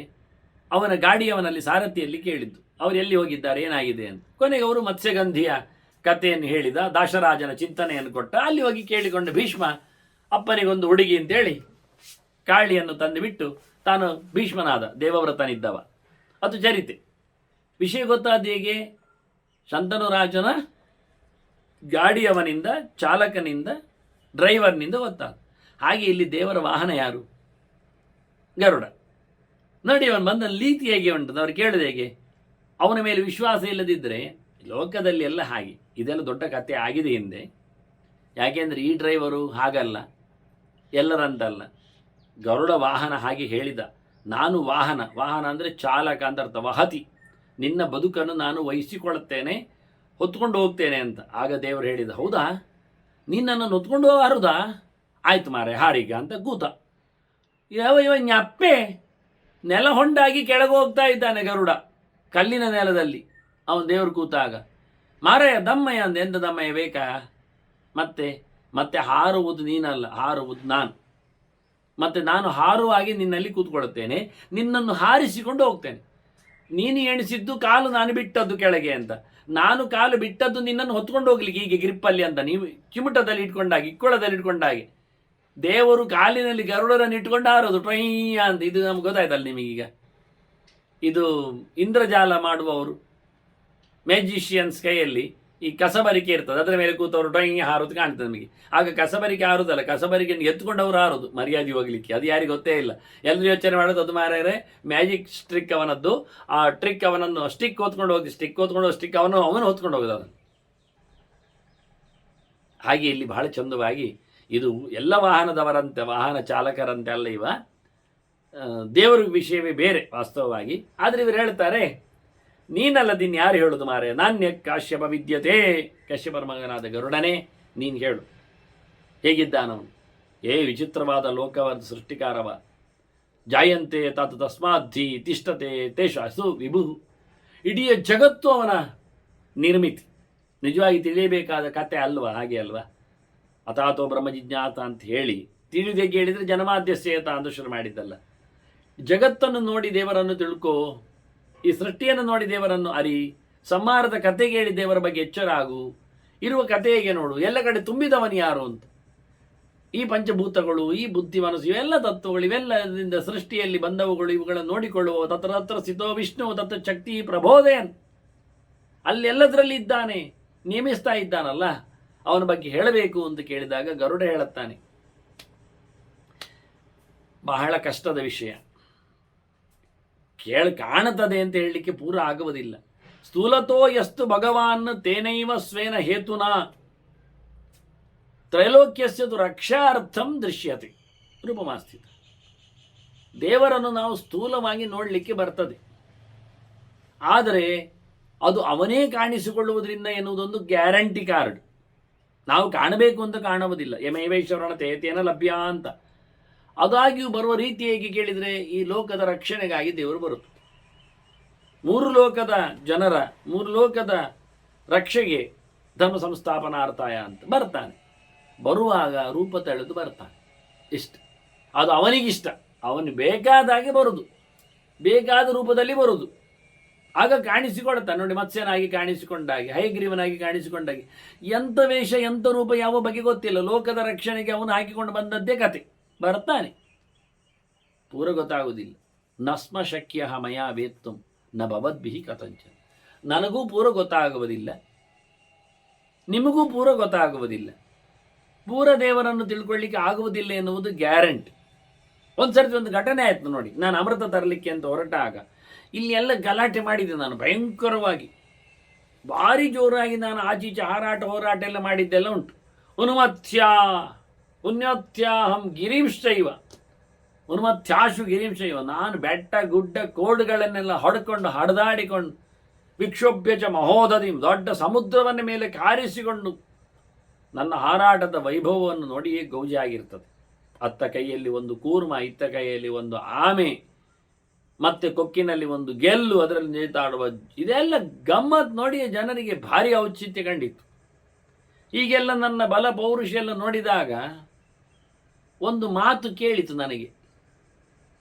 ಅವನ ಗಾಡಿಯವನಲ್ಲಿ ಸಾರಥಿಯಲ್ಲಿ ಕೇಳಿದ್ದು, ಅವರು ಎಲ್ಲಿ ಹೋಗಿದ್ದಾರೆ, ಏನಾಗಿದೆ ಅಂತ. ಕೊನೆಗೆ ಅವರು ಮತ್ಸ್ಯಗಂಧಿಯ ಕಥೆಯನ್ನು ಹೇಳಿದ, ದಾಶರಾಜನ ಚಿಂತನೆಯನ್ನು ಕೊಟ್ಟ. ಅಲ್ಲಿ ಹೋಗಿ ಕೇಳಿಕೊಂಡು ಭೀಷ್ಮ ಅಪ್ಪನಿಗೊಂದು ಹುಡುಗಿ ಅಂತೇಳಿ ಕಾಳಿಯನ್ನು ತಂದು ಬಿಟ್ಟು ತಾನು ಭೀಷ್ಮನಾದ, ದೇವವ್ರತನಿದ್ದವ. ಅದು ಚರಿತೆ. ವಿಷಯ ಗೊತ್ತಾದ ಹೇಗೆ? ಶಂತನು ರಾಜನ ಗಾಡಿಯವನಿಂದ, ಚಾಲಕನಿಂದ, ಡ್ರೈವರ್ನಿಂದ ಗೊತ್ತಾದ. ಹಾಗೆ ಇಲ್ಲಿ ದೇವರ ವಾಹನ ಯಾರು? ಗರುಡ. ನೋಡಿ ಅವನು ಬಂದ ನೀತಿ ಹೇಗೆ ಉಂಟು, ಅವ್ರು ಕೇಳಿದ ಹೇಗೆ? ಅವನ ಮೇಲೆ ವಿಶ್ವಾಸ ಇಲ್ಲದಿದ್ದರೆ, ಲೋಕದಲ್ಲಿ ಎಲ್ಲ ಹಾಗೆ, ಇದೆಲ್ಲ ದೊಡ್ಡ ಕಥೆ ಆಗಿದೆ ಹಿಂದೆ. ಯಾಕೆಂದರೆ ಈ ಡ್ರೈವರು ಹಾಗಲ್ಲ, ಎಲ್ಲರಂತಲ್ಲ. ಗರುಡ ವಾಹನ ಹಾಗೆ ಹೇಳಿದ, ನಾನು ವಾಹನ ಅಂದರೆ ಚಾಲಕ ಅಂತ ಅರ್ಥ. ವಹತಿ, ನಿನ್ನ ಬದುಕನ್ನು ನಾನು ವಹಿಸಿಕೊಳ್ಳುತ್ತೇನೆ, ಹೊತ್ಕೊಂಡು ಹೋಗ್ತೇನೆ ಅಂತ. ಆಗ ದೇವರು ಹೇಳಿದ, ಹೌದಾ, ನಿನ್ನನ್ನು ಹೊತ್ಕೊಂಡು ಹೋಗಾರುದಾ? ಆಯ್ತು ಮಾರೆ, ಹಾರೀಗ ಅಂತ ಕೂತ. ಇವ ಞಪ್ಪೆ ನೆಲ ಹೊಂಡಾಗಿ ಕೆಳಗೆ ಹೋಗ್ತಾ ಇದ್ದಾನೆ ಗರುಡ, ಕಲ್ಲಿನ ನೆಲದಲ್ಲಿ. ಅವನು ದೇವರು ಕೂತಾಗ, ಮಾರಯ್ಯ ದಮ್ಮಯ್ಯ ಅಂದ. ಎಂತ ದಮ್ಮಯ್ಯ ಬೇಕಾ? ಮತ್ತೆ ಹಾರುವುದು ನೀನಲ್ಲ, ಹಾರುವುದು ನಾನು. ಮತ್ತೆ ನಾನು ಹಾರುವಾಗಿ ನಿನ್ನಲ್ಲಿ ಕೂತ್ಕೊಳ್ಳುತ್ತೇನೆ, ನಿನ್ನನ್ನು ಹಾರಿಸಿಕೊಂಡು ಹೋಗ್ತೇನೆ. ನೀನು ಎಣಿಸಿದ್ದು ಕಾಲು ನಾನು ಬಿಟ್ಟದ್ದು ಕೆಳಗೆ ಅಂತ. ನಾನು ಕಾಲು ಬಿಟ್ಟದ್ದು ನಿನ್ನನ್ನು ಹೊತ್ಕೊಂಡು ಹೋಗ್ಲಿಕ್ಕೆ, ಹೀಗೆ ಗ್ರಿಪ್ಪಲ್ಲಿ ಅಂತ. ನೀವು ಚಿಮುಟದಲ್ಲಿ ಇಟ್ಕೊಂಡಾಗಿ, ಇಕ್ಕೊಳದಲ್ಲಿ ಇಟ್ಕೊಂಡಾಗೆ. ದೇವರು ಕಾಲಿನಲ್ಲಿ ಗರುಡರನ್ನು ಇಟ್ಕೊಂಡು ಹಾರೋದು ಟ್ರೈಯ ಅಂತ. ಇದು ನಮ್ಗೆ ಗೊತ್ತಾಯ್ತಲ್ಲ ನಿಮಗೀಗ. ಇದು ಇಂದ್ರಜಾಲ ಮಾಡುವವರು, ಮ್ಯಾಜಿಷಿಯನ್ಸ್ ಕೈಯಲ್ಲಿ ಈ ಕಸಬರಿಕೆ ಇರ್ತದೆ, ಅದರ ಮೇಲೆ ಕೂತವರು ಡ್ರಾಯಿಂಗ್ ಹಾರೋದು ಕಾಣ್ತದೆ ನಮಗೆ. ಆಗ ಕಸಬರಿಕೆ ಹಾರೋದಲ್ಲ, ಕಸಬರಿಕೆ ಎತ್ಕೊಂಡವರು ಹಾರೋದು ಮರ್ಯಾದೆ ಹೋಗ್ಲಿಕ್ಕೆ. ಅದು ಯಾರಿಗೆ ಗೊತ್ತೇ ಇಲ್ಲ. ಎಲ್ಲರೂ ಯೋಚನೆ ಮಾಡೋದು ಅದು ಮಾರ್ಯಾರೆ ಮ್ಯಾಜಿಕ್ ಸ್ಟ್ರಿಕ್ ಅವನದ್ದು. ಆ ಟ್ರಿಕ್ ಅವನನ್ನು ಸ್ಟಿಕ್ ಹೊತ್ಕೊಂಡು ಹೋಗಿ, ಸ್ಟಿಕ್ ಅವನು ಹೊತ್ಕೊಂಡು ಹೋಗೋದು ಅದನ್ನು. ಹಾಗೆ ಇಲ್ಲಿ ಬಹಳ ಚಂದವಾಗಿ ಇದು ಎಲ್ಲ ವಾಹನದವರಂತೆ, ವಾಹನ ಚಾಲಕರಂತೆ ಅಲ್ಲ ಇವ, ದೇವರ ವಿಷಯವೇ ಬೇರೆ ವಾಸ್ತವವಾಗಿ. ಆದರೆ ಇವರು ಹೇಳ್ತಾರೆ, ನೀನಲ್ಲದಿನ್ ಯಾರು ಹೇಳುದು ಮಾರೆ, ನಾಣ್ಯ ಕಾಶ್ಯಪ ವಿದ್ಯತೆ. ಕಶ್ಯಪರ ಮಗನಾದ ಗರುಡನೇ ನೀನು ಹೇಳು, ಹೇಗಿದ್ದಾನವನು? ವಿಚಿತ್ರವಾದ ಲೋಕವಾದ ಸೃಷ್ಟಿಕಾರವ. ಜಾಯಂತೆ ತಾತ ತಸ್ಮಾದ್ಧಿ ತಿಷ್ಠತೆ ತೇಷಾಸು ವಿಭು. ಇಡೀ ಜಗತ್ತು ಅವನ ನಿರ್ಮಿತಿ. ನಿಜವಾಗಿ ತಿಳಿಯಬೇಕಾದ ಕತೆ ಅಲ್ವಾ? ಹಾಗೆ ಅಲ್ವಾ? ಅಥಾತೋ ಬ್ರಹ್ಮ ಜಿಜ್ಞಾತ ಅಂತ ಹೇಳಿ ತಿಳಿದೇ ಕೇಳಿದರೆ ಜನಮಾದ್ಯಸ್ಯೇತ ಅಂತ ಶುರು ಮಾಡಿದ್ದಲ್ಲ. ಜಗತ್ತನ್ನು ನೋಡಿ ದೇವರನ್ನು ತಿಳ್ಕೋ, ಈ ಸೃಷ್ಟಿಯನ್ನು ನೋಡಿ ದೇವರನ್ನು ಅರಿ, ಸಂಹಾರದ ಕತೆ ಕೇಳಿ ದೇವರ ಬಗ್ಗೆ ಎಚ್ಚರ ಆಗು, ಇರುವ ಕಥೆಗೆ ನೋಡು, ಎಲ್ಲ ಕಡೆ ತುಂಬಿದವನು ಯಾರು ಅಂತ. ಈ ಪಂಚಭೂತಗಳು, ಈ ಬುದ್ಧಿ ಮನಸ್ಸು, ಇವೆಲ್ಲ ತತ್ವಗಳು, ಇವೆಲ್ಲದಿಂದ ಸೃಷ್ಟಿಯಲ್ಲಿ ಬಂದವುಗಳು, ಇವುಗಳನ್ನು ನೋಡಿಕೊಳ್ಳುವ ತತ್ರ ಸ್ಥಿತೋ ವಿಷ್ಣು ತತ್ರ ಶಕ್ತಿ ಪ್ರಬೋಧಯನ್, ಅಲ್ಲಿ ಎಲ್ಲದರಲ್ಲಿ ಇದ್ದಾನೆ, ನೇಮಿಸ್ತಾ ಇದ್ದಾನಲ್ಲ, ಅವನ ಬಗ್ಗೆ ಹೇಳಬೇಕು ಅಂತ ಕೇಳಿದಾಗ ಗರುಡ ಹೇಳುತ್ತಾನೆ, ಬಹಳ ಕಷ್ಟದ ವಿಷಯ, ಕಾಣುತ್ತದೆ ಅಂತ ಹೇಳಲಿಕ್ಕೆ ಪೂರ ಆಗುವುದಿಲ್ಲ. ಸ್ಥೂಲತೋ ಯಸ್ತು ಭಗವಾನ್ ತೇನೈವ ಸ್ವೇನ ಹೇತುನಾ ತ್ರೈಲೋಕ್ಯಸ್ಯ ತು ರಕ್ಷಾರ್ಥಂ ದೃಶ್ಯತೆ ರೂಪಮಾಸ್ಥಿತ. ದೇವರನ್ನು ನಾವು ಸ್ಥೂಲವಾಗಿ ನೋಡಲಿಕ್ಕೆ ಬರ್ತದೆ, ಆದರೆ ಅದು ಅವನೇ ಕಾಣಿಸಿಕೊಳ್ಳುವುದರಿಂದ ಎನ್ನುವುದೊಂದು ಗ್ಯಾರಂಟಿ ಕಾರ್ಡ್. ನಾವು ಕಾಣಬೇಕು ಅಂತ ಕಾಣುವುದಿಲ್ಲ. ಯಮೈವೈಶ್ವರಣ ತೇತೇನ ಲಭ್ಯ ಅಂತ. ಅದಾಗಿಯೂ ಬರುವ ರೀತಿ ಹೇಗೆ ಕೇಳಿದರೆ, ಈ ಲೋಕದ ರಕ್ಷಣೆಗಾಗಿ ದೇವರು ಬರುತ್ತದೆ. ಮೂರು ಲೋಕದ ಜನರ, ಮೂರು ಲೋಕದ ರಕ್ಷೆಗೆ ಧರ್ಮ ಸಂಸ್ಥಾಪನಾರ್ಥಾಯ ಅಂತ ಬರ್ತಾನೆ. ಬರುವಾಗ ರೂಪ ತಳೆದು ಬರ್ತಾನೆ, ಇಷ್ಟ. ಅದು ಅವನಿಗಿಷ್ಟ, ಅವನು ಬೇಕಾದಾಗೆ ಬರುವುದು, ಬೇಕಾದ ರೂಪದಲ್ಲಿ ಬರುವುದು. ಆಗ ಕಾಣಿಸಿಕೊಳ್ತಾನೆ ನೋಡಿ, ಮತ್ಸ್ಯನಾಗಿ ಕಾಣಿಸಿಕೊಂಡಾಗಿ, ಹಯಗ್ರೀವನಾಗಿ ಕಾಣಿಸಿಕೊಂಡಾಗಿ. ಎಂಥ ವೇಷ, ಎಂಥ ರೂಪ, ಯಾವ ಬಗ್ಗೆ ಗೊತ್ತಿಲ್ಲ. ಲೋಕದ ರಕ್ಷಣೆಗೆ ಅವನು ಹಾಕಿಕೊಂಡು ಬಂದದ್ದೇ ಕತೆ. ಬರ್ತಾನೆ, ಪೂರ ಗೊತ್ತಾಗುವುದಿಲ್ಲ. ನಸ್ಮ ಶಕ್ಯ ಮಯಾ ವೇತ್ತಂ ನ ಭವದ್ಭಿಹಿ ಕಥಂಚನ. ನನಗೂ ಪೂರ ಗೊತ್ತಾಗುವುದಿಲ್ಲ, ನಿಮಗೂ ಪೂರ ಗೊತ್ತಾಗುವುದಿಲ್ಲ. ಪೂರ ದೇವರನ್ನು ತಿಳ್ಕೊಳ್ಳಿಕ್ಕೆ ಆಗುವುದಿಲ್ಲ ಎನ್ನುವುದು ಗ್ಯಾರಂಟಿ. ಒಂದ್ಸರ್ತಿ ಒಂದು ಘಟನೆ ಆಯ್ತು ನೋಡಿ. ನಾನು ಅಮೃತ ತರಲಿಕ್ಕೆ ಅಂತ ಹೊರಟಾಗ ಇಲ್ಲಿ ಎಲ್ಲ ಗಲಾಟೆ ಮಾಡಿದ್ದೆ ನಾನು ಭಯಂಕರವಾಗಿ, ಭಾರಿ ಜೋರಾಗಿ. ನಾನು ಆಚೀಚೆ ಹಾರಾಟ ಹೋರಾಟ ಎಲ್ಲ ಮಾಡಿದ್ದೆಲ್ಲ ಉಂಟು. ಉನ್ಮತ್ಯಾಹಂ ಗಿರೀಂಶೈವ, ಉನ್ಮತ್ಯಾಶು ಗಿರೀಂಶೈವ. ನಾನು ಬೆಟ್ಟ ಗುಡ್ಡ ಕೋಡುಗಳನ್ನೆಲ್ಲ ಹೊಡ್ಕೊಂಡು ಹಡದಾಡಿಕೊಂಡು, ವಿಕ್ಷೋಭ್ಯಚ ಮಹೋದದಿ, ದೊಡ್ಡ ಸಮುದ್ರವನ್ನ ಮೇಲೆ ಕಾರಿಸಿಕೊಂಡು, ನನ್ನ ಹಾರಾಟದ ವೈಭವವನ್ನು ನೋಡಿಯೇ ಗೌಜಿ ಆಗಿರ್ತದೆ. ಅತ್ತ ಕೈಯಲ್ಲಿ ಒಂದು ಕೂರ್ಮ, ಇತ್ತ ಕೈಯಲ್ಲಿ ಒಂದು ಆಮೆ, ಮತ್ತೆ ಕೊಕ್ಕಿನಲ್ಲಿ ಒಂದು ಗೆಲ್ಲು, ಅದರಲ್ಲಿ ನೇತಾಡುವ, ಇದೆಲ್ಲ ಗಮ್ಮತ್ ನೋಡಿಯೇ ಜನರಿಗೆ ಭಾರಿ ಔಚಿತ್ಯ ಕಂಡಿತ್ತು. ಹೀಗೆಲ್ಲ ನನ್ನ ಬಲ ಪೌರುಷ ಎಲ್ಲ ನೋಡಿದಾಗ ಒಂದು ಮಾತು ಕೇಳಿತು ನನಗೆ,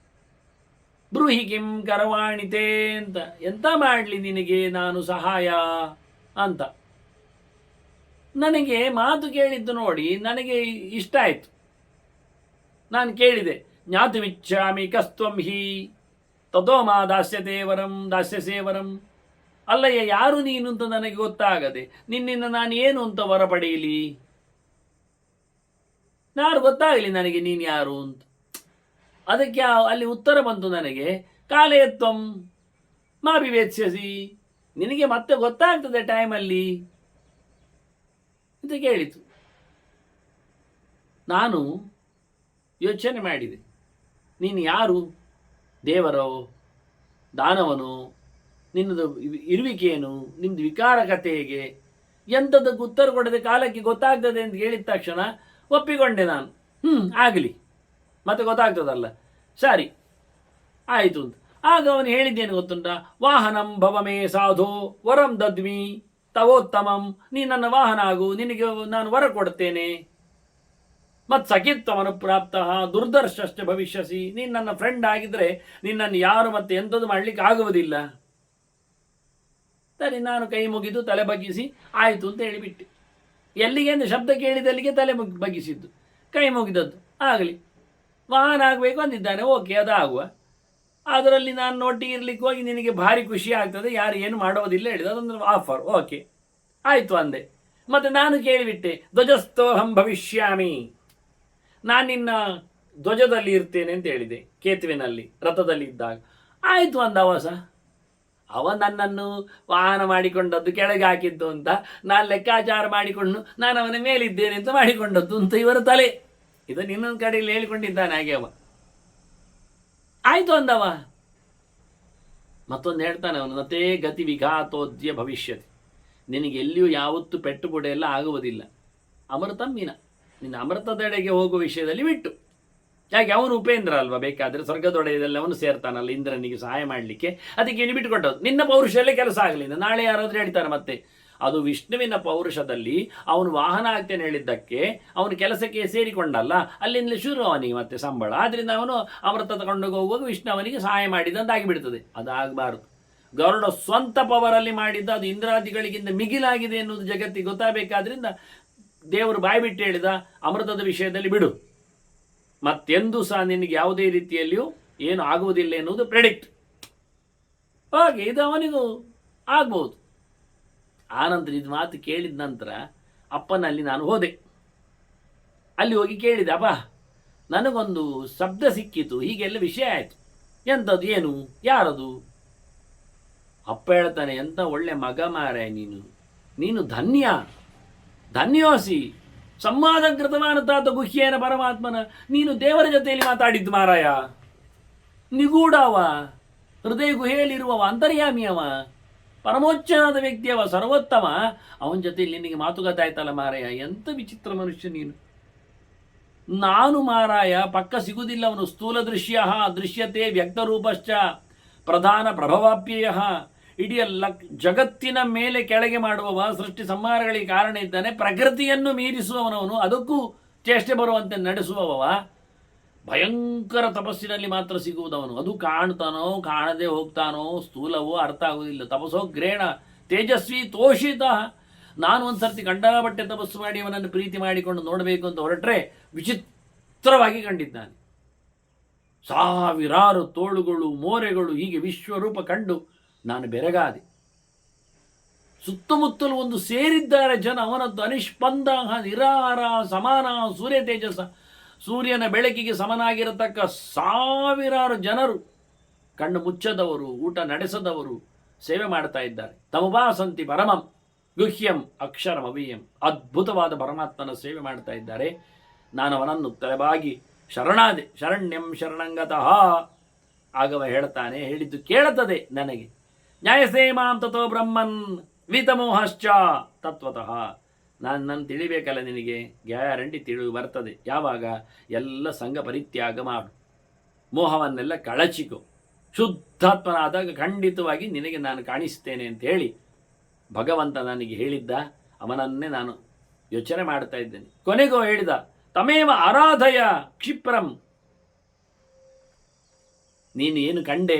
ಬ್ರೂಹಿ ಕಿಂ ಕರವಾಣಿತೆ ಅಂತ. ಎಂತ ಮಾಡಲಿ ನಿನಗೆ ನಾನು ಸಹಾಯ ಅಂತ. ನನಗೆ ಮಾತು ಕೇಳಿದ್ದು ನೋಡಿ ನನಗೆ ಇಷ್ಟ ಆಯಿತು. ನಾನು ಕೇಳಿದೆ, ಜ್ಞಾತುಮಿಚ್ಛಾಮಿ ಕಸ್ತ್ವಂ ಹಿ ತಥೋ ಮಾ ದಾಸ್ಯಸೇವರಂ ದಾಸ್ಯಸೇವರಂ. ಅಲ್ಲಯ್ಯ, ಯಾರು ನೀನು ಅಂತ ನನಗೆ ಗೊತ್ತಾಗದೆ ನಿನ್ನಿಂದ ನಾನು ಏನು ಅಂತ ವರ ಪಡೆಯಲಿ? ಯಾರು ಗೊತ್ತಾಗಲಿ ನನಗೆ ನೀನು ಯಾರು ಅಂತ. ಅದಕ್ಕೆ ಅಲ್ಲಿ ಉತ್ತರ ಬಂತು ನನಗೆ, ಕಾಲೇತ್ವಂ ಮಾ ವಿವೇತ್ಸ್ಯಸಿ, ನಿನಗೆ ಮತ್ತೆ ಗೊತ್ತಾಗ್ತದೆ ಟೈಮಲ್ಲಿ ಅಂತ ಕೇಳಿತು. ನಾನು ಯೋಚನೆ ಮಾಡಿದೆ, ನೀನು ಯಾರು? ದೇವರೋ ದಾನವನು? ನಿನ್ನದು ಇರುವಿಕೆಯೇನು? ನಿಮ್ಮದು ವಿಕಾರ ಕಥೆ ಹೇಗೆ? ಎಂಥದ್ದಕ್ಕೆ ಉತ್ತರ ಕೊಡದೆ ಕಾಲಕ್ಕೆ ಗೊತ್ತಾಗ್ತದೆ ಅಂತ ಹೇಳಿದ ತಕ್ಷಣ ಒಪ್ಪಿಕೊಂಡೆ ನಾನು. ಆಗಲಿ, ಮತ್ತೆ ಗೊತ್ತಾಗ್ತದಲ್ಲ, ಸರಿ ಆಯಿತು ಅಂತ. ಆಗ ಅವನು ಹೇಳಿದ್ದೇನು ಗೊತ್ತುಂಟಾ? ವಾಹನಂ ಭವಮೇ ಸಾಧೋ ವರಂ ದದ್ಮಿ ತವೋತ್ತಮಂ. ನೀ ನನ್ನ ವಾಹನ ಆಗು, ನಿನಗೆ ನಾನು ವರ ಕೊಡ್ತೇನೆ. ಮತ್ತು ಸಖಿತ್ವಮನು ಪ್ರಾಪ್ತ ದುರ್ದರ್ಶಶ್ಚ ಭವಿಷ್ಯಸಿ. ನೀನು ನನ್ನ ಫ್ರೆಂಡ್ ಆಗಿದ್ರೆ ನಿನ್ನನ್ನು ಯಾರು ಮತ್ತೆ ಎಂಥದ್ದು ಮಾಡಲಿಕ್ಕೆ ಆಗುವುದಿಲ್ಲ. ಸರಿ, ನಾನು ಕೈ ಮುಗಿದು ತಲೆ ಬಗ್ಗಿಸಿ ಆಯಿತು ಅಂತ ಹೇಳಿಬಿಟ್ಟೆ. ಎಲ್ಲಿಗೆ ಅಂದರೆ ಶಬ್ದ ಕೇಳಿದಲ್ಲಿಗೆ ತಲೆ ಬಗ್ಗಿಸಿದ್ದು, ಕೈ ಮುಗಿದದ್ದು. ಆಗಲಿ, ವಾಹನ ಆಗಬೇಕು ಅಂದಿದ್ದಾನೆ, ಓಕೆ, ಅದು ಆಗುವ. ಅದರಲ್ಲಿ ನಾನು ಒಟ್ಟಿಗೆ ಇರ್ಲಿಕ್ಕೆ ಹೋಗಿ ನಿನಗೆ ಭಾರಿ ಖುಷಿ ಆಗ್ತದೆ, ಯಾರು ಏನು ಮಾಡೋದಿಲ್ಲ ಹೇಳಿದ, ಅದೊಂದು ಆಫರ್, ಓಕೆ ಆಯಿತು ಅಂದೆ. ಮತ್ತು ನಾನು ಕೇಳಿಬಿಟ್ಟೆ, ಧ್ವಜಸ್ಥೋಹಂ ಭವಿಷ್ಯಾಮಿ, ನಾನು ನಿನ್ನ ಧ್ವಜದಲ್ಲಿ ಇರ್ತೇನೆ ಅಂತ ಹೇಳಿದೆ, ಕೇತುವಿನಲ್ಲಿ ರಥದಲ್ಲಿ ಇದ್ದಾಗ. ಆಯಿತು ಅಂದ ಅವ ನನ್ನನ್ನು ವಾಹನ ಮಾಡಿಕೊಂಡದ್ದು, ಕೆಳಗೆ ಹಾಕಿದ್ದು ಅಂತ ನಾನು ಲೆಕ್ಕಾಚಾರ ಮಾಡಿಕೊಂಡು ನಾನು ಅವನ ಮೇಲಿದ್ದೇನೆ ಅಂತ ಮಾಡಿಕೊಂಡದ್ದು ಅಂತ ಇವರ ತಲೆ. ಇದು ಇನ್ನೊಂದು ಕಡೆಯಲ್ಲಿ ಹೇಳಿಕೊಂಡಿದ್ದಾನೆ ಹಾಗೆ ಅವ. ಆಯಿತು ಅಂದವ. ಮತ್ತೊಂದು ಹೇಳ್ತಾನೆ ಅವನು, ನತೇ ಗತಿ ವಿಘಾತೋದ್ಯ ಭವಿಷ್ಯತಿ. ನಿನಗೆ ಎಲ್ಲಿಯೂ ಯಾವತ್ತೂ ಪೆಟ್ಟು ಬುಡ ಎಲ್ಲ ಆಗುವುದಿಲ್ಲ. ಅಮೃತಮ್ಮಿನ, ನಿನ್ನ ಅಮೃತದೆಡೆಗೆ ಹೋಗುವ ವಿಷಯದಲ್ಲಿ ಬಿಟ್ಟು. ಯಾಕೆ, ಅವನು ಉಪೇಂದ್ರ ಅಲ್ವಾ, ಬೇಕಾದರೆ ಸ್ವರ್ಗದೊಡೆಯದಲ್ಲಿ ಅವನು ಸೇರ್ತಾನಲ್ಲ ಇಂದ್ರನಿಗೆ ಸಹಾಯ ಮಾಡಲಿಕ್ಕೆ. ಅದಕ್ಕೆ ನೀನು ಬಿಟ್ಟುಕೊಟ್ಟದ್ದು. ನಿನ್ನ ಪೌರುಷಲ್ಲೇ ಕೆಲಸ ಆಗಲಿಲ್ಲ. ನಾಳೆ ಯಾರಾದರೂ ಹೇಳ್ತಾರೆ ಮತ್ತೆ, ಅದು ವಿಷ್ಣುವಿನ ಪೌರುಷದಲ್ಲಿ ಅವನು ವಾಹನ ಆಗ್ತೇನೆ ಹೇಳಿದ್ದಕ್ಕೆ ಅವನು ಕೆಲಸಕ್ಕೆ ಸೇರಿಕೊಂಡಲ್ಲ, ಅಲ್ಲಿಂದಲೇ ಶುರು ಅವನಿಗೆ ಮತ್ತೆ ಸಂಬಳ. ಆದ್ರಿಂದ ಅವನು ಅಮೃತ ತಗೊಂಡು ಹೋಗುವಾಗ ವಿಷ್ಣು ಅವನಿಗೆ ಸಹಾಯ ಮಾಡಿದಂತಾಗಿಬಿಡ್ತದೆ. ಅದಾಗಬಾರದು. ಗರುಡ ಸ್ವಂತ ಪವರಲ್ಲಿ ಮಾಡಿದ್ದ, ಅದು ಇಂದ್ರಾದಿಗಳಿಗಿಂತ ಮಿಗಿಲಾಗಿದೆ ಎನ್ನುವುದು ಜಗತ್ತಿಗೆ ಗೊತ್ತಾಗಬೇಕಾದ್ರಿಂದ ದೇವರು ಬಾಯ್ಬಿಟ್ಟು ಹೇಳಿದ, ಅಮೃತದ ವಿಷಯದಲ್ಲಿ ಬಿಡು, ಮತ್ತೆಂದೂ ಸಹ ನಿನಗೆ ಯಾವುದೇ ರೀತಿಯಲ್ಲಿಯೂ ಏನು ಆಗುವುದಿಲ್ಲ ಎನ್ನುವುದು ಪ್ರೆಡಿಕ್ಟ್. ಹಾಗೆ ಇದು ಅವನಿಗೂ ಆಗ್ಬೋದು. ಆನಂತರ ಇದು ಮಾತು ಕೇಳಿದ ನಂತರ ಅಪ್ಪನಲ್ಲಿ ನಾನು ಹೋದೆ. ಅಲ್ಲಿ ಹೋಗಿ ಕೇಳಿದೆ, ಅಪ್ಪ ನನಗೊಂದು ಶಬ್ದ ಸಿಕ್ಕಿತು, ಹೀಗೆಲ್ಲ ವಿಷಯ ಆಯಿತು. ಎಂಥದ್ದು, ಏನು, ಯಾರದು? ಅಪ್ಪ ಹೇಳ್ತಾನೆ, ಎಂಥ ಒಳ್ಳೆ ಮಗ ಮಾರಾಯ ನೀನು ಧನ್ಯೋಸಿ. ಸಂವಾದಕೃತವಾನತಾತ ಗುಹ್ಯೇನ ಪರಮಾತ್ಮನ, ನೀನು ದೇವರ ಜೊತೆಯಲ್ಲಿ ಮಾತಾಡಿದ್ದು ಮಾರಾಯ. ನಿಗೂಢವ, ಹೃದಯ ಗುಹೆಯಲ್ಲಿರುವವ, ಅಂತರ್ಯಾಮಿಯವ, ಪರಮೋಚ್ಚನಾದ ವ್ಯಕ್ತಿಯವ, ಸರ್ವೋತ್ತಮ. ಅವನ ಜೊತೆಯಲ್ಲಿ ನಿನಗೆ ಮಾತುಕತೆ ಆಯ್ತಲ್ಲ ಮಾರಾಯ, ಎಂಥ ವಿಚಿತ್ರ ಮನುಷ್ಯ ನೀನು. ನಾನು ಮಾರಾಯ ಪಕ್ಕ ಸಿಗುವುದಿಲ್ಲ. ಅವನು ಸ್ಥೂಲ ದೃಶ್ಯ ದೃಶ್ಯತೆ ವ್ಯಕ್ತರೂಪಶ್ಚ ಪ್ರಧಾನ ಪ್ರಭವಾಪ್ಯಯ, ಇಡೀ ಜಗತ್ತಿನ ಮೇಲೆ ಕೆಳಗೆ ಮಾಡುವವ, ಸೃಷ್ಟಿ ಸಂಹಾರಗಳಿಗೆ ಕಾರಣ ಇದ್ದಾನೆ, ಪ್ರಕೃತಿಯನ್ನು ಮೀರಿಸುವವನವನು, ಅದಕ್ಕೂ ಚೇಷ್ಟೆ ಬರುವಂತೆ ನಡೆಸುವವ. ಭಯಂಕರ ತಪಸ್ಸಿನಲ್ಲಿ ಮಾತ್ರ ಸಿಗುವುದವನು. ಅದು ಕಾಣ್ತಾನೋ ಕಾಣದೆ ಹೋಗ್ತಾನೋ, ಸ್ಥೂಲವೋ ಅರ್ಥ ಆಗುವುದಿಲ್ಲ. ತಪಸ್ಸೋ ಗ್ರೇಣ ತೇಜಸ್ವಿ ತೋಷಿತ. ನಾನು ಒಂದು ಸರ್ತಿ ಕಂಡಾಬಟ್ಟೆ ತಪಸ್ಸು ಮಾಡಿ ಅವನನ್ನು ಪ್ರೀತಿ ಮಾಡಿಕೊಂಡು ನೋಡಬೇಕು ಅಂತ ಹೊರಟ್ರೆ ವಿಚಿತ್ರವಾಗಿ ಕಂಡಿದ್ದಾನೆ. ಸಾವಿರಾರು ತೋಳುಗಳು, ಮೋರೆಗಳು, ಹೀಗೆ ವಿಶ್ವರೂಪ ಕಂಡು ನಾನು ಬೆರಗಾದೆ. ಸುತ್ತಮುತ್ತಲು ಒಂದು ಸೇರಿದ್ದಾರೆ ಜನ. ಅವನದ್ದು ಅನಿಷ್ಪಂದ ನಿರಾಹಾರ ಸಮಾನ ಸೂರ್ಯ ತೇಜಸ, ಸೂರ್ಯನ ಬೆಳಕಿಗೆ ಸಮನಾಗಿರತಕ್ಕ ಸಾವಿರಾರು ಜನರು, ಕಣ್ಣು ಮುಚ್ಚದವರು, ಊಟ ನಡೆಸದವರು ಸೇವೆ ಮಾಡ್ತಾ ಇದ್ದಾರೆ. ತಮುಪಾಸಂತಿ ಪರಮಂ ಗುಹ್ಯಂ ಅಕ್ಷರಂ ಅವ್ಯಯಂ. ಅದ್ಭುತವಾದ ಪರಮಾತ್ಮನ ಸೇವೆ ಮಾಡ್ತಾ ಇದ್ದಾರೆ. ನಾನು ಅವನನ್ನು ತಲೆಬಾಗಿ ಶರಣಾದೆ. ಶರಣ್ಯಂ ಶರಣಂಗತಃ. ಆಗವ ಹೇಳ್ತಾನೆ, ಹೇಳಿದ್ದು ಕೇಳುತ್ತದೆ ನನಗೆ. ನ್ಯಾಯಸೇ ಮಾಂ ತಥೋ ಬ್ರಹ್ಮನ್ ವಿತಮೋಹಶ್ಚ ತತ್ವತಃ. ನನ್ನ ತಿಳಿಬೇಕಲ್ಲ ನಿನಗೆ, ಗ್ಯಾರಂಟಿ ತಿಳಿದು ಬರ್ತದೆ. ಯಾವಾಗ? ಎಲ್ಲ ಸಂಘ ಪರಿತ್ಯಾಗ ಮಾಡು, ಮೋಹವನ್ನೆಲ್ಲ ಕಳಚಿಕೊ, ಶುದ್ಧಾತ್ಮನಾದಾಗ ಖಂಡಿತವಾಗಿ ನಿನಗೆ ನಾನು ಕಾಣಿಸ್ತೇನೆ ಅಂತ ಹೇಳಿ ಭಗವಂತ ನನಗೆ ಹೇಳಿದ್ದ. ಅವನನ್ನೇ ನಾನು ಯೋಚನೆ ಮಾಡ್ತಾ ಇದ್ದೇನೆ. ಕೊನೆಗೂ ಹೇಳಿದ, ತಮೇವ ಆರಾಧಯ ಕ್ಷಿಪ್ರಂ. ನೀನು ಏನು ಕಂಡೆ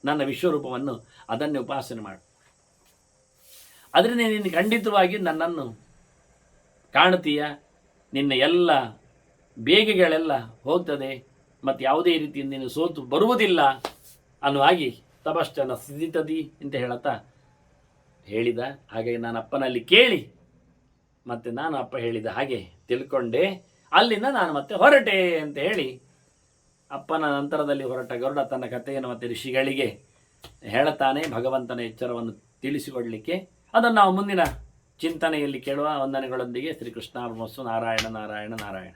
ನನ್ನ ವಿಶ್ವರೂಪವನ್ನು, ಅದನ್ನೇ ಉಪಾಸನೆ ಮಾಡು. ಅದರಿಂದ ನೀನು ಖಂಡಿತವಾಗಿ ನನ್ನನ್ನು ಕಾಣ್ತೀಯ. ನಿನ್ನ ಎಲ್ಲ ಬೇಗೆಗಳೆಲ್ಲ ಹೋಗ್ತದೆ, ಮತ್ತು ಯಾವುದೇ ರೀತಿಯಿಂದ ನೀನು ಸೋತು ಬರುವುದಿಲ್ಲ ಅನ್ನುವಾಗಿ ತಪಶ್ಚನ ಸಿದ್ಧಿತದಿ ಅಂತ ಹೇಳುತ್ತಾ ಹೇಳಿದ. ಹಾಗಾಗಿ ನಾನು ಅಪ್ಪನಲ್ಲಿ ಕೇಳಿ ಮತ್ತು ನಾನು ಅಪ್ಪ ಹೇಳಿದ ಹಾಗೆ ತಿಳ್ಕೊಂಡೆ. ಅಲ್ಲಿಂದ ನಾನು ಮತ್ತೆ ಹೊರಟೆ ಅಂತ ಹೇಳಿ ಅಪ್ಪನ ನಂತರದಲ್ಲಿ ಹೊರಟ ಗರುಡ ತನ್ನ ಕಥೆಯನ್ನು ಮತ್ತೆ ಋಷಿಗಳಿಗೆ ಹೇಳುತ್ತಾನೆ, ಭಗವಂತನ ಎಚ್ಚರವನ್ನು ತಿಳಿಸಿಕೊಡಲಿಕ್ಕೆ. ಅದನ್ನು ನಾವು ಮುಂದಿನ ಚಿಂತನೆಯಲ್ಲಿ ಕೇಳುವ. ವಂದನೆಗಳೊಂದಿಗೆ ಶ್ರೀಕೃಷ್ಣ. ನಾರಾಯಣ ನಾರಾಯಣ ನಾರಾಯಣ.